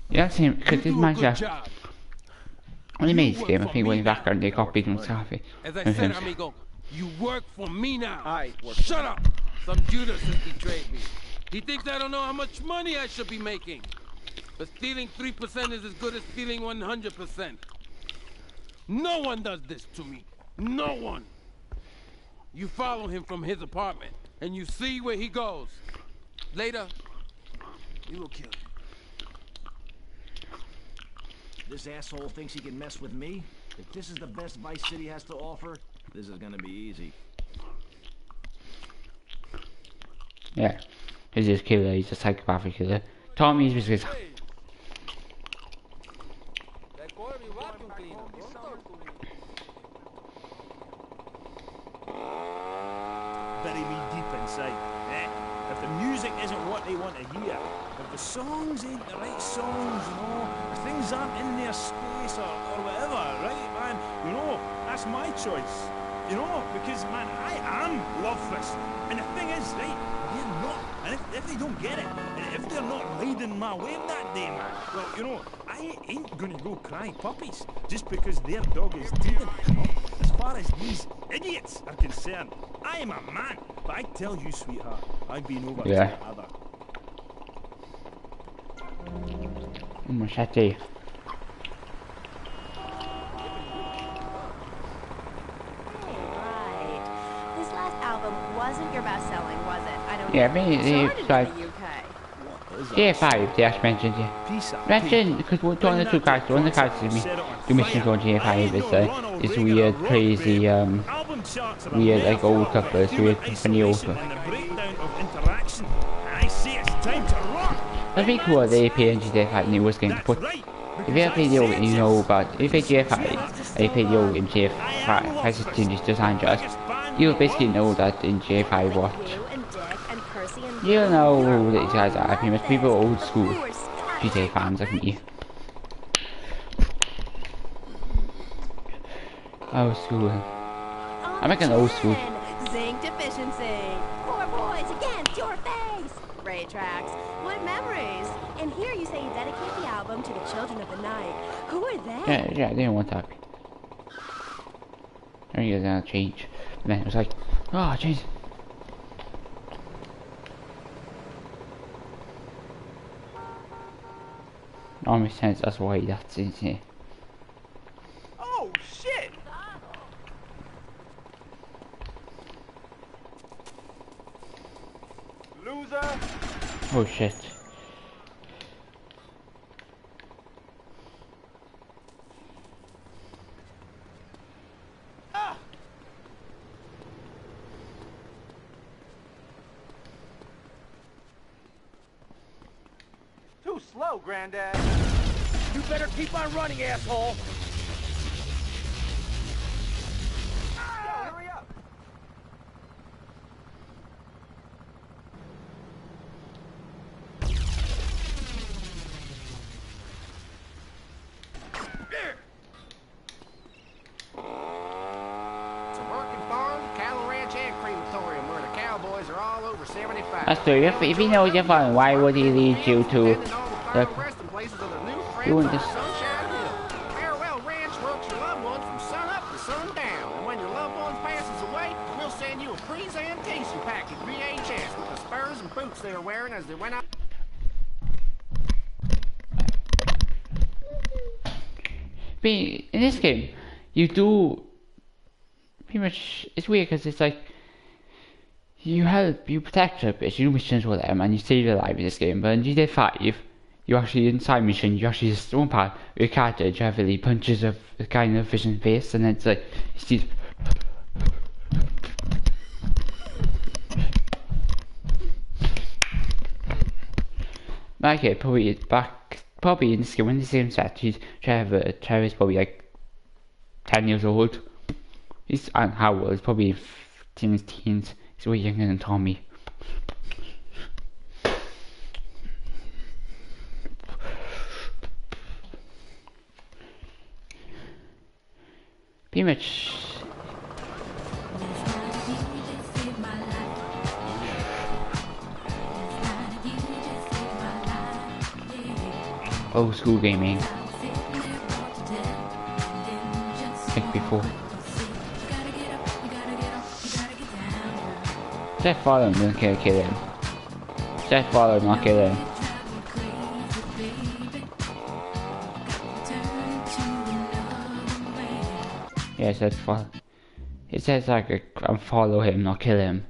Yeah, I've seen because this match when they made this game, I think when back and they copied from Scarface. As I said, amigo, you work for me now. Shut up! Some Judas has betrayed me. He thinks I don't know how much money I should be making. But stealing 3% is as good as stealing 100%. No one does this to me. No one. You follow him from his apartment, and you see where he goes. Later, he will kill you. This asshole thinks he can mess with me? If this is the best Vice City has to offer, this is gonna be easy. Yeah, he's just killer, he's a psychopathic killer. Tommy's just his... Bury me deep inside. If the music isn't what they want to hear, if the songs ain't the right songs, you know, if things aren't in their space or whatever, right, man, you know, that's my choice. You know, because, man, I am Loveless. And the thing is, right, they're not. And if they don't get it, and if they're not riding my wave that day, man, well, you know, I ain't gonna go cry puppies just because their dog is dead. You know? As far as these idiots are concerned, I am a man. But I tell you, sweetheart, I've been over to the other. Machete. Wasn't your best selling, was it? I don't know. Yeah, I mean, it's like GTA 5, they actually mentioned mentioned because one of the two characters, one of the characters do missions on GTA 5 is weird, crazy, weird like old couples, weird funny old couple. I think cool they play in GTA 5 newest game, but if you ever play the old game, you know about if you play GTA 5 and you play the old game GTA 5 16 just Los Angeles, you'll basically know that in GTA 5 what. You know who these guys are, pretty much people old school GTA fans like me. Old school. I'm like an old school. Zinc deficiency. 4 boys against your face. Ray tracks. What memories? And here you say you dedicate the album to the children of the night. Who are they? Yeah, they don't want that. I think it's gonna change. And then it was like, oh jeez. All makes sense, that's why that's in here. Oh shit! Loser! Oh shit. slow, Granddad. You better keep on running, asshole. Hurry up. It's a working farm, cattle ranch, and crematorium where the cowboys are all over 75. That's true. If he knows you're fun, why would he lead you to the... You wouldn't just... Sunshine Hill. Farewell Ranch works your loved ones from sun up to sundown. And when your loved one passes away, we'll send you a presentation package VHS with the spurs and boots they were wearing as they went out. In this game, you do pretty much. It's weird because it's like you protect a bit, you do missions with them, and you stay alive in this game. But in GTA 5, you actually inside mission, you actually just one part your character heavily punches a guy in the vision face, and then it's like you see. Okay, probably in this game, when this game set, Trevor's probably like 10 years old. He's how old? He's probably in his teens. He's way younger than Tommy. Pretty much. Old school gaming, like before. Just follow him, don't kill him. Just follow him, not kill him. Yeah, it says follow. It says like follow him, not kill him.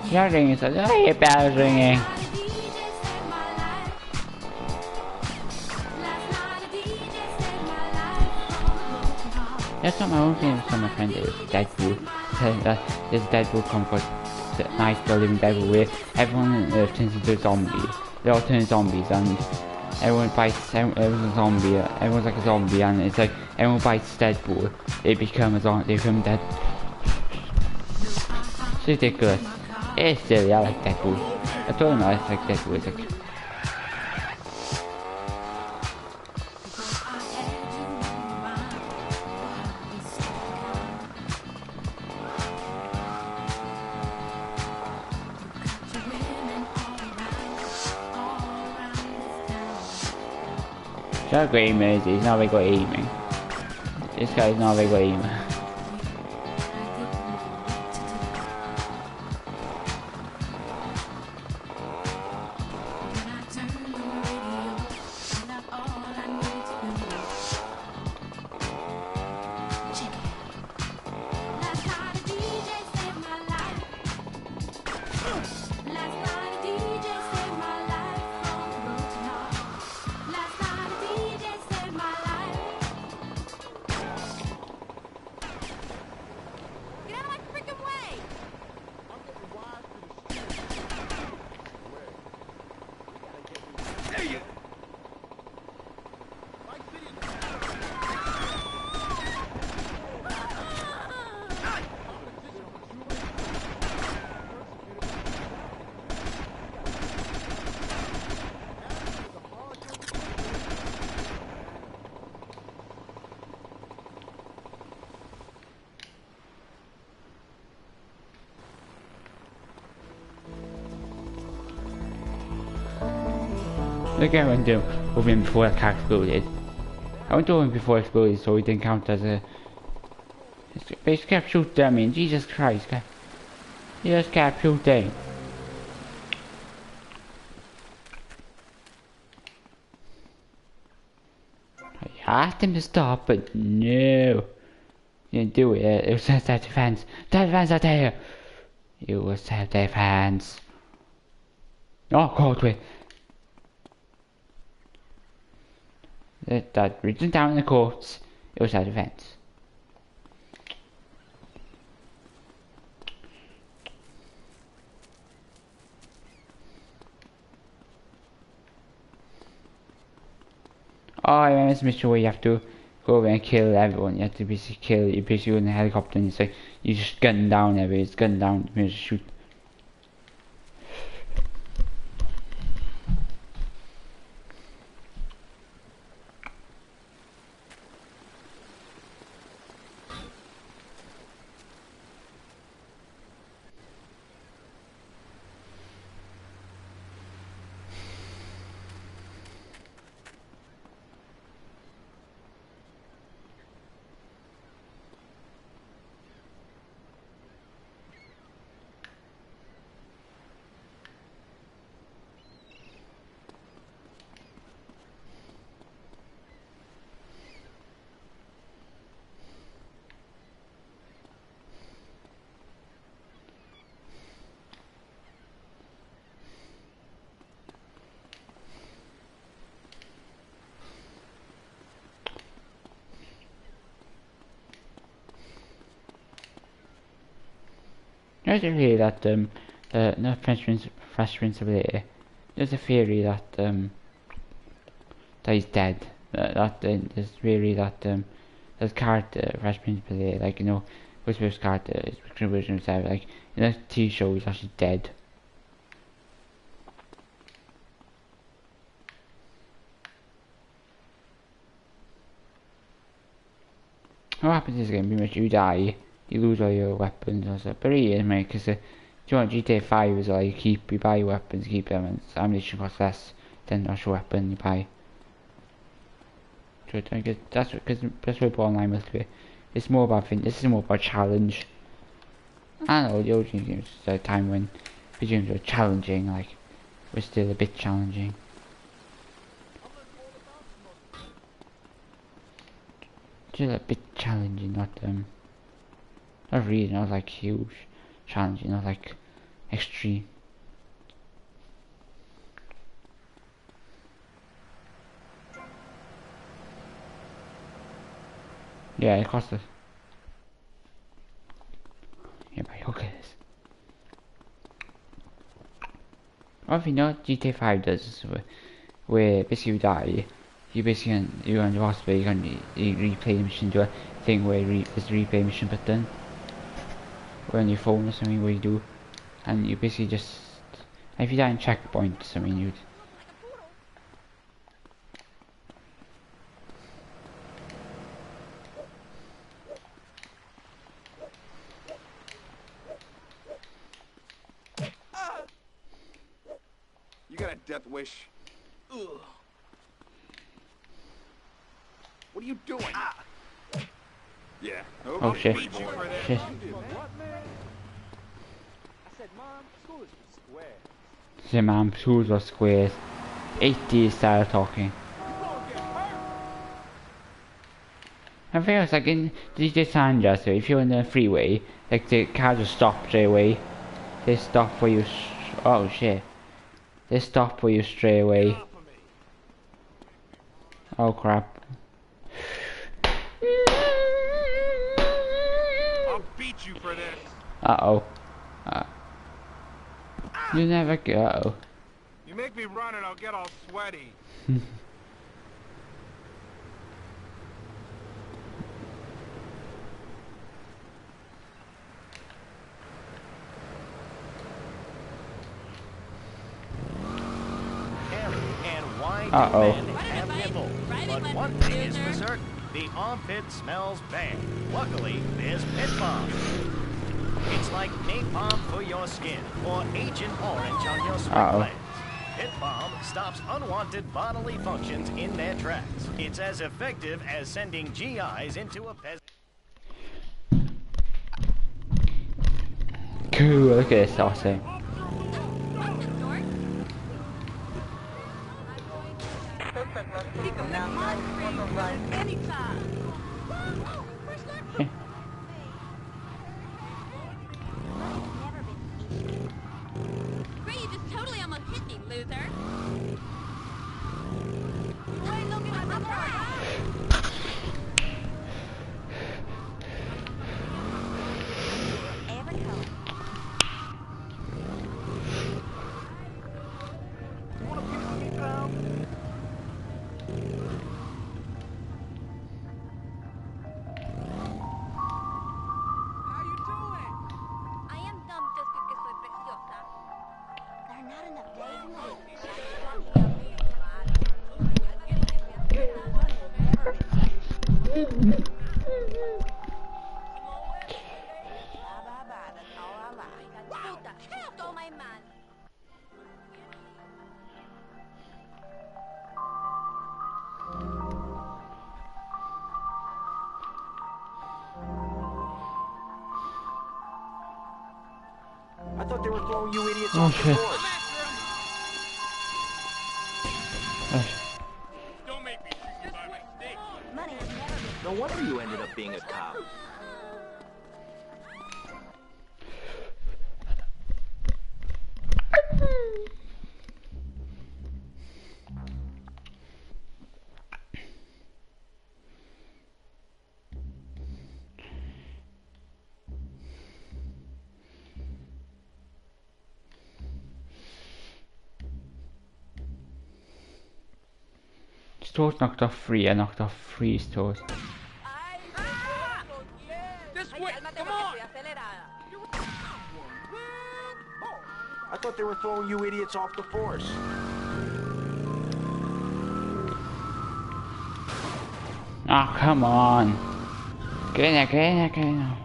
Your ring is like, oh, your bell is ringing. That's not my own thing, it's not my friend, it's Deadpool. There's Deadpool comfort, nice building Deadpool where everyone on Earth turns into a zombie. They all turn zombies and everyone bites, everyone's a zombie, everyone's like a zombie, and it's like everyone bites Deadpool, they become a zombie, they become dead. It's ridiculous. It's silly, I like Deadpool. I told him I like Deadpool, it's like... That gamer is he's not very good at aiming. This guy's not very good at aiming. Look at what I do with him before the car exploded. I went to him before it exploded so he didn't count as a... But he just kept shooting at me, and Jesus Christ. He just kept shooting. I asked him to stop, but no. He didn't do it. It was just that defense. That defense out there. You will have their hands. Oh, God, wait. That written down in the quotes. It was at events. Oh, I remember this mission where you have to go over and kill everyone. You have to basically kill. You basically in a helicopter and it's like you just gun down everybody. It's gun down. You just shoot. There's a theory that no Fresh Prince of Bel-Air. There's a theory that that he's dead. There's a theory that there's character Fresh Prince of Bel-Air, like you know, Whisper's character is version of himself. Like in the TV show, he's actually dead. What happens in this game? Pretty much you die. You lose all your weapons or stuff. But it is, mate, because GTA 5 is like you buy weapons, keep them, and ammunition costs less than the actual weapon you buy. So I guess that's what online must be. It's more about this is more about challenge. I know the old games was a time when video games were challenging, like we're still a bit challenging. Still a bit challenging, not really, not like huge challenging, not like extreme. Yeah, it cost us. Yeah, but look at this. What if you know what GTA 5 does is where basically you die, you basically you're on the hospital, you replay the mission, do a thing where there's a replay mission button. Or on your phone or something where you do, and you basically just, if you die in checkpoints, I mean you'd You got a death wish? Ugh. What are you doing? Yeah. oh shit. Shit. Say mom, schools are squares. 80 style talking. I feel it's like in GTA San Andreas, so if you're in the freeway, like the car just stops straight away. They stop for you. Oh shit. They stop for you straight away. Oh crap. I'll beat you for this. Uh-oh. You never go. You make me run and I'll get all sweaty. Uh-oh. Have nibble. But one thing is for certain, the armpit smells bad. Luckily, there's Pit Bomb. It's like napalm for your skin, or Agent Orange on your spring legs. Pit Bomb stops unwanted bodily functions in their tracks. It's as effective as sending GIs into a peasant. Cool, look at this, awesome. I thought they were throwing you idiots Oh, off the shit. board. No wonder you ended up being a cop. Stores knocked off 3, I knocked off 3 stores. This way, come on! I thought they were throwing you idiots off the force. Oh, come on. Get in there, get in there, get in there.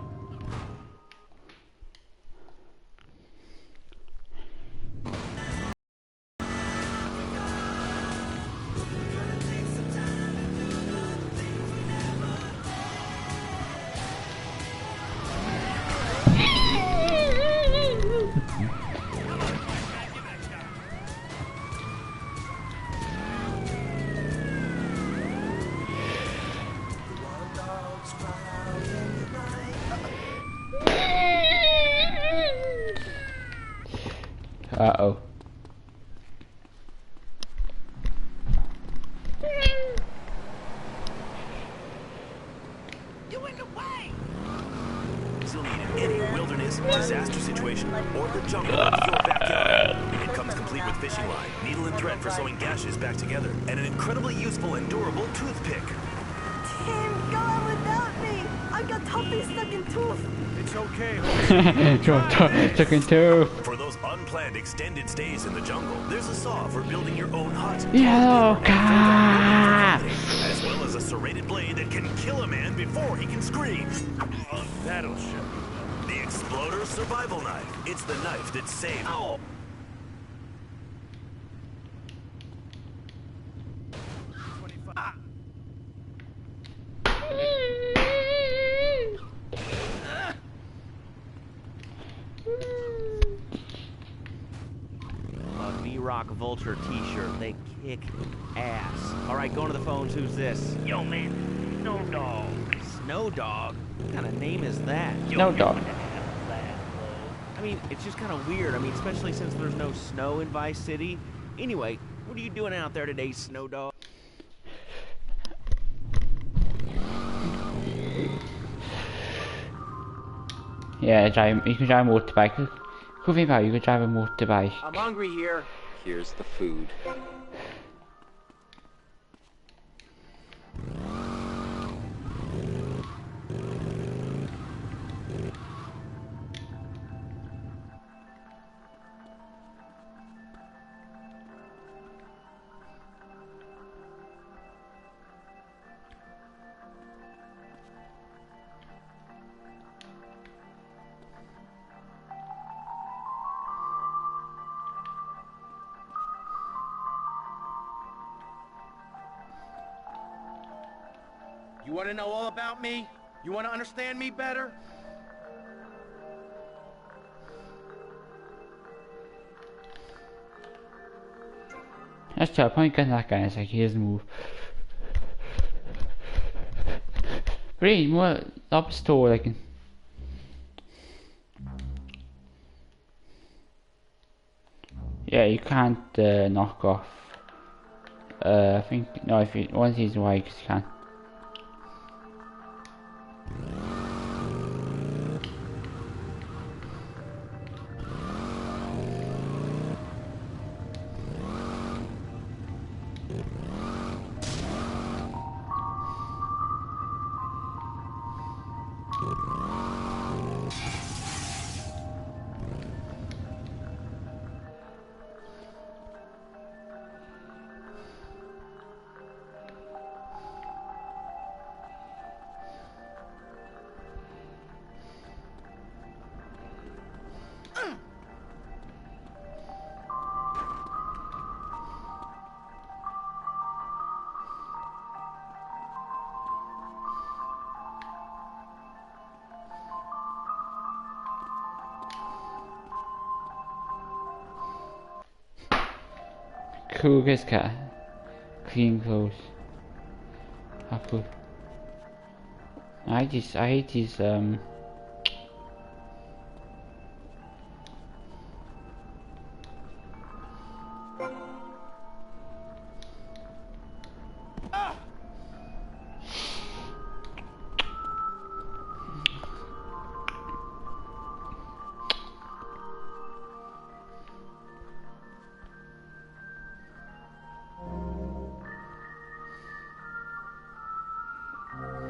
Uh-oh. Still need any wilderness, disaster situation, or the jungle in your backyard. It comes complete with fishing line, needle and thread for sewing gashes back together, and an incredibly useful and durable toothpick. Tim, go on without me. I got topping stuck in tooth. It's okay. Chicken too. For those unplanned extended stays in the jungle, there's a saw for building your own hut. Yellow cat. As well as a serrated blade that can kill a man before he can scream. That'll show. The Exploder Survival Knife. It's the knife that saved. Oh. V-Rock Vulture t-shirt. They kick ass. All right, going to the phones. Who's this? Yo, man. Snow Dog. Snow Dog? What kind of name is that? Snow Dog. I mean, it's just kind of weird. I mean, especially since there's no snow in Vice City. Anyway, what are you doing out there today, Snow Dog? Yeah, you can drive a motorbike. Who think about you could drive a motorbike? I'm hungry here. Here's the food. You want to know all about me? You want to understand me better? That's the point, because that guy is like, he doesn't move. Really, more up store, like. Yeah, you can't knock off. I think, no, if you, one season why, because you can't. cool this cat. Clean clothes. Apple. I hate these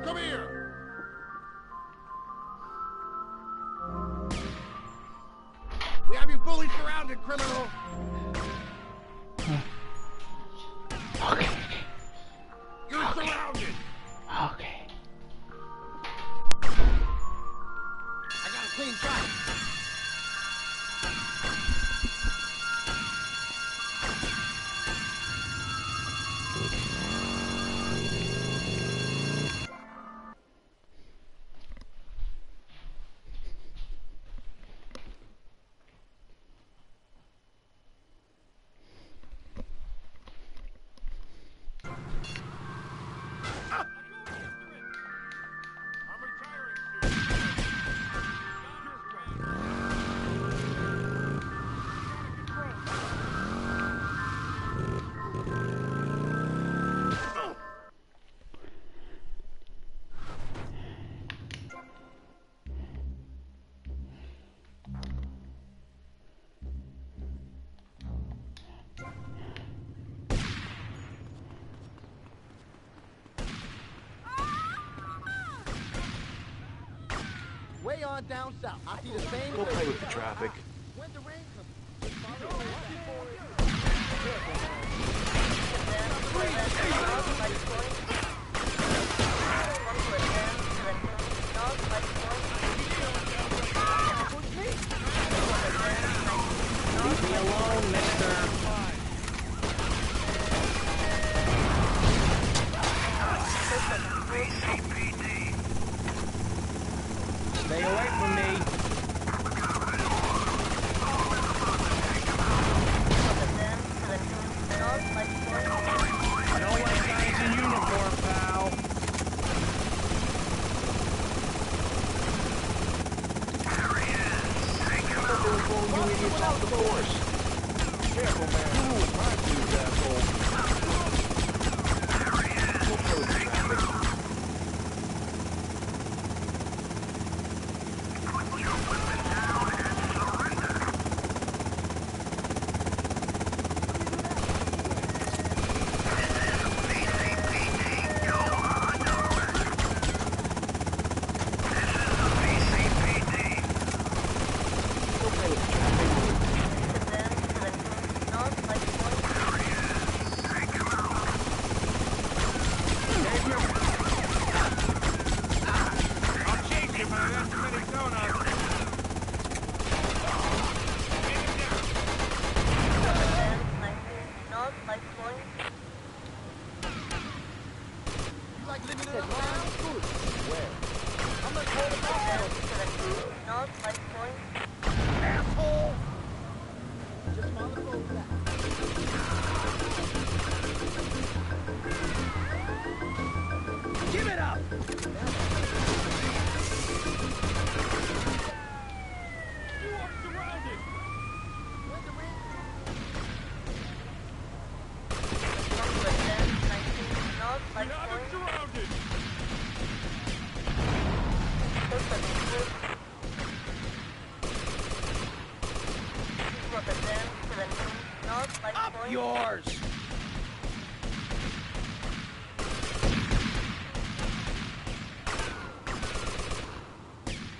Come here! We have you fully surrounded, criminal! Okay. You're surrounded! Okay. I got a clean shot. Way on down south. I see the same. Go play with the traffic. When the rain Leave me alone, mister. Stay away from me. No white guys in uniform, pal. You idiots off the course. Careful, man. Ooh, my dude's asshole. Go play with the traffic. Give it up! Up yours!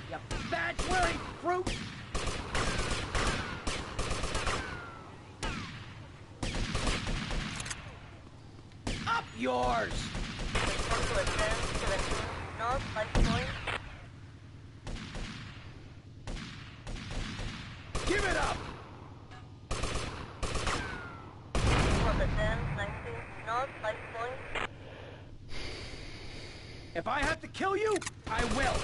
You badge-wearing fruit! Up yours! Give it up! If I have to kill you, I will.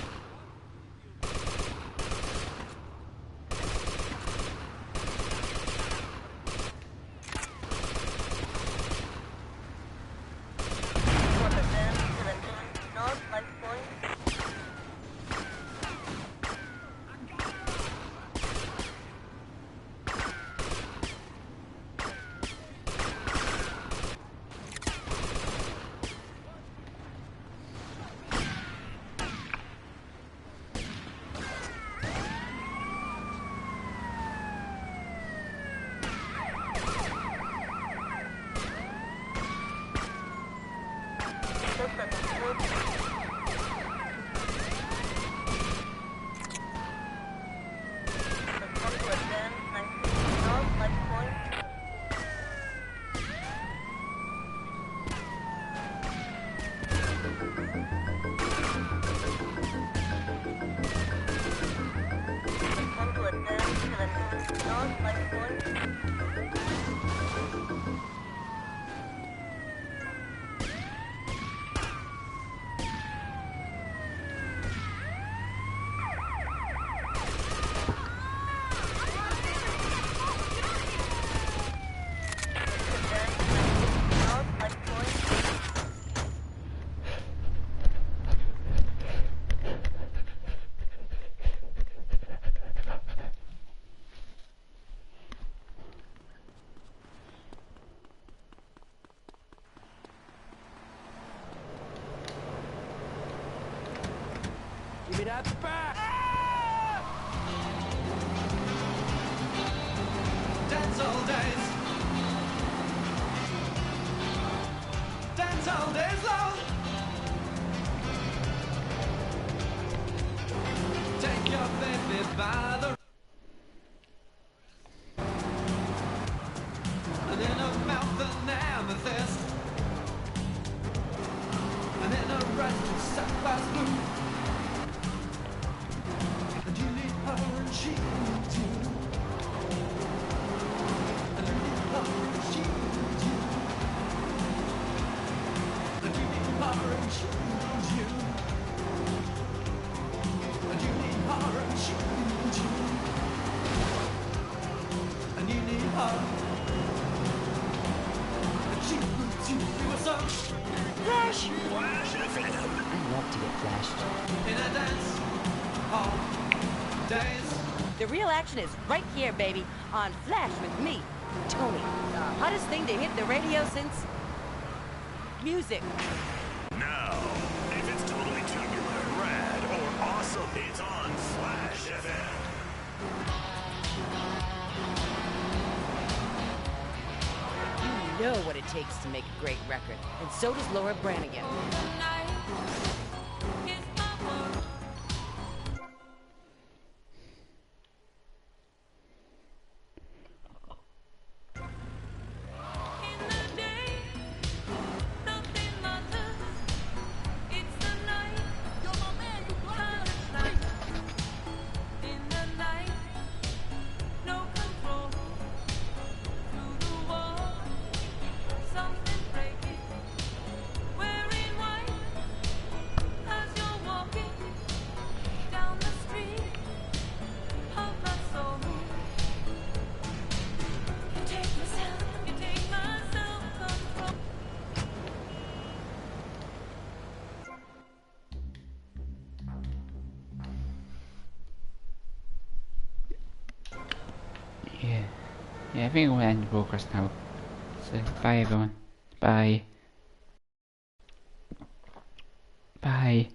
Give me that back! Dance all days. Dance all days long. Take your baby by the and in her mouth an amethyst, and in her red sapphire blue. And you need her and she needs you. And you need her and she needs you. And you need her and she needs you. And you need her and she needs you. And you need her and she needs you. You were so Flash! I love to get flashed. In a dance hall days. The real action is right here, baby, on Flash with me, Tony. The hottest thing to hit the radio since music. Now, if it's totally tubular, rad, or awesome, it's on Flash FM. You know what it takes to make a great record, and so does Laura Branigan. Yeah, I think we'll end the broadcast now. So, bye everyone. Bye. Bye.